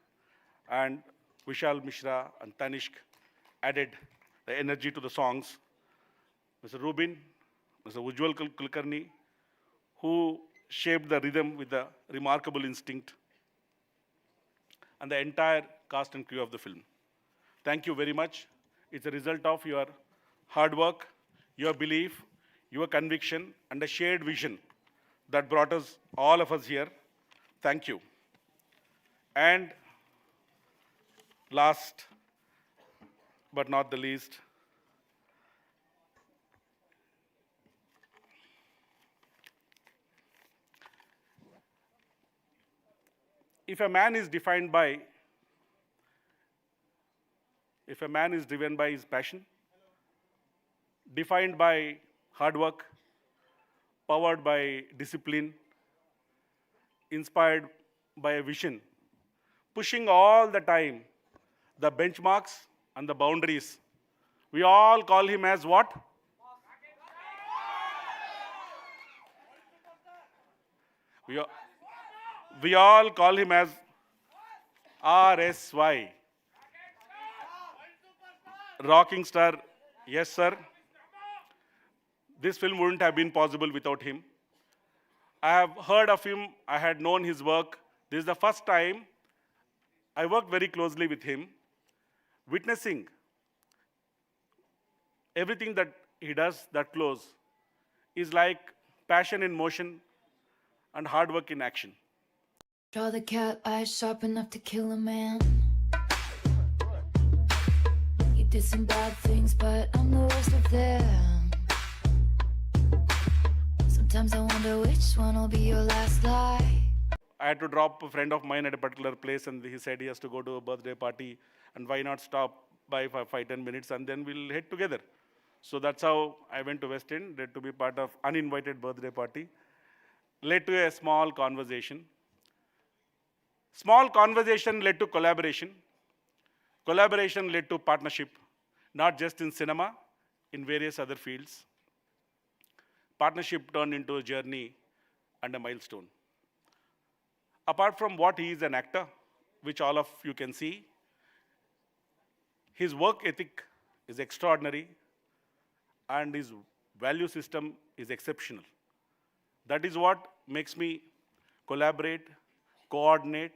and Vishal Mishra and Tanishk added the energy to the songs. Mr. Rubin, Mr. Ujjwal Kulkarni, who shaped the rhythm with a remarkable instinct, and the entire cast and crew of the film. Thank you very much. It's a result of your hard work, your belief, your conviction, and a shared vision that brought us, all of us here. Thank you. And last but not the least, if a man is driven by his passion, defined by hard work, powered by discipline, inspired by a vision, pushing all the time the benchmarks and the boundaries, we all call him as what? We all call him as RSY. rocking star, yes, sir. This film wouldn't have been possible without him. I have heard of him, I had known his work. This is the first time I worked very closely with him, witnessing everything that he does that close is like passion in motion and hard work in action. Draw the cat eyes sharp enough to kill a man. You did some bad things, but I'm the worst of them. Sometimes I wonder which one will be your last lie. I had to drop a friend of mine at a particular place, and he said he has to go to a birthday party, and why not stop by for 5-10 minutes, and then we'll head together. So that's how I went to West End, to be part of uninvited birthday party. Led to a small conversation. Small conversation led to collaboration. Collaboration led to partnership, not just in cinema, in various other fields. Partnership turned into a journey and a milestone. Apart from what he is an actor, which all of you can see, his work ethic is extraordinary and his value system is exceptional. That is what makes me collaborate, coordinate,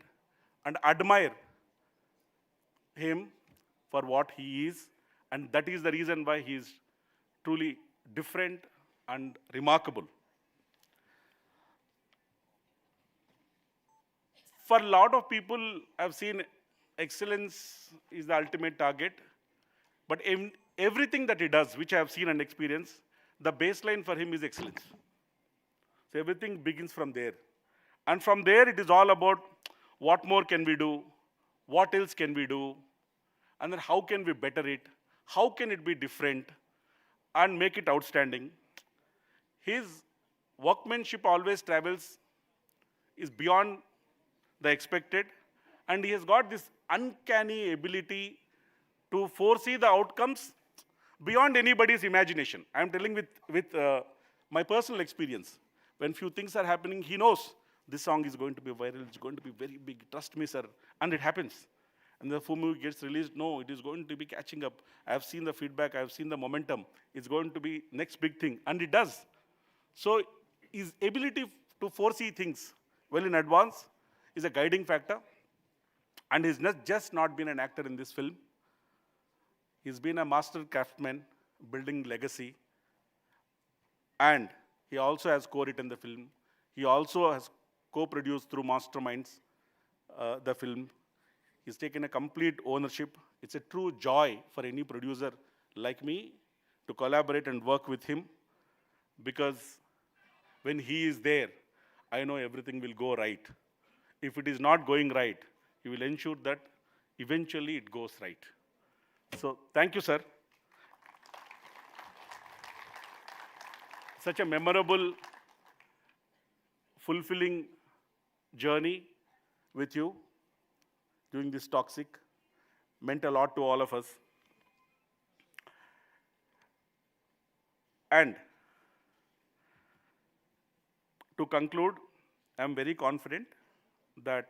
and admire him for what he is, and that is the reason why he is truly different and remarkable. For a lot of people, I've seen excellence is the ultimate target, but in everything that he does, which I have seen and experienced, the baseline for him is excellence. So everything begins from there. And from there, it is all about what more can we do, what else can we do, and then how can we better it, how can it be different, and make it outstanding. His workmanship always travels, is beyond the expected, and he has got this uncanny ability to foresee the outcomes beyond anybody's imagination. I am telling with my personal experience. When few things are happening, he knows this song is going to be viral, it's going to be very big, trust me, sir, and it happens. And the movie gets released, no, it is going to be catching up. I have seen the feedback, I have seen the momentum. It's going to be next big thing, and it does. So his ability to foresee things well in advance is a guiding factor. And he's not just not been an actor in this film. He's been a master craftsman, building legacy. And he also has co-written the film. He also has co-produced through Masterminds the film. He's taken a complete ownership. It's a true joy for any producer like me to collaborate and work with him, because when he is there, I know everything will go right. If it is not going right, he will ensure that eventually it goes right. So thank you, sir. Such a memorable, fulfilling journey with you during this Toxic meant a lot to all of us. And to conclude, I am very confident that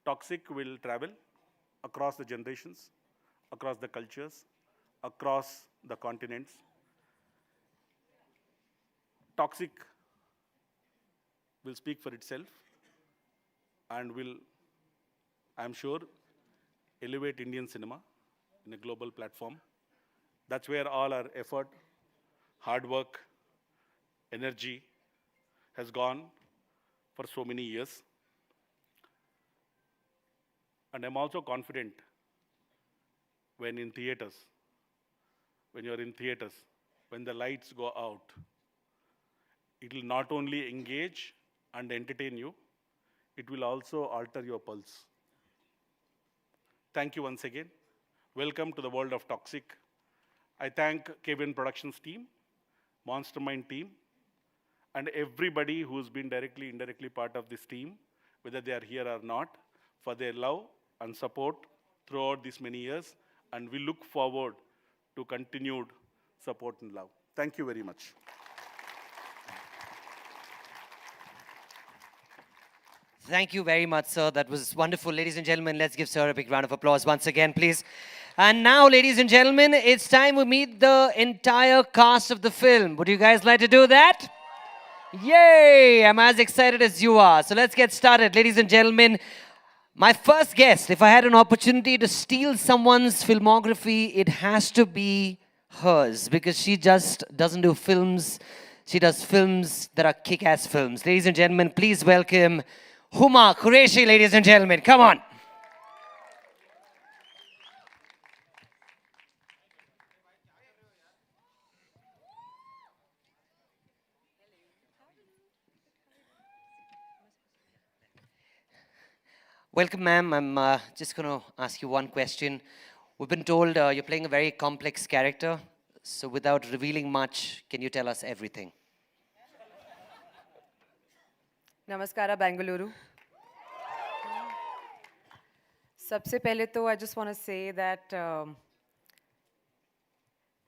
Toxic will travel across the generations, across the cultures, across the continents. Toxic will speak for itself and will, I'm sure, elevate Indian cinema in a global platform. That's where all our effort, hard work, energy has gone for so many years. And I'm also confident when you're in theaters, when the lights go out, it will not only engage and entertain you, it will also alter your pulse. Thank you once again. Welcome to the world of Toxic. I thank KVN Productions team, Mastermind team, and everybody who's been directly, indirectly part of this team, whether they are here or not, for their love and support throughout these many years. And we look forward to continued support and love. Thank you very much. Thank you very much, sir. That was wonderful. Ladies and gentlemen, let's give sir a big round of applause once again, please. And now, ladies and gentlemen, it's time we meet the entire cast of the film. Would you guys like to do that? Yay! I'm as excited as you are. So let's get started. Ladies and gentlemen, my first guest, if I had an opportunity to steal someone's filmography, it has to be hers because she just doesn't do films. She does films that are kick-ass films. Ladies and gentlemen, please welcome Huma, Qureshi, ladies and gentlemen. Come on. Welcome, ma'am. I'm just going to ask you one question. We've been told you're playing a very complex character. So without revealing much, can you tell us everything? Namaskara, Bengaluru. सबसे पहले तो I just want to say that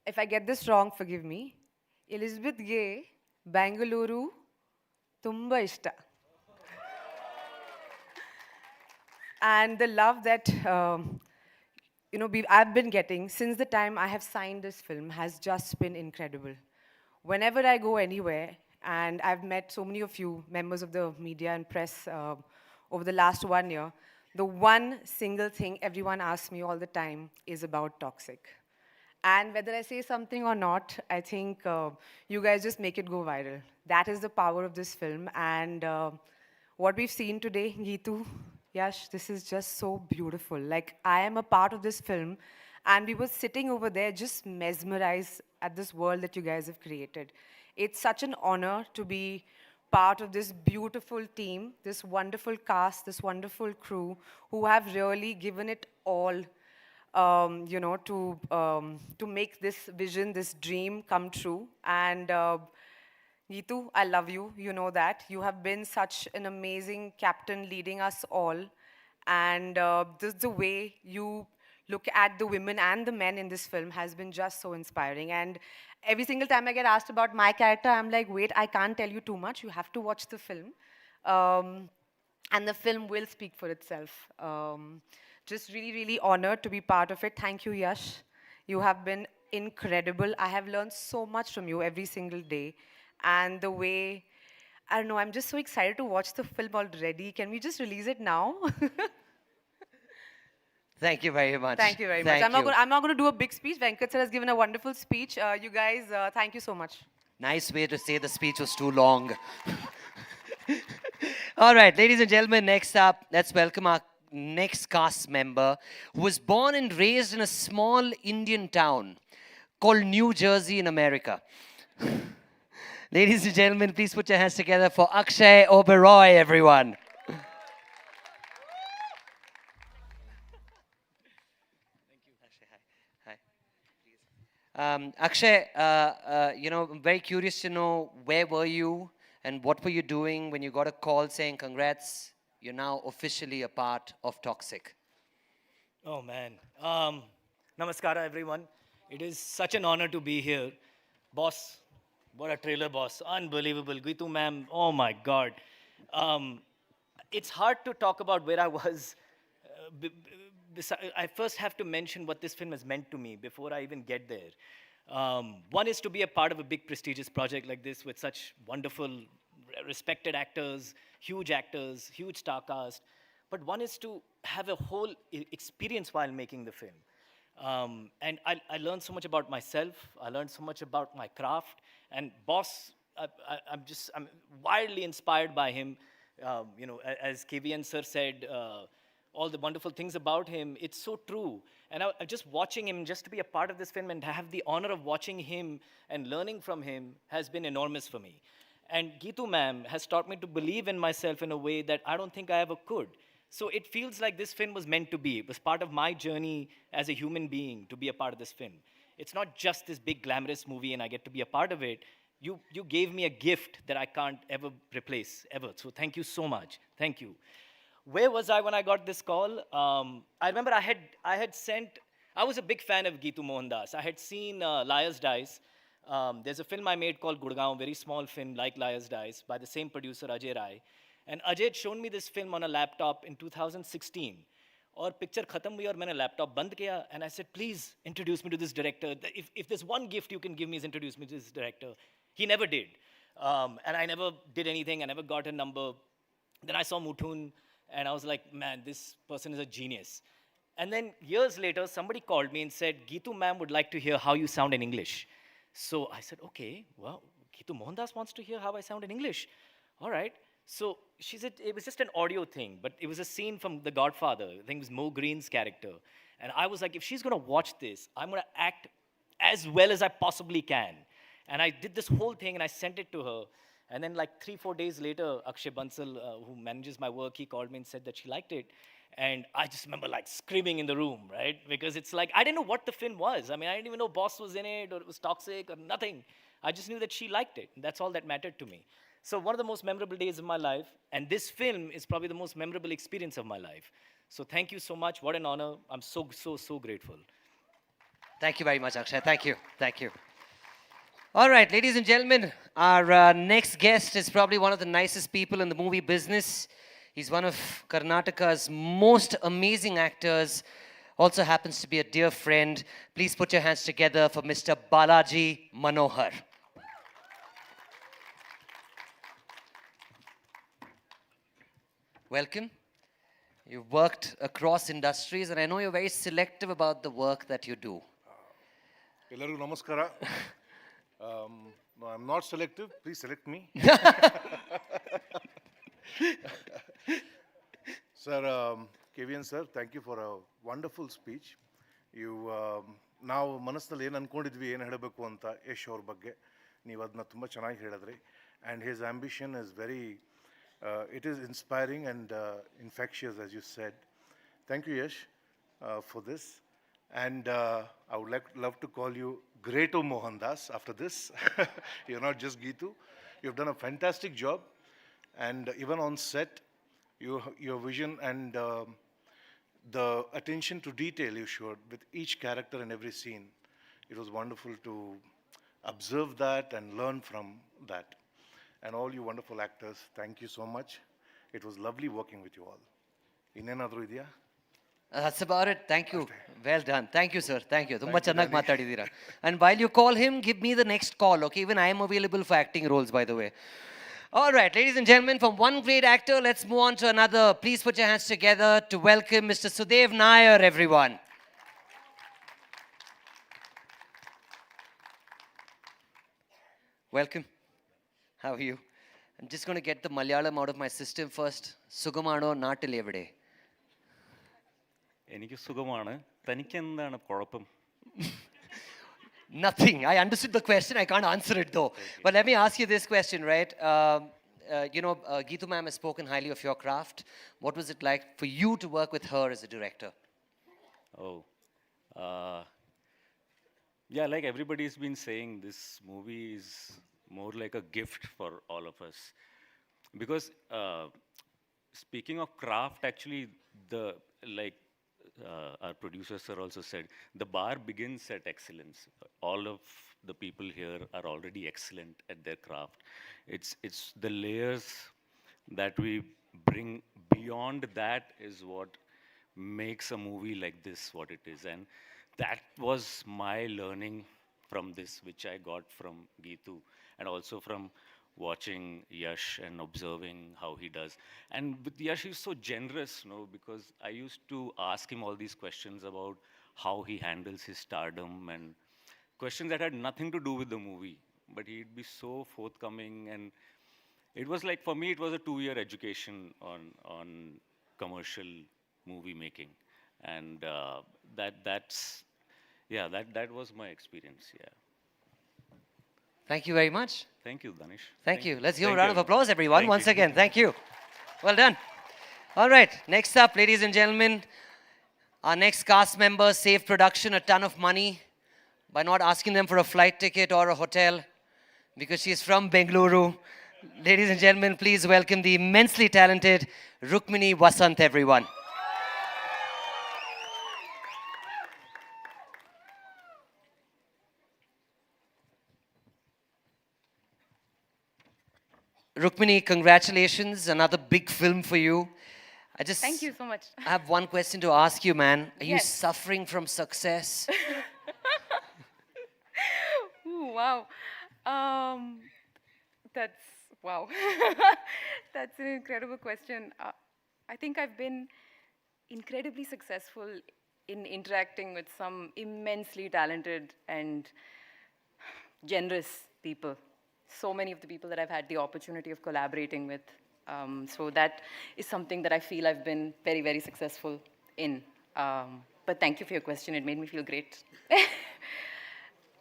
if I get this wrong, forgive me. Elizabeth Gay, Bengaluru, tumba ishta. And the love that I've been getting since the time I have signed this film has just been incredible. Whenever I go anywhere, and I've met so many of you, members of the media and press, over the last 1 year, the one single thing everyone asks me all the time is about Toxic. And whether I say something or not, I think you guys just make it go viral. That is the power of this film. And what we've seen today, Geetu, Yash, this is just so beautiful. Like, I am a part of this film, and we were sitting over there just mesmerized at this world that you guys have created. It's such an honor to be part of this beautiful team, this wonderful cast, this wonderful crew who have really given it all, to make this vision, this dream come true. And Geetu, I love you. You know that. You have been such an amazing captain leading us all. And the way you look at the women and the men in this film has been just so inspiring. And every single time I get asked about my character, I'm like, wait, I can't tell you too much. You have to watch the film. And the film will speak for itself. Just really, really honored to be part of it. Thank you, Yash. You have been incredible. I have learned so much from you every single day. And the way, I don't know, I'm just so excited to watch the film already. Can we just release it now? Thank you very much. Thank you very much. I'm not going to do a big speech. Venkat sir has given a wonderful speech. You guys, thank you so much. Nice way to say the speech was too long. All right, ladies and gentlemen, next up, let's welcome our next cast member who was born and raised in a small Indian town called New Jersey in America. Ladies and gentlemen, please put your hands together for Akshay Oberoi, everyone. Akshay, I'm very curious to know, where were you and what were you doing when you got a call saying, congrats, you're now officially a part of Toxic? Oh man. Namaskara everyone. It is such an honor to be here. Boss, what a trailer, boss. Unbelievable. Geetu ma'am, oh my God. It's hard to talk about where I was. I first have to mention what this film has meant to me before I even get there. One is to be a part of a big prestigious project like this with such wonderful, respected actors, huge star cast. But one is to have a whole experience while making the film. And I learned so much about myself. I learned so much about my craft. And boss, I'm wildly inspired by him. As KVN sir said, all the wonderful things about him, it's so true. And just watching him, just to be a part of this film and have the honor of watching him and learning from him has been enormous for me. And Geetu ma'am has taught me to believe in myself in a way that I don't think I ever could. So it feels like this film was meant to be. It was part of my journey as a human being to be a part of this film. It's not just this big glamorous movie and I get to be a part of it. You gave me a gift that I can't ever replace, ever. So thank you so much. Thank you. Where was I when I got this call? I remember I was a big fan of Geetu Mohandas. I had seen Liars Dice. There's a film I made called Gurgaon, very small film like Liars Dice, by the same producer, Ajay Rai. And Ajay had shown me this film on a laptop in 2016, और picture खत्म हुई और मैंने laptop बंद किया and I said please introduce me to this director if this one gift you can give me is introduce me to this director he never did and I never did anything I never got a number then I saw Muthun and I was like man this person is a genius and then years later somebody called me and said Geetu ma'am would like to hear how you sound in English so I said okay well Geetu Mohandas wants to hear how I sound in English all right so she said it was just an audio thing, but it was a scene from The Godfather. I think it was Mo Green's character. And I was like, if she's going to watch this, I'm going to act as well as I possibly can. And I did this whole thing and I sent it to her. And then like 3-4 days later, Akshay Bansal, who manages my work, he called me and said that she liked it. And I just remember like screaming in the room, right? Because it's like, I didn't know what the film was. I mean, I didn't even know Boss was in it or it was toxic or nothing. I just knew that she liked it. And that's all that mattered to me. So one of the most memorable days of my life, and this film is probably the most memorable experience of my life. So thank you so much. What an honor. I'm so grateful. Thank you very much, Akshay. Thank you. Thank you. All right, ladies and gentlemen, our next guest is probably one of the nicest people in the movie business. He's one of Karnataka's most amazing actors. Also happens to be a dear friend. Please put your hands together for Mr. Balaji Manohar. Welcome. You've worked across industries, and I know you're very selective about the work that you do. Ellarigu namaskara. No, I'm not selective. Please select me. Sir, KVN sir, thank you for a wonderful speech. You ನಾವು ಮನಸ್ಸಿನಲ್ಲಿ ಏನು ಅನ್ಕೊಂಡಿದ್ವಿ ಏನು ಹೇಳಬೇಕು ಅಂತ ಯಶ್ ಅವ್ರ ಬಗ್ಗೆ ನೀವು ಅದನ್ನ ತುಂಬ ಚೆನ್ನಾಗಿ ಹೇಳಿದ್ರಿ and his ambition is very it is inspiring and infectious, as you said. Thank you, Yash, for this. And I would love to call you Greato Mohandas after this. You're not just Geetu. You've done a fantastic job. And even on set, your vision and the attention to detail you showed with each character in every scene. It was wonderful to observe that and learn from that. And all you wonderful actors, thank you so much. It was lovely working with you all. Innenadru idya? That's about it. Thank you. Well done. Thank you, sir. Thank you. Tumba chennagi maatadidira. And while you call him, give me the next call, okay? Even I am available for acting roles, by the way. All right, ladies and gentlemen, from one great actor, let's move on to another. Please put your hands together to welcome Mr. Sudev Nair, everyone. Welcome. How are you? I'm just going to get the Malayalam out of my system first. Sugamano Natil evide. എനിക്ക് സുഖമാണ് തനിക്ക് എന്താണ് കുഴപ്പം Nothing. I understood the question. I can't answer it though. Okay. But let me ask you this question, right? Geetu ma'am has spoken highly of your craft. What was it like for you to work with her as a director? Yeah, like everybody's been saying, this movie is more like a gift for all of us. Because speaking of craft, actually, our producer sir also said, the bar begins at excellence. All of the people here are already excellent at their craft. It's the layers that we bring beyond that is what makes a movie like this what it is. And that was my learning from this, which I got from Geetu, and also from watching Yash and observing how he does. And with Yash, he's so generous, because I used to ask him all these questions about how he handles his stardom and questions that had nothing to do with the movie. But he'd be so forthcoming, and it was like, for me, it was a 2-year education on commercial movie making. And that was my experience, yeah. Thank you very much. Thank you, Danish. Thank you. Let's give a round of applause, everyone, once again. Thank you. Well done. All right, next up, ladies and gentlemen, our next cast member saved production a ton of money by not asking them for a flight ticket or a hotel, because she's from Bengaluru. Ladies and gentlemen, please welcome the immensely talented Rukmini Vasanth, everyone. Rukmini, congratulations, another big film for you. Thank you so much. I have one question to ask you, man. Are you Yes. suffering from success? Ooh, wow. That's wow. That's an incredible question. I think I've been incredibly successful in interacting with some immensely talented and generous people. So many of the people that I've had the opportunity of collaborating with. So that is something that I feel I've been very, very successful in. But thank you for your question. It made me feel great.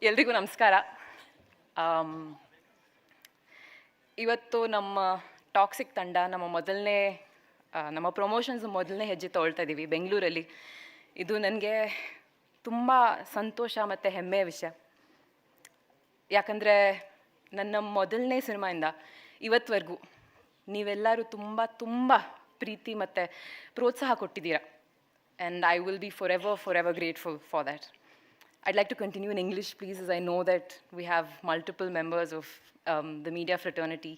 ಎಲ್ರಿಗೂ ನಮಸ್ಕಾರ. ಇವತ್ತು ನಮ್ಮ toxic ತಂಡ ನಮ್ಮ promotions ಮೊದಲನೇ ಹೆಜ್ಜೆ ತೊಗೊಳ್ತಾ ಇದ್ದೀವಿ ಬೆಂಗಳೂರಲ್ಲಿ. ಇದು ನನಗೆ ತುಂಬ ಸಂತೋಷ ಮತ್ತು ಹೆಮ್ಮೆಯ ವಿಷಯ. ಯಾಕಂದರೆ ನನ್ನ ಮೊದಲನೇ ಸಿನಿಮಾಯಿಂದ ಇವತ್ತವರೆಗೂ ನೀವೆಲ್ಲರೂ ತುಂಬ ತುಂಬ ಪ್ರೀತಿ ಮತ್ತು ಪ್ರೋತ್ಸಾಹ ಕೊಟ್ಟಿದ್ದೀರಾ. And I will be for ever grateful for that. I'd like to continue in English, please, as I know that we have multiple members of the media fraternity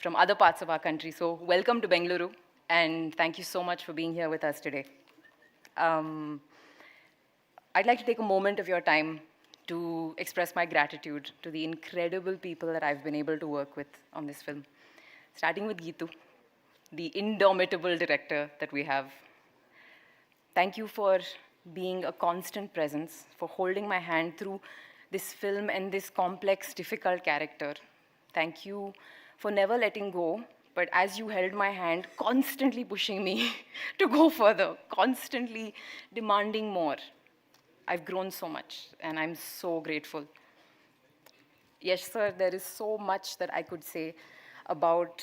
from other parts of our country. So welcome to Bengaluru, and thank you so much for being here with us today. I'd like to take a moment of your time to express my gratitude to the incredible people that I've been able to work with on this film. Starting with Geetu, the indomitable director that we have. Thank you for being a constant presence, for holding my hand through this film and this complex, difficult character. Thank you for never letting go, but as you held my hand, constantly pushing me to go further, constantly demanding more. I've grown so much, and I'm so grateful. Yes, sir, there is so much that I could say about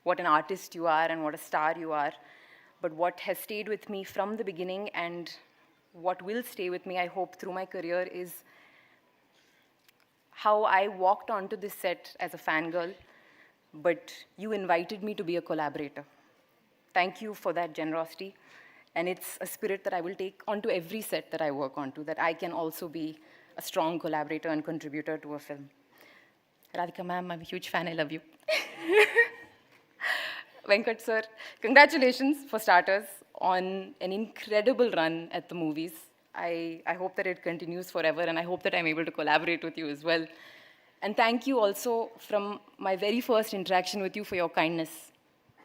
what an artist you are and what a star you are. But what has stayed with me from the beginning and what will stay with me, I hope, through my career is how I walked onto this set as a fangirl, but you invited me to be a collaborator. Thank you for that generosity. And it's a spirit that I will take onto every set that I work onto, that I can also be a strong collaborator and contributor to a film. Radhika ma'am, I'm a huge fan. I love you. Venkat sir, congratulations for starters on an incredible run at the movies. I hope that it continues forever, and I hope that I'm able to collaborate with you as well. And thank you also from my very first interaction with you for your kindness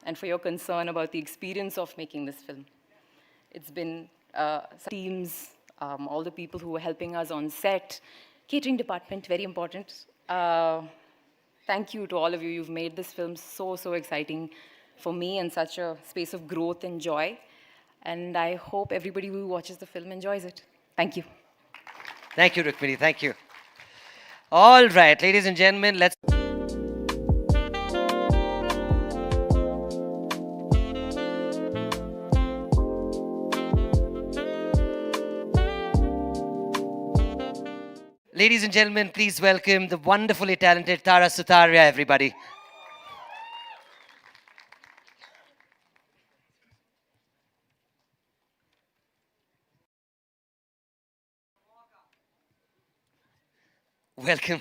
and for your concern about the experience of making this film. It's been teams, all the people who were helping us on set, catering department, very important. Thank you to all of you. You've made this film so exciting for me and such a space of growth and joy. And I hope everybody who watches the film enjoys it. Thank you. Thank you, Rukmini. Thank you. All right, ladies and gentlemen, let's... Ladies and gentlemen, please welcome the wonderfully talented Sutaria, everybody. Welcome.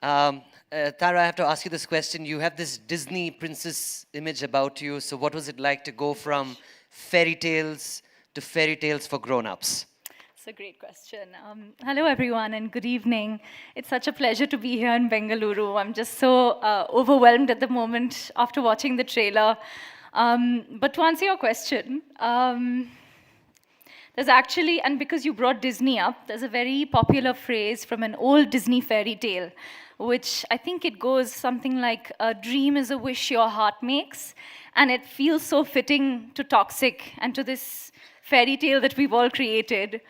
Tara, I have to ask you this question. You have this Disney princess image about you. So what was it like to go from fairy tales to fairy tales for grown-ups? It's a great question. Hello, everyone, and good evening. It's such a pleasure to be here in Bengaluru. I'm just so overwhelmed at the moment after watching the trailer. But to answer your question, there's actually, and because you brought Disney up, there's a very popular phrase from an old Disney fairy tale, which I think it goes something like, a dream is a wish your heart makes, and it feels so fitting to Toxic and to this fairy tale that we've all created,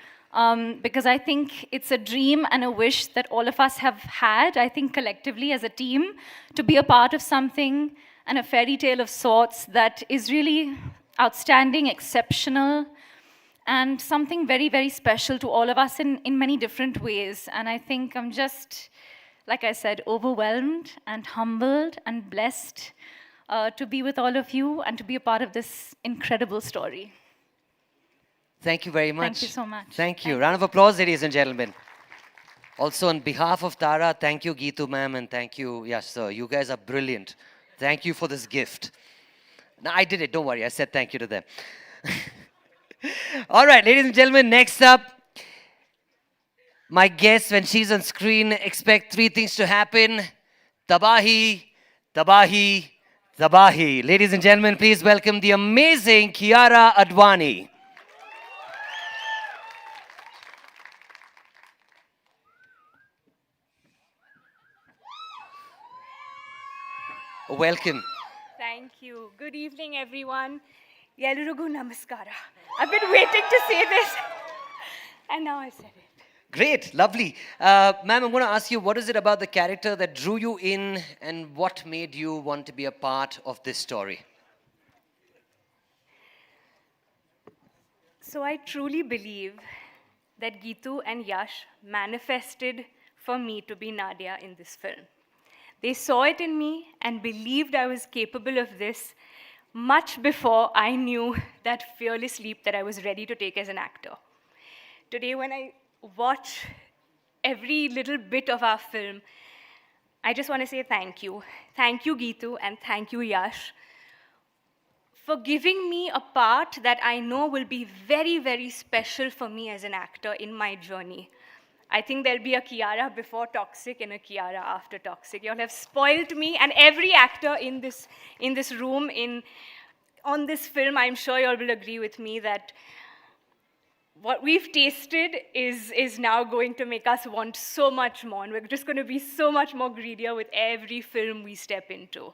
because I think it's a dream and a wish that all of us have had, I think collectively as a team, to be a part of something and a fairy tale of sorts that is really outstanding, exceptional, and something very, very special to all of us in many different ways. And I think I'm just, like I said, overwhelmed and humbled and blessed to be with all of you and to be a part of this incredible story. Thank you very much. Thank you so much. Thank you. Round of applause, ladies and gentlemen. Also, on behalf of Tara, thank you, Geetu ma'am, and thank you, Yash sir. You guys are brilliant. Thank you for this gift. No, I did it. Don't worry. I said thank you to them. All right, ladies and gentlemen, next up, my guest, when she's on screen, expect three things to happen. Tabahi, Tabahi, Tabahi. Ladies and gentlemen, please welcome the amazing Kiara Advani. Welcome. Thank you. Good evening, everyone. Yellurugu namaskara. I've been waiting to say this, and now I said it. Great, lovely. Ma'am, I'm going to ask you, what is it about the character that drew you in, and what made you want to be a part of this story? So I truly believe that Geetu and Yash manifested for me to be Nadia in this film. They saw it in me and believed I was capable of this much before I knew that fearless leap that I was ready to take as an actor. Today, when I watch every little bit of our film, I just want to say thank you. Thank you, Geetu, and thank you, Yash, for giving me a part that I know will be very, very special for me as an actor in my journey. I think there'll be a Kiara before Toxic and a Kiara after Toxic. You all have spoiled me, and every actor in this room, on this film, I'm sure you all will agree with me that what we've tasted is now going to make us want so much more, and we're just going to be so much more greedier with every film we step into.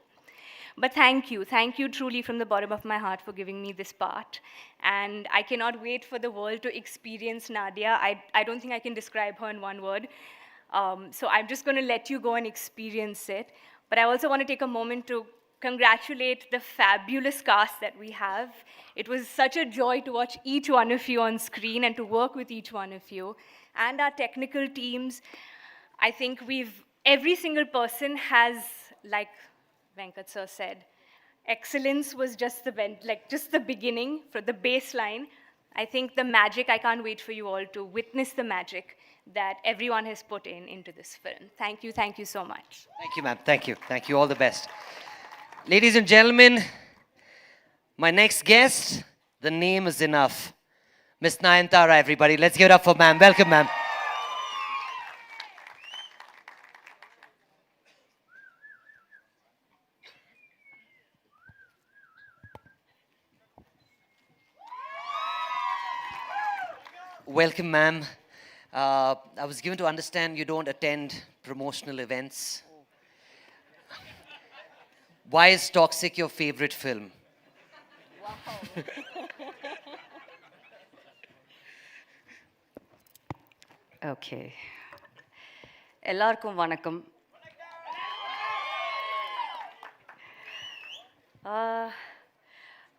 But thank you truly from the bottom of my heart for giving me this part. And I cannot wait for the world to experience Nadia. I don't think I can describe her in one word. So I'm just going to let you go and experience it. But I also want to take a moment to congratulate the fabulous cast that we have. It was such a joy to watch each one of you on screen and to work with each one of you. And our technical teams, I think every single person has, like Venkat sir said, excellence was just the beginning, for the baseline. I think the magic, I can't wait for you all to witness the magic that everyone has put into this film. Thank you so much. Thank you, ma'am. Thank you. All the best. Ladies and gentlemen, my next guest, the name is enough. Miss Nayanthara, everybody. Let's give it up for ma'am. Welcome, ma'am. Welcome, ma'am. I was given to understand you don't attend promotional events. Why is Toxic your favorite film? Wow. Okay. Ellarkum vanakkam.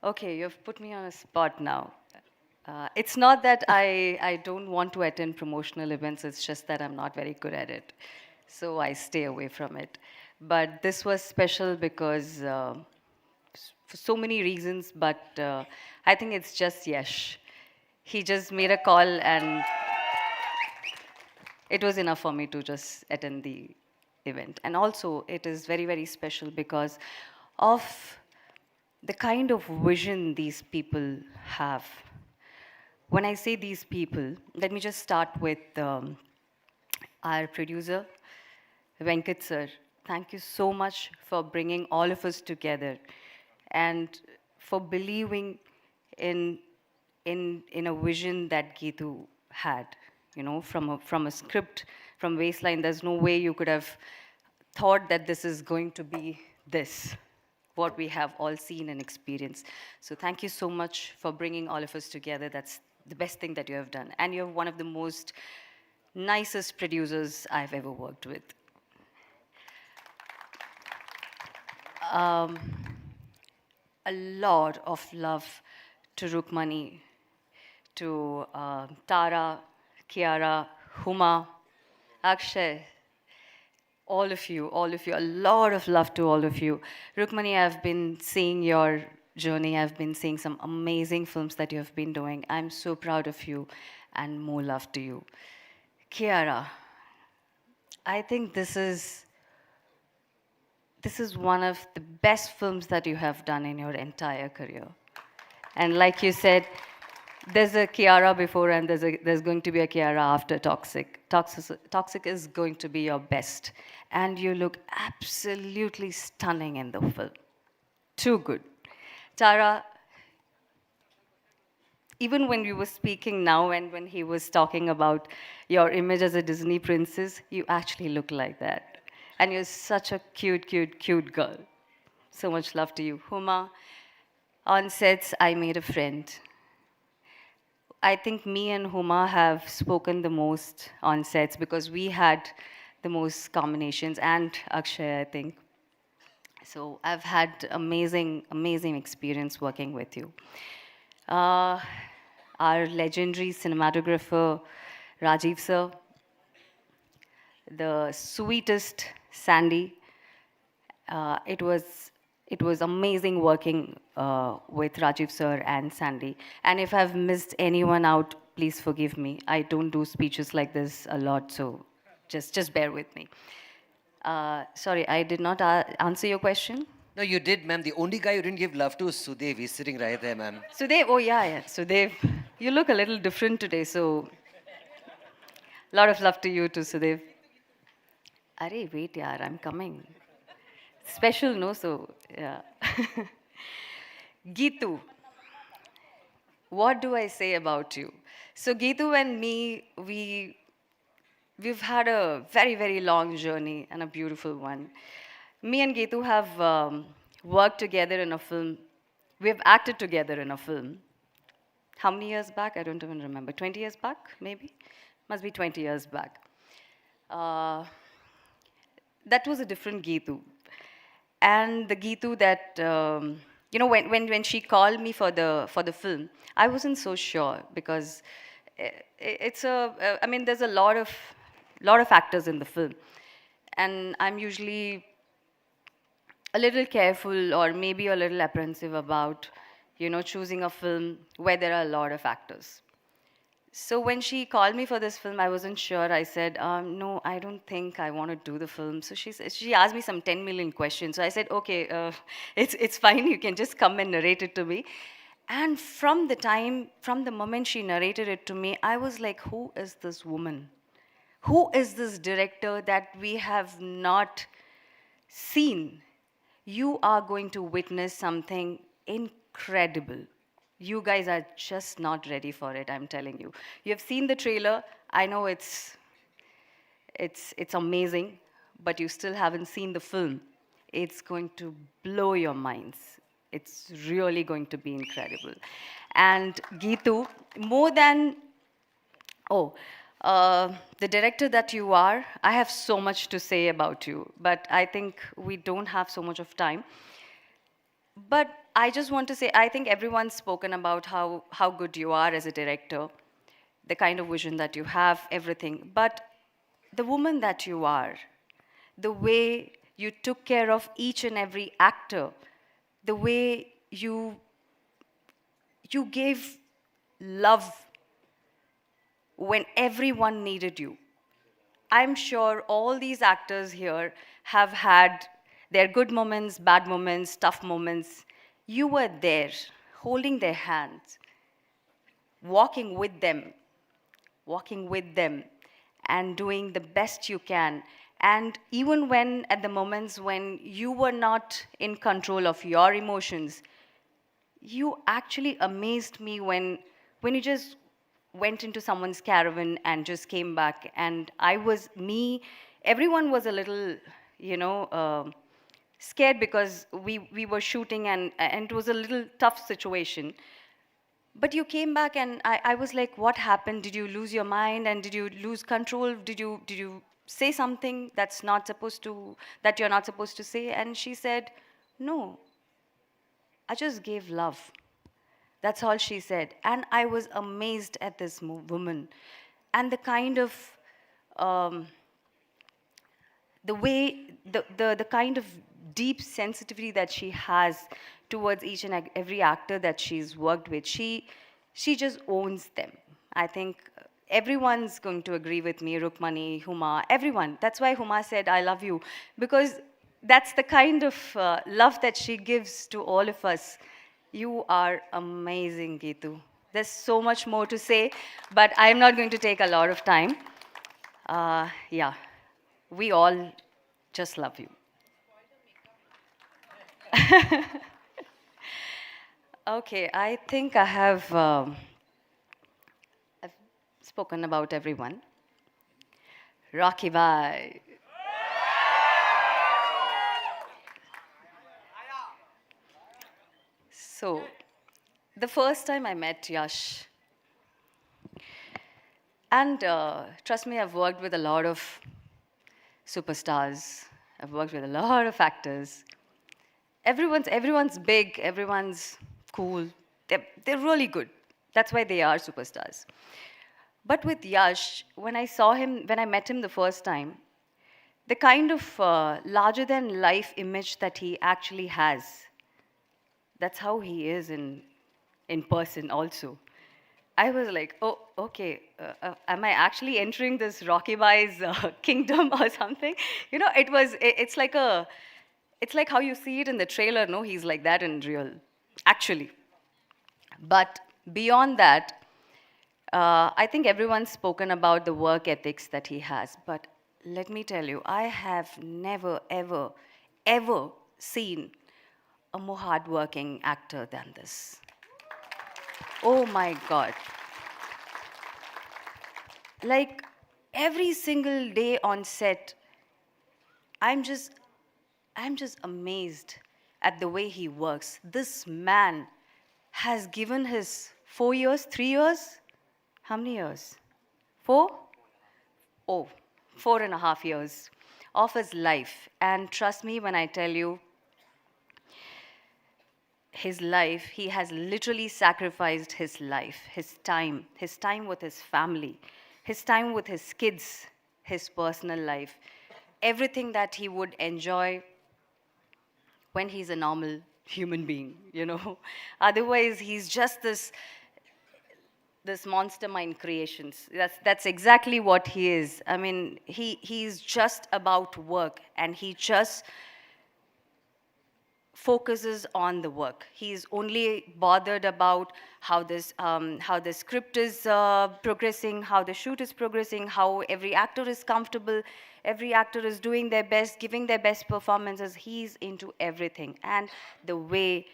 Okay, you've put me on a spot now. It's not that I don't want to attend promotional events, it's just that I'm not very good at it. So I stay away from it. But this was special because, for so many reasons, but I think it's just Yash. He just made a call and it was enough for me to just attend the event. And also, it is very, very special because of the kind of vision these people have. When I say these people, let me just start with our producer, Venkat sir. Thank you so much for bringing all of us together and for believing in a vision that Geetu had. You know, from a script, from baseline, there's no way you could have thought that this is going to be this, what we have all seen and experienced. So thank you so much for bringing all of us together. That's the best thing that you have done. And you're one of the most nicest producers I've ever worked with. A lot of love to Rukmini, to Tara, Kiara, Huma, Akshay, all of you, a lot of love to all of you. Rukmini, I've been seeing your journey. I've been seeing some amazing films that you have been doing. I'm so proud of you and more love to you. Kiara, I think this is this is one of the best films that you have done in your entire career. And like you said, there's a Kiara before and there's going to be a Kiara after Toxic. Toxic is going to be your best. And you look absolutely stunning in the film. Too good. Tara, even when you were speaking now and when he was talking about your image as a Disney princess, you actually look like that. And you're such a cute, cute, cute girl. So much love to you. Huma, on sets, I made a friend. I think me and Huma have spoken the most on sets because we had the most combinations, and Akshay, I think. So I've had amazing, amazing experience working with you. Our legendary cinematographer, Rajiv sir, the sweetest Sandy. It was amazing working with Rajiv sir and Sandy. And if I've missed anyone out, please forgive me. I don't do speeches like this a lot, so just bear with me. Sorry, I did not answer your question. No, you did, ma'am. The only guy you didn't give love to is Sudev. He's sitting right there, ma'am. Sudev, oh yeah. Sudev, you look a little different today, so lot of love to you too, Sudev. Arey, wait, yaar, I'm coming. Special, no? So, yeah. Geetu, what do I say about you? So, Geetu and me, we've had a very, very long journey and a beautiful one. Me and Geetu have worked together in a film. We've acted together in a film. How many years back? I don't even remember. 20 years back, maybe? Must be 20 years back. That was a different Geetu. And the Geetu that, when she called me for the film, I wasn't so sure because there's a lot of actors in the film. And I'm usually a little careful or maybe a little apprehensive about, choosing a film where there are a lot of actors. So when she called me for this film, I wasn't sure. I said, no, I don't think I want to do the film. So she asked me some 10 million questions. So I said, okay, it's fine. You can just come and narrate it to me. And from the moment she narrated it to me, I was like, who is this woman? Who is this director that we have not seen? You are going to witness something incredible. You guys are just not ready for it, I'm telling you. You have seen the trailer. I know it's amazing, but you still haven't seen the film. It's going to blow your minds. It's really going to be incredible. And Geetu, the director that you are, I have so much to say about you, but I think we don't have so much of time. But I just want to say, I think everyone's spoken about how good you are as a director, the kind of vision that you have, everything. But the woman that you are, the way you took care of each and every actor, the way you gave love when everyone needed you. I'm sure all these actors here have had their good moments, bad moments, tough moments. You were there, holding their hands, walking with them, and doing the best you can. And even when, at the moments when you were not in control of your emotions, you actually amazed me when you just went into someone's caravan and just came back. And everyone was a little, scared because we were shooting and it was a little tough situation. But you came back and I was like, what happened? Did you lose your mind and did you lose control? Did you say something that you're not supposed to say? And she said, no, I just gave love. That's all she said. And I was amazed at this woman and the kind of the kind of deep sensitivity that she has towards each and every actor that she's worked with. She just owns them. I think everyone's going to agree with me, Rukmini, Huma, everyone. That's why Huma said, I love you. Because that's the kind of love that she gives to all of us. You are amazing, Geetu. There's so much more to say, but I'm not going to take a lot of time. Yeah, we all just love you. Okay, I think I've spoken about everyone. Rocky Bhai. So, the first time I met Yash, and trust me, I've worked with a lot of superstars. I've worked with a lot of actors. Everyone's big, everyone's cool. They're really good. That's why they are superstars. But with Yash, when I met him the first time, the kind of larger than life image that he actually has, that's how he is in person also. I was like, oh, okay, am I actually entering this Rocky Bai's kingdom or something? You know, it's like how you see it in the trailer, no? He's like that in real, actually. But beyond that, I think everyone's spoken about the work ethics that he has. But let me tell you, I have never, ever, ever seen a more hardworking actor than this. Oh my God. Like every single day on set, I'm just amazed at the way he works. This man has given his 4 years, 3 years? How many years? 4? Oh, 4.5 years of his life. And trust me when I tell you, his life, he has literally sacrificed his life, his time with his family, his time with his kids, his personal life, everything that he would enjoy when he's a normal human being, you know. Otherwise, he's just this monster mind creations. That's exactly what he is. I mean, he's just about work, and he just focuses on the work. He's only bothered about how the script is progressing, how the shoot is progressing, how every actor is comfortable, every actor is doing their best, giving their best performances. He's into everything. And the way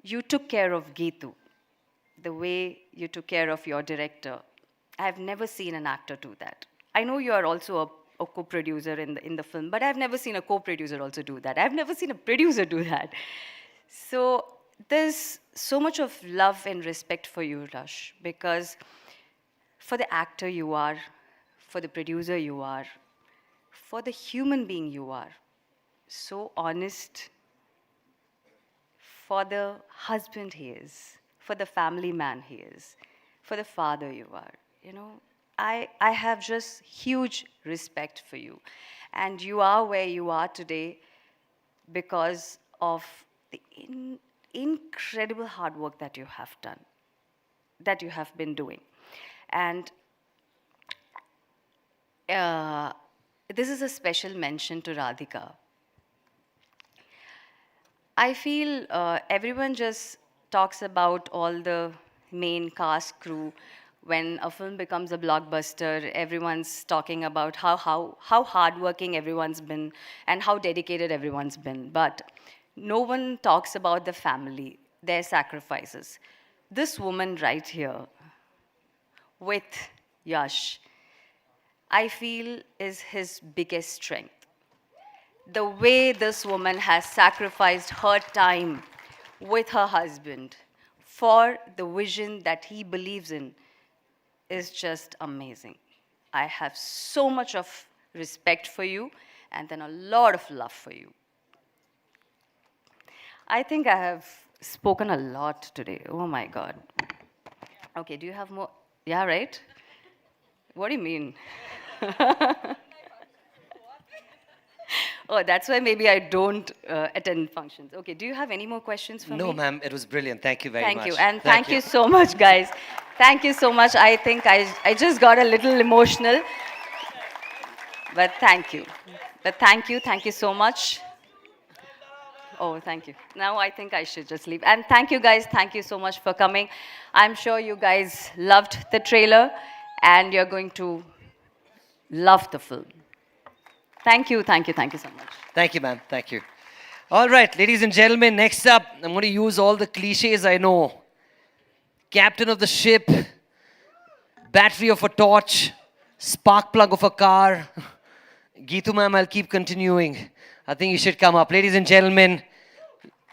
you took care of Geetu, the way you took care of your director, I've never seen an actor do that. I know you are also a co-producer in the film, but I've never seen a co-producer also do that. I've never seen a producer do that. So there's so much of love and respect for you, Rush, because for the actor you are, for the producer you are, for the human being you are, so honest, for the husband he is, for the family man he is, for the father you are, you know. I have just huge respect for you. And you are where you are today because of the incredible hard work that you have done, that you have been doing. And this is a special mention to Radhika. I feel everyone just talks about all the main cast crew. When a film becomes a blockbuster, everyone's talking about how hardworking everyone's been and how dedicated everyone's been. But no one talks about the family, their sacrifices. This woman right here with Yash, I feel is his biggest strength. The way this woman has sacrificed her time with her husband for the vision that he believes in is just amazing. I have so much of respect for you and then a lot of love for you. I think I have spoken a lot today. Oh my God. Okay, do you have more? Yeah, right? What do you mean? Oh, that's why maybe I don't attend functions. Okay, do you have any more questions for me? No, ma'am, it was brilliant. Thank you very much. Thank you, and thank you so much, guys. Thank you so much. I think I just got a little emotional, but thank you. But thank you so much. Oh, thank you. Now I think I should just leave. And thank you guys, thank you so much for coming. I'm sure you guys loved the trailer and you're going to love the film. Thank you so much. Thank you, ma'am. Thank you. All right, ladies and gentlemen, next up, I'm going to use all the cliches I know. Captain of the ship, battery of a torch, spark plug of a car. Geetu ma'am, I'll keep continuing. I think you should come up. Ladies and gentlemen,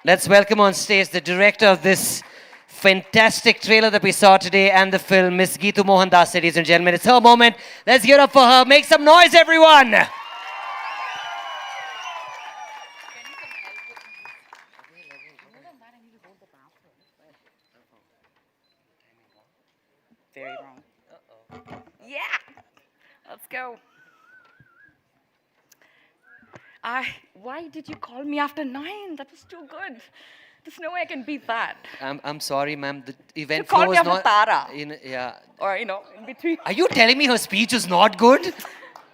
let's welcome on stage the director of this fantastic trailer that we saw today and the film, Miss Geetu Mohandas, ladies and gentlemen. It's her moment. Let's give it up for her. Make some noise, everyone. Very wrong. Yeah, let's go. Why did you call me after 9? That was too good. There's no way I can beat that. I'm sorry, ma'am. The event You call flow me is after not... Tara. Yeah. Or, in between. Are you telling me her speech is not good?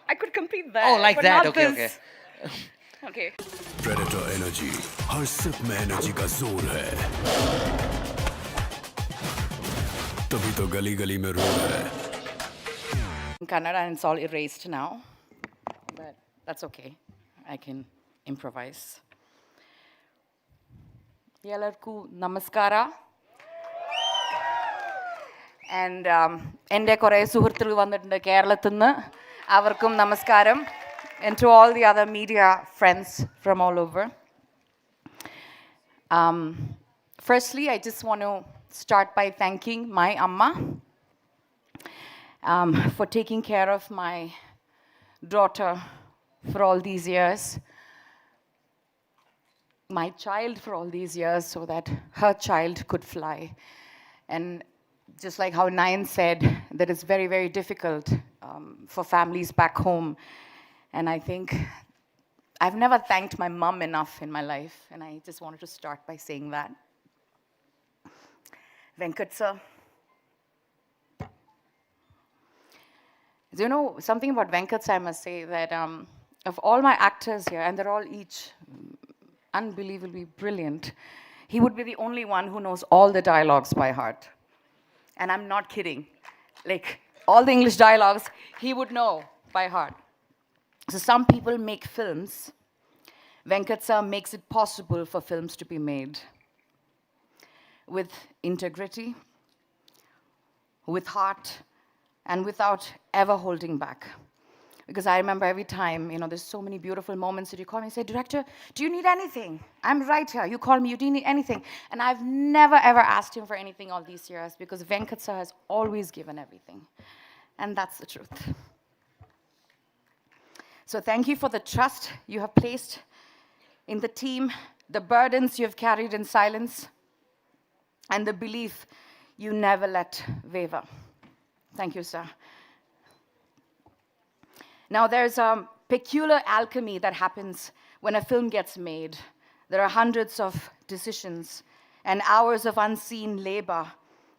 I could compete there. Oh, like but that. not Okay, this. Okay. Predator energy, हर sip में energy का जोर है. तभी तो गली गली में रोड है. In Kannada, and it's all erased now. But that's okay. I can improvise. Ellarku namaskara. And എൻ്റെ കുറേ സുഹൃത്തുക്കൾ വന്നിട്ടുണ്ട് കേരളത്തിൽ നിന്ന് അവർക്കും നമസ്കാരം and to all the other media friends from all over. Firstly, I just want to start by thanking my amma for taking care of my daughter for all these years, my child for all these years, so that her child could fly. And just like how Nayan said, that it's very, very difficult for families back home. And I think I've never thanked my mom enough in my life, and I just wanted to start by saying that. Venkat sir. Do you know something about Venkat sir? I must say that of all my actors here, and they're all each unbelievably brilliant, he would be the only one who knows all the dialogues by heart. And I'm not kidding. Like, all the English dialogues, he would know by heart. So some people make films. Venkat sir makes it possible for films to be made with integrity, with heart, and without ever holding back. Because I remember every time, there's so many beautiful moments that you call me and say, Director, do you need anything? I'm right here. You call me, you do need anything. And I've never, ever asked him for anything all these years because Venkat sir has always given everything. And that's the truth. So thank you for the trust you have placed in the team, the burdens you have carried in silence, and the belief you never let waver. Thank you, sir. Now, there's a peculiar alchemy that happens when a film gets made. There are hundreds of decisions and hours of unseen labor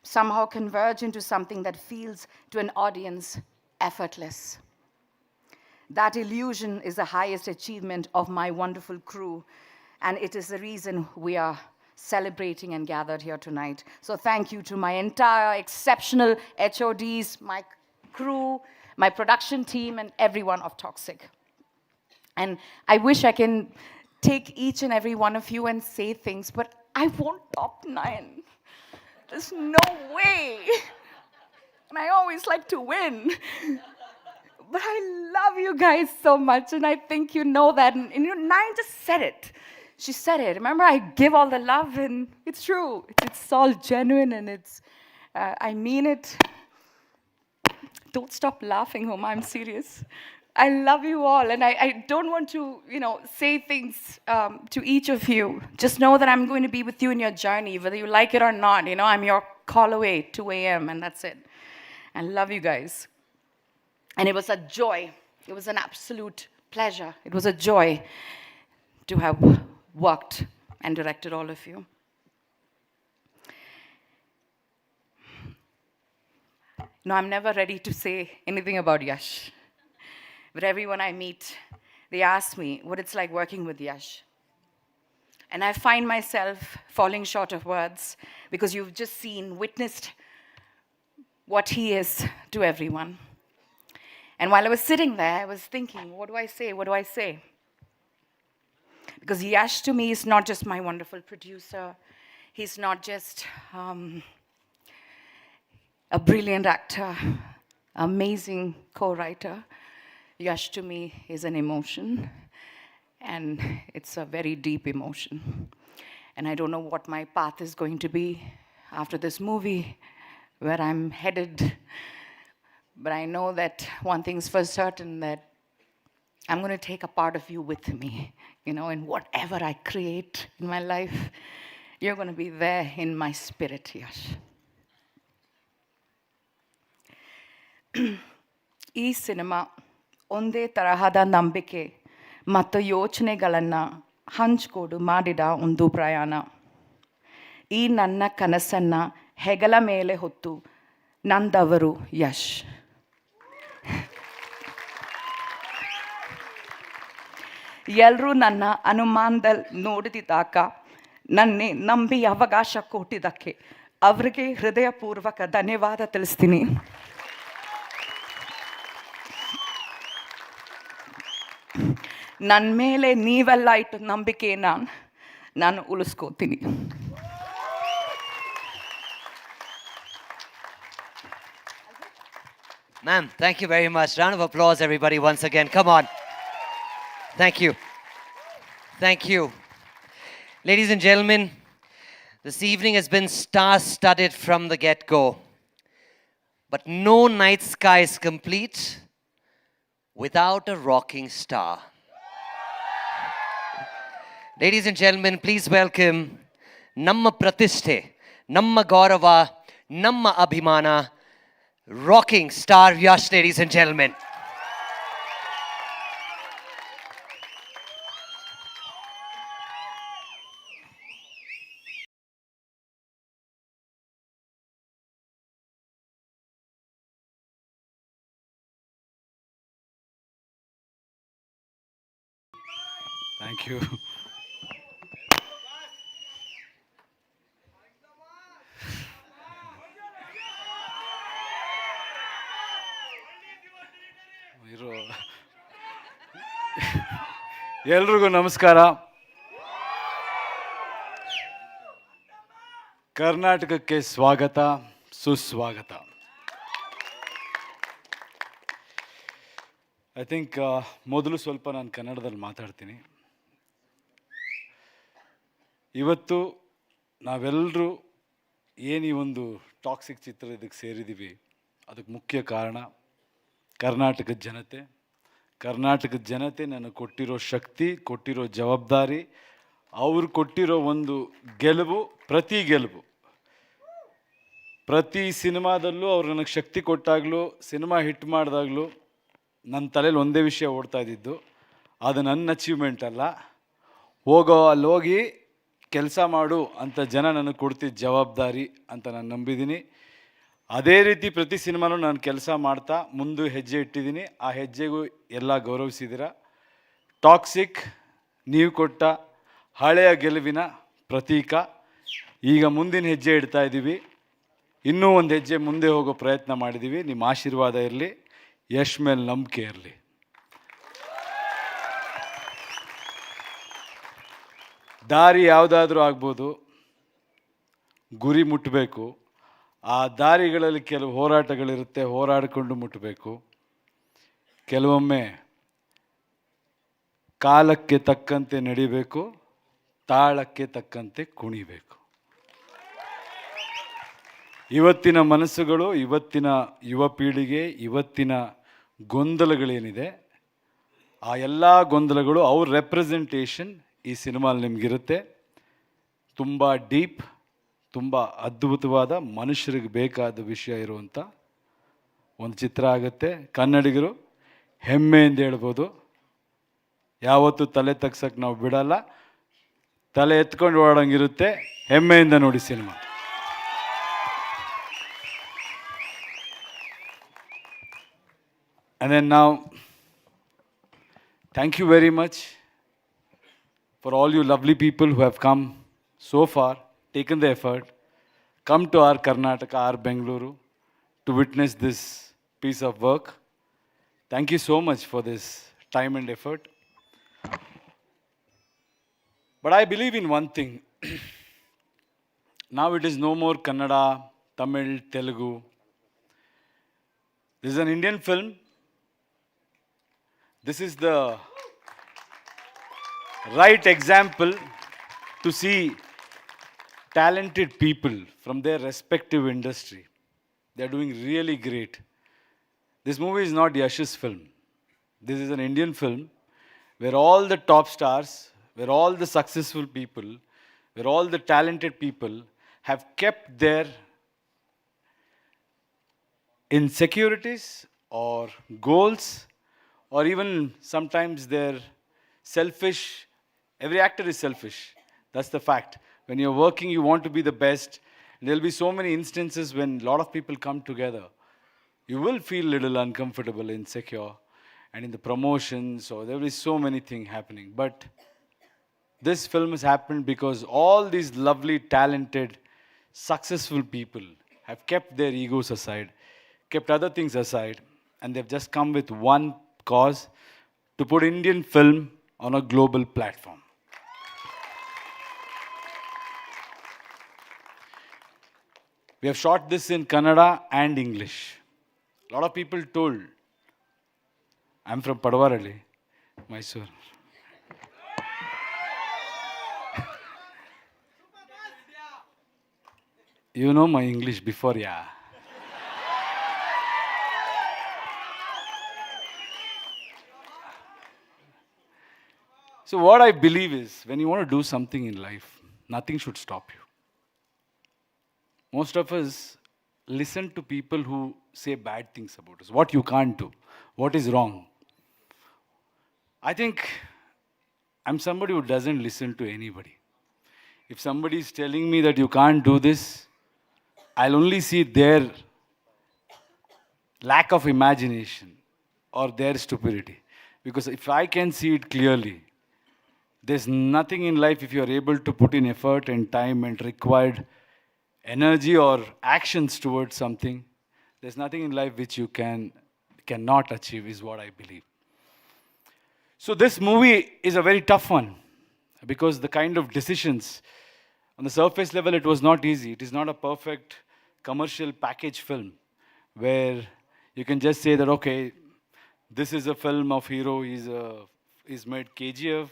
somehow converge into something that feels to an audience effortless. That illusion is the highest achievement of my wonderful crew, and it is the reason we are celebrating and gathered here tonight. So thank you to my entire exceptional HODs, my crew, my production team, and everyone of Toxic. And I wish I can take each and every one of you and say things, but I won't top 9. There's no way. And I always like to win. But I love you guys so much, and I think you know that. And Nayan just said it. She said it. Remember, I give all the love, and it's true. It's all genuine, and I mean it. Don't stop laughing, Huma. I'm serious. I love you all, and I don't want to, say things to each of you. Just know that I'm going to be with you in your journey, whether you like it or not. I'm your call away, 2 a.m., and that's it. I love you guys. And it was a joy. It was an absolute pleasure. It was a joy to have worked and directed all of you. No, I'm never ready to say anything about Yash. But everyone I meet, they ask me what it's like working with Yash. And I find myself falling short of words because you've just seen, witnessed what he is to everyone. And while I was sitting there, I was thinking, what do I say? What do I say? Because Yash to me is not just my wonderful producer. He's not just a brilliant actor, amazing co-writer. Yash to me is an emotion, and it's a very deep emotion. And I don't know what my path is going to be after this movie, where I'm headed. But I know that one thing's for certain, that I'm going to take a part of you with me. You know, in whatever I create in my life, you're going to be there in my spirit, Yash. ಈ cinema ಒಂದೇ ತರಹದ ನಂಬಿಕೆ ಮತ್ತು ಯೋಚನೆಗಳನ್ನು ಹಂಚಿಕೊಂಡು ಮಾಡಿದ ಒಂದು ಪ್ರಯಾಣ. ಈ ನನ್ನ ಕನಸನ್ನು ಹೆಗಲ ಮೇಲೆ ಹೊತ್ತು ನಂದವರು ಯಶ್. ಎಲ್ಲರೂ ನನ್ನ ಅನುಮಾನದಲ್ಲಿ ನೋಡಿದಾಗ ನನ್ನೇ ನಂಬಿ ಅವಕಾಶ ಕೊಟ್ಟಿದ್ದಕ್ಕೆ ಅವರಿಗೆ ಹೃದಯಪೂರ್ವಕ ಧನ್ಯವಾದ ತಿಳಿಸ್ತೀನಿ. ನನ್ನ ಮೇಲೆ ನೀವೆಲ್ಲ ಇಟ್ಟು ನಂಬಿಕೆನ ನಾನು ಉಳಿಸ್ಕೋತೀನಿ. Ma'am, thank you very much. Round of applause, everybody, once again. Come on. Thank you. Thank you. Ladies and gentlemen, this evening has been star-studded from the get-go. But no night sky is complete without a rocking star. Ladies and gentlemen, please welcome Namma Pratishte, Namma Gaurava, Namma Abhimana, rocking star Yash, ladies and gentlemen. Thank you. ಎಲ್ರಿಗೂ ನಮಸ್ಕಾರ. ಕರ್ನಾಟಕಕ್ಕೆ ಸ್ವಾಗತ, ಸುಸ್ವಾಗತ. I think ಮೊದಲು ಸ್ವಲ್ಪ ನಾನು ಕನ್ನಡದಲ್ಲಿ ಮಾತಾಡ್ತೀನಿ. ಇವತ್ತು ನಾವೆಲ್ಲರೂ ಏನು ಈ ಒಂದು ಟಾಕ್ಸಿಕ್ ಚಿತ್ರ ಇದಕ್ಕೆ ಸೇರಿದ್ದೀವಿ, ಅದಕ್ಕೆ ಮುಖ್ಯ ಕಾರಣ ಕರ್ನಾಟಕದ ಜನತೆ. ಕರ್ನಾಟಕದ ಜನತೆ ನನಗೆ ಕೊಟ್ಟಿರೋ ಶಕ್ತಿ, ಕೊಟ್ಟಿರೋ ಜವಾಬ್ದಾರಿ, ಅವ್ರು ಕೊಟ್ಟಿರೋ ಒಂದು ಗೆಲುವು, ಪ್ರತಿ ಗೆಲುವು. ಪ್ರತಿ ಸಿನಿಮಾದಲ್ಲೂ ಅವ್ರು ನನಗೆ ಶಕ್ತಿ ಕೊಟ್ಟಾಗಲೂ, ಸಿನಿಮಾ ಹಿಟ್ ಮಾಡಿದಾಗಲೂ ನನ್ನ ತಲೆಯಲ್ಲಿ ಒಂದೇ ವಿಷಯ ಓಡ್ತಾ ಇದ್ದಿದ್ದು, ಅದು ನನ್ನ ಅಚೀವ್ಮೆಂಟ್ ಅಲ್ಲ, ಅಲ್ಲಿ ಹೋಗಿ ಕೆಲಸ ಮಾಡು ಅಂತ ಜನ ನನಗೆ ಕೊಡ್ತಿದ್ದ ಜವಾಬ್ದಾರಿ ಅಂತ ನಾನು ನಂಬಿದ್ದೀನಿ. ಅದೇ ರೀತಿ ಪ್ರತಿ ಸಿನಿಮಾನೂ ನಾನು ಕೆಲಸ ಮಾಡ್ತಾ ಮುಂದೆ ಹೆಜ್ಜೆ ಇಟ್ಟಿದ್ದೀನಿ. ಆ ಹೆಜ್ಜೆಗೂ ಎಲ್ಲ ಗೌರವಿಸಿದ್ದೀರ. ಟಾಕ್ಸಿಕ್ ನೀವು ಕೊಟ್ಟ ಹಳೆಯ ಗೆಲುವಿನ ಪ್ರತೀಕ. ಈಗ ಮುಂದಿನ ಹೆಜ್ಜೆ ಇಡ್ತಾ ಇದ್ದೀವಿ. ಇನ್ನೂ ಒಂದು ಹೆಜ್ಜೆ ಮುಂದೆ ಹೋಗೋ ಪ್ರಯತ್ನ ಮಾಡಿದ್ದೀವಿ. ನಿಮ್ಮ ಆಶೀರ್ವಾದ ಇರಲಿ, ಯಶ್ ಮೇಲೆ ನಂಬಿಕೆ ಇರಲಿ. ದಾರಿ ಯಾವುದಾದ್ರೂ ಆಗ್ಬೋದು, ಗುರಿ ಮುಟ್ಟಬೇಕು. ಆ ದಾರಿಗಳಲ್ಲಿ ಕೆಲವು ಹೋರಾಟಗಳಿರುತ್ತೆ, ಹೋರಾಡಿಕೊಂಡು ಮುಟ್ಟಬೇಕು. ಕೆಲವೊಮ್ಮೆ ಕಾಲಕ್ಕೆ ತಕ್ಕಂತೆ ನಡಿಬೇಕು, ತಾಳಕ್ಕೆ ತಕ್ಕಂತೆ ಕುಣಿಬೇಕು. ಇವತ್ತಿನ ಮನಸ್ಸುಗಳು, ಇವತ್ತಿನ ಯುವ ಪೀಳಿಗೆ, ಇವತ್ತಿನ ಗೊಂದಲಗಳೇನಿದೆ, ಆ ಎಲ್ಲ ಗೊಂದಲಗಳು ಅವ್ರ ರೆಪ್ರೆಸೆಂಟೇಷನ್ ಈ ಸಿನಿಮಾಲ್ಲಿ ನಿಮಗಿರುತ್ತೆ. ತುಂಬ ಡೀಪ್, ತುಂಬ ಅದ್ಭುತವಾದ, ಮನುಷ್ಯರಿಗೆ ಬೇಕಾದ ವಿಷಯ ಇರುವಂಥ ಒಂದು ಚಿತ್ರ ಆಗುತ್ತೆ. ಕನ್ನಡಿಗರು ಹೆಮ್ಮೆಯಿಂದ ಹೇಳ್ಬೋದು, ಯಾವತ್ತೂ ತಲೆ ತಗ್ಸಕ್ಕೆ ನಾವು ಬಿಡಲ್ಲ, ತಲೆ ಎತ್ಕೊಂಡು ಓಡೋಂಗಿರುತ್ತೆ. ಹೆಮ್ಮೆಯಿಂದ ನೋಡಿ cinema. And then now Thank you very much for all you lovely people who have come so far, taken the effort, come to our Karnataka, our Bengaluru, to witness this piece of work. Thank you so much for this time and effort. But I believe in one thing. Now it is no more Kannada, Tamil, Telugu. This is an Indian film. This is the right example to see talented people from their respective industry. They are doing really great. This movie is not Yash's film. This is an Indian film where all the top stars, where all the successful people, where all the talented people have kept their insecurities or goals, or even sometimes their selfish. Every actor is selfish. That's the fact. When you're working, you want to be the best. There'll be so many instances when a lot of people come together. You will feel a little uncomfortable, insecure, and in the promotions, or there will be so many things happening. But this film has happened because all these lovely, talented, successful people have kept their egos aside, kept other things aside, and they've just come with one cause: to put Indian film on a global platform. We have shot this in Kannada and English. A lot of people told, I'm from Padavaralli, Mysore. You know my English before, yeah. So what I believe is, when you want to do something in life, nothing should stop you. Most of us listen to people who say bad things about us, what you can't do, what is wrong. I think I'm somebody who doesn't listen to anybody. If somebody is telling me that you can't do this, I'll only see their lack of imagination or their stupidity. Because if I can see it clearly, there's nothing in life, if you're able to put in effort and time and required energy or actions towards something, there's nothing in life which you cannot achieve, is what I believe. So this movie is a very tough one, because the kind of decisions, on the surface level, it was not easy. It is not a perfect commercial package film where you can just say that, okay, this is a film of hero, he's made KGF,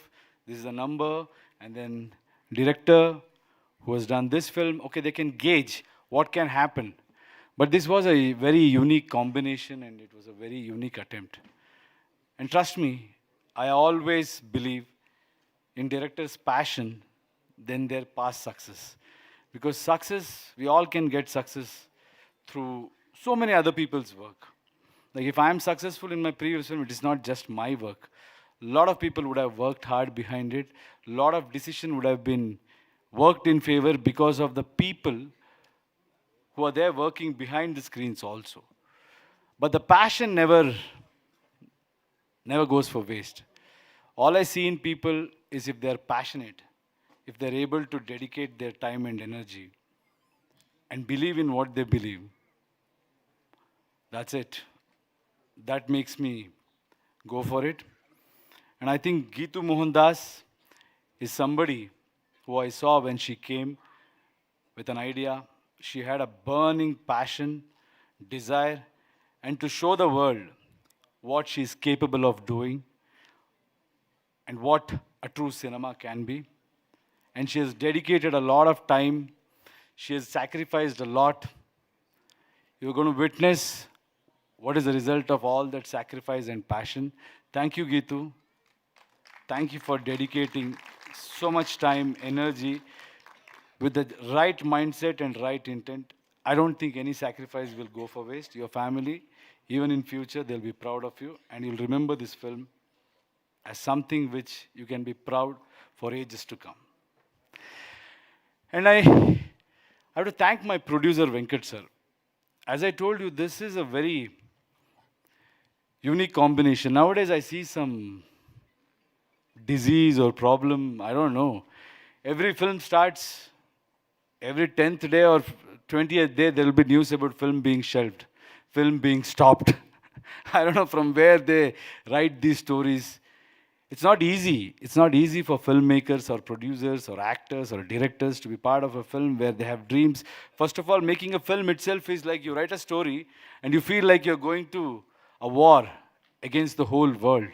this is a number, and then director who has done this film, okay, they can gauge what can happen. But this was a very unique combination, and it was a very unique attempt. And trust me, I always believe in director's passion than their past success. Because success, we all can get success through so many other people's work. Like if I'm successful in my previous film, it is not just my work. A lot of people would have worked hard behind it. A lot of decision would have been worked in favor because of the people who are there working behind the screens also. But the passion never goes for waste. All I see in people is if they're passionate, if they're able to dedicate their time and energy and believe in what they believe, that's it. That makes me go for it. And I think Geetu Mohandas is somebody who I saw when she came with an idea. She had a burning passion, desire, and to show the world what she is capable of doing and what a true cinema can be. And she has dedicated a lot of time. She has sacrificed a lot. You're going to witness what is the result of all that sacrifice and passion. Thank you, Geetu. Thank you for dedicating so much time, energy, with the right mindset and right intent. I don't think any sacrifice will go for waste. Your family, even in future, they'll be proud of you, and you'll remember this film as something which you can be proud for ages to come. And I have to thank my producer, Venkat sir. As I told you, this is a very unique combination. Nowadays, I see some disease or problem, I don't know. Every film starts, every 10th day or 20th day, there will be news about film being shelved, film being stopped. I don't know from where they write these stories. It's not easy. It's not easy for filmmakers or producers or actors or directors to be part of a film where they have dreams. First of all, making a film itself is like you write a story and you feel like you're going to a war against the whole world.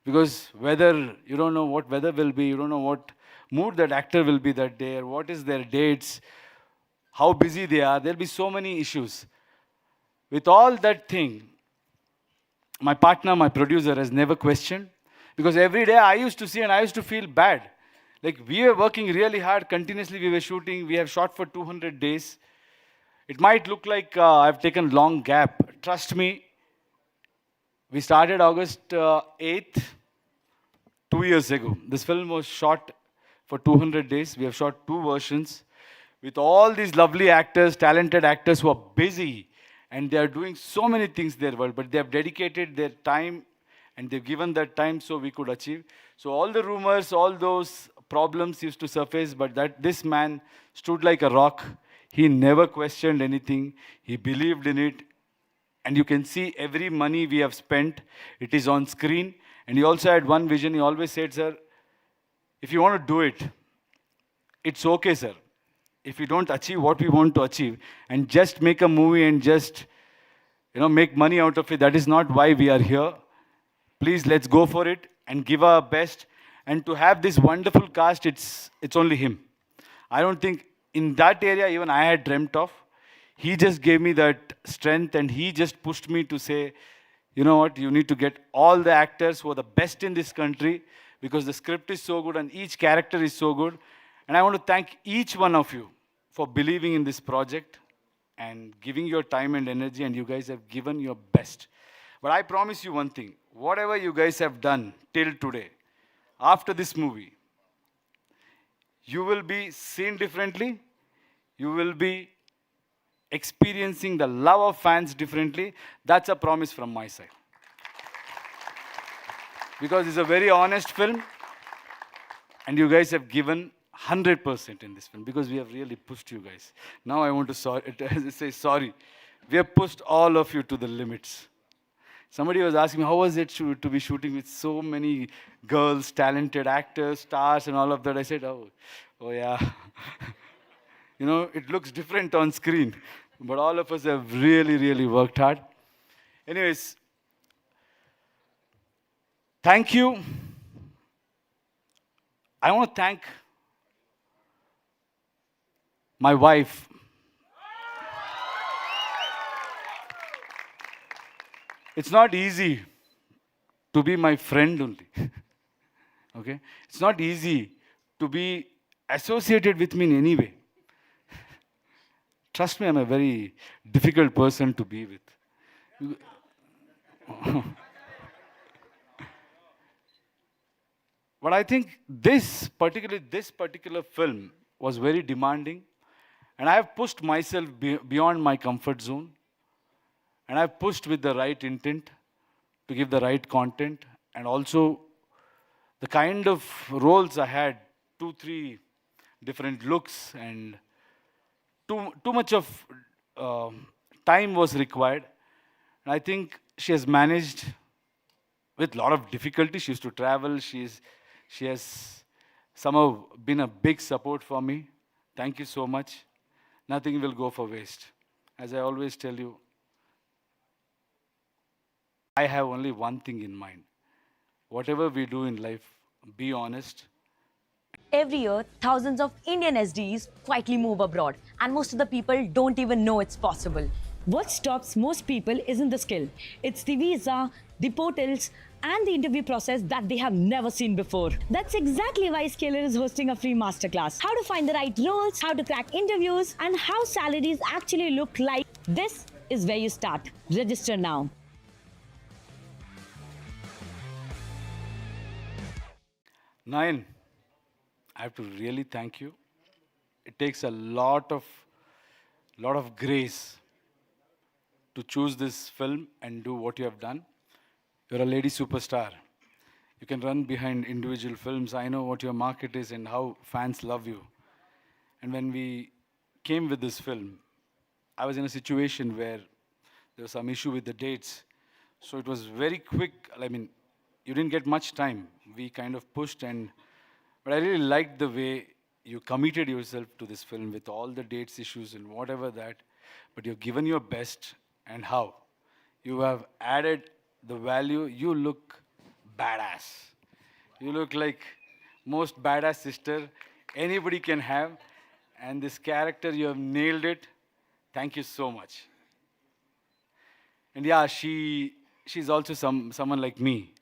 Because weather, you don't know what weather will be, you don't know what mood that actor will be that day, or what is their dates, how busy they are. There'll be so many issues. With all that thing, my partner, my producer, has never questioned. Because every day I used to see and I used to feel bad. Like we were working really hard, continuously we were shooting, we have shot for 200 days. It might look like I've taken long gap. Trust me, we started August 8th, 2 years ago. This film was shot for 200 days. We have shot 2 versions with all these lovely actors, talented actors who are busy and they are doing so many things in their world, but they have dedicated their time and they've given that time so we could achieve. So all the rumors, all those problems used to surface, but that this man stood like a rock. He never questioned anything. He believed in it. And you can see every money we have spent, it is on screen. And he also had one vision. He always said, sir, if you want to do it, it's okay, sir. If we don't achieve what we want to achieve and just make a movie and just, make money out of it, that is not why we are here. Please, let's go for it and give our best. And to have this wonderful cast, it's only him. I don't think in that area even I had dreamt of. He just gave me that strength and he just pushed me to say, you know what, you need to get all the actors who are the best in this country because the script is so good and each character is so good. And I want to thank each one of you for believing in this project and giving your time and energy, and you guys have given your best. But I promise you one thing, whatever you guys have done till today, after this movie, you will be seen differently, you will be experiencing the love of fans differently. That's a promise from my side. Because it's a very honest film, and you guys have given 100% in this film, because we have really pushed you guys. Now I want to say sorry. We have pushed all of you to the limits. Somebody was asking me, how was it to be shooting with so many girls, talented actors, stars, and all of that? I said, oh yeah. It looks different on screen. But all of us have really, really worked hard. Anyways, thank you. I want to thank my wife. It's not easy to be my friend only. Okay? It's not easy to be associated with me in any way. Trust me, I'm a very difficult person to be with. But I think this particular film was very demanding, and I have pushed myself beyond my comfort zone, and I've pushed with the right intent to give the right content, and also the kind of roles I had, 2-3 different looks, and too much of time was required. And I think she has managed with a lot of difficulty. She used to travel. She has somehow been a big support for me. Thank you so much. Nothing will go for waste. As I always tell you, I have only one thing in mind. Whatever we do in life, be honest. Every year, thousands of Indian SDs quietly move abroad, and most of the people don't even know it's possible. What stops most people isn't the skill. It's the visa, the portals, and the interview process that they have never seen before. That's exactly why Scalar is hosting a free masterclass. How to find the right roles, how to crack interviews, and how salaries actually look like. This is where you start. Register now. Nayan, I have to really thank you. It takes a lot of grace to choose this film and do what you have done. You're a lady superstar. You can run behind individual films. I know what your market is and how fans love you. And when we came with this film, I was in a situation where there was some issue with the dates. So it was very quick. I mean, you didn't get much time. We kind of pushed, but I really liked the way you committed yourself to this film with all the dates issues and whatever that. But you've given your best, and how. You have added the value. You look badass. You look like most badass sister anybody can have. And this character, you have nailed it. Thank you so much. And yeah, she's also someone like me,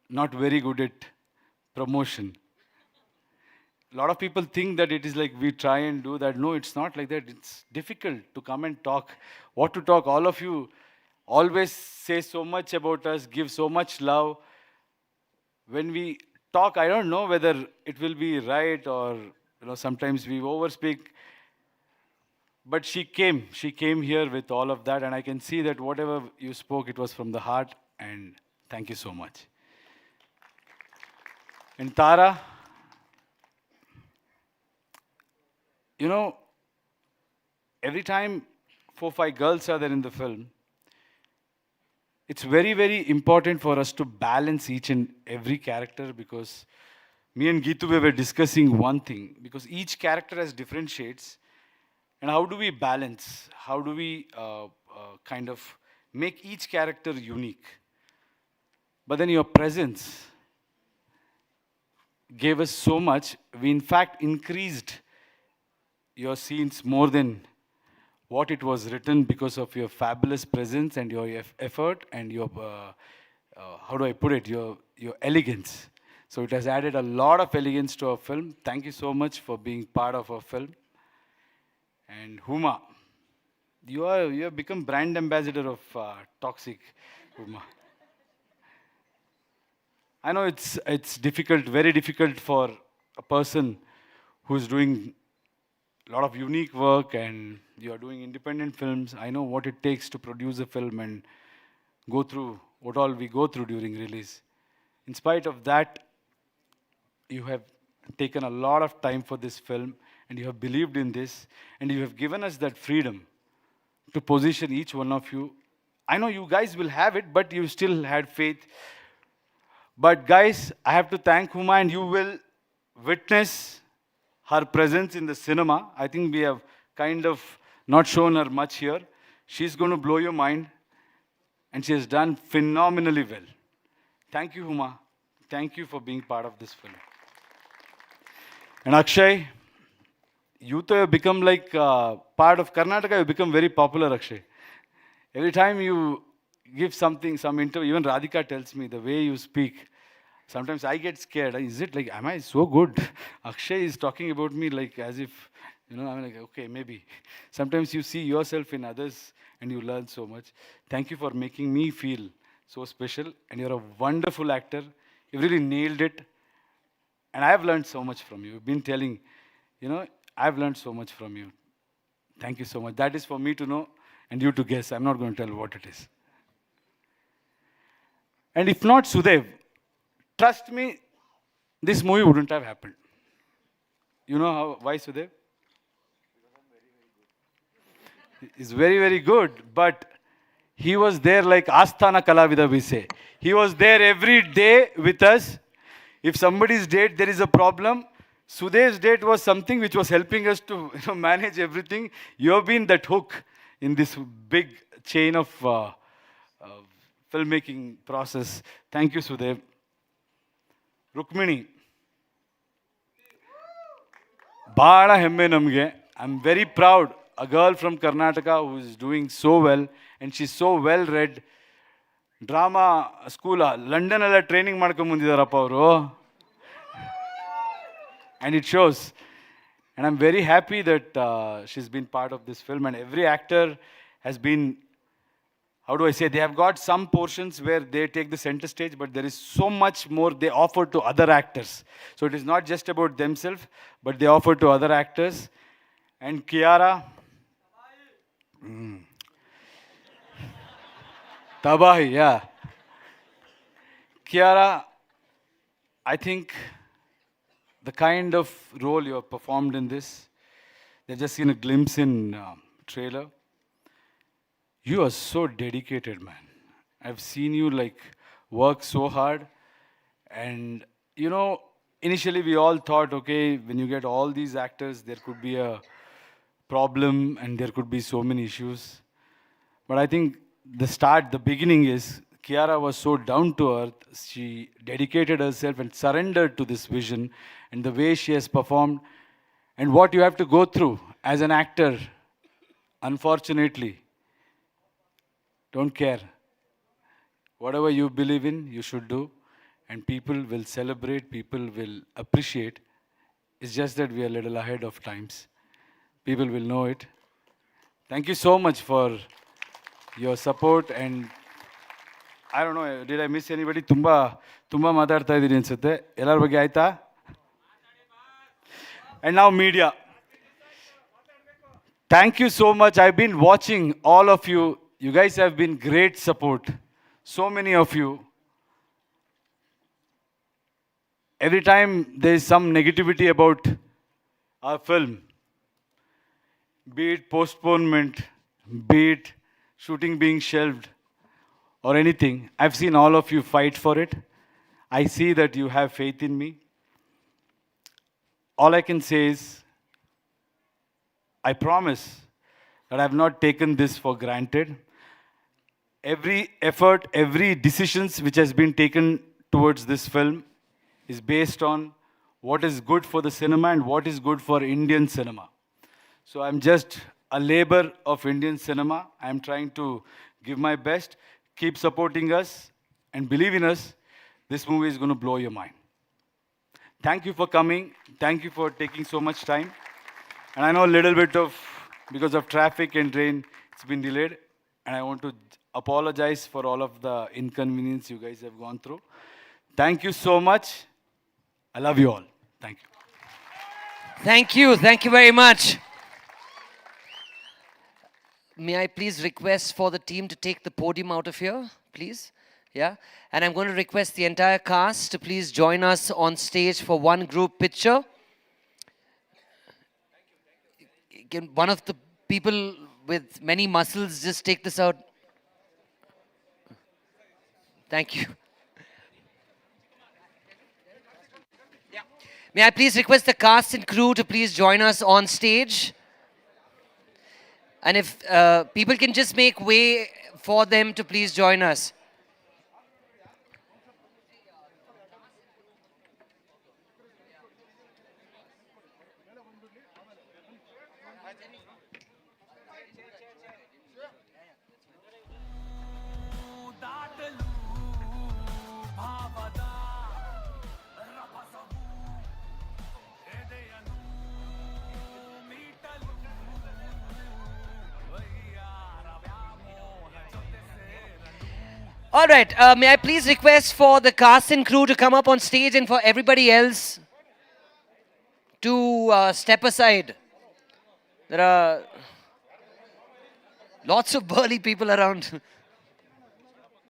not very good at promotion. A lot of people think that it is like we try and do that. No, it's not like that. It's difficult to come and talk. What to talk? All of you always say so much about us, give so much love. When we talk, I don't know whether it will be right or sometimes we overspeak. But she came here with all of that, and I can see that whatever you spoke, it was from the heart, and thank you so much. And Tara, every time 4-5 girls are there in the film, it's very, very important for us to balance each and every character, because me and Geetu, we were discussing one thing, because each character has different shades. And how do we balance? How do we kind of make each character unique? But then your presence gave us so much. We in fact increased your scenes more than what it was written because of your fabulous presence and your effort and your, how do I put it, your elegance. So it has added a lot of elegance to our film. Thank you so much for being part of our film. And Huma, you have become brand ambassador of Toxic, Huma. I know it's difficult, very difficult for a person who's doing a lot of unique work, and you are doing independent films. I know what it takes to produce a film and go through what all we go through during release. In spite of that, you have taken a lot of time for this film, and you have believed in this, and you have given us that freedom to position each one of you. I know you guys will have it, but you still had faith. But guys, I have to thank Huma, and you will witness her presence in the cinema. I think we have kind of not shown her much here. She's going to blow your mind, and she has done phenomenally well. Thank you, Huma. Thank you for being part of this film. And Akshay, you too have become like part of Karnataka. You become very popular, Akshay. Every time you give some interview, even Radhika tells me the way you speak. Sometimes I get scared. Is it like, am I so good? Akshay is talking about me like as if, I'm like, okay, maybe. Sometimes you see yourself in others and you learn so much. Thank you for making me feel so special. And you're a wonderful actor. You really nailed it. And I've learned so much from you. You've been telling, I've learned so much from you. Thank you so much. That is for me to know and you to guess. I'm not going to tell what it is. And if not Sudev, trust me, this movie wouldn't have happened. You know why, Sudev? He's very, very good, but he was there like Asthana Kalavida, we say. He was there every day with us. If somebody's date, there is a problem, Sudev's date was something which was helping us to manage everything. You have been that hook in this big chain of filmmaking process. Thank you, Sudev. Rukmini. Bada hemme namge. I'm very proud. A girl from Karnataka who is doing so well, and she's so well read. Drama school, London alla training ಮಾಡ್ಕೊಂಡು ಬಂದಿದ್ದಾರಪ್ಪ ಅವರು. And it shows. And I'm very happy that she's been part of this film, and every actor has been, how do I say, they have got some portions where they take the center stage, but there is so much more they offer to other actors. So it is not just about themselves, but they offer to other actors. And Kiara, Tabahi, yeah. Kiara, I think the kind of role you have performed in this, they've just seen a glimpse in trailer. You are so dedicated, man. I've seen you like work so hard. And, you know, initially we all thought, okay, when you get all these actors, there could be a problem and there could be so many issues. But I think the beginning is Kiara was so down to earth. She dedicated herself and surrendered to this vision, and the way she has performed and what you have to go through as an actor, unfortunately, don't care. Whatever you believe in, you should do, and people will celebrate, people will appreciate. It's just that we are a little ahead of times. People will know it. Thank you so much for your support, and I don't know, did I miss anybody? ತುಂಬಾ ಮಾತಾಡ್ತಾ ಇದ್ದೀನಿ ಅನ್ಸುತ್ತೆ. ಎಲ್ಲರ ಬಗ್ಗೆ ಆಯ್ತಾ? And now media. Thank you so much. I've been watching all of you. You guys have been great support. So many of you. Every time there is some negativity about our film, be it postponement, be it shooting being shelved, or anything, I've seen all of you fight for it. I see that you have faith in me. All I can say is, I promise that I have not taken this for granted. Every effort, every decisions which has been taken towards this film is based on what is good for the cinema and what is good for Indian cinema. So I'm just a labor of Indian cinema. I'm trying to give my best. Keep supporting us and believe in us. This movie is going to blow your mind. Thank you for coming. Thank you for taking so much time. And I know a little bit of, because of traffic and rain, it's been delayed. And I want to apologize for all of the inconvenience you guys have gone through. Thank you so much. I love you all. Thank you. Thank you. Thank you very much. May I please request for the team to take the podium out of here, please? Yeah. And I'm going to request the entire cast to please join us on stage for one group picture. Can one of the people with many muscles just take this out? Thank you. Yeah. May I please request the cast and crew to please join us on stage? And if people can just make way for them to please join us. All right, may I please request for the cast and crew to come up on stage and for everybody else to step aside. There are lots of burly people around.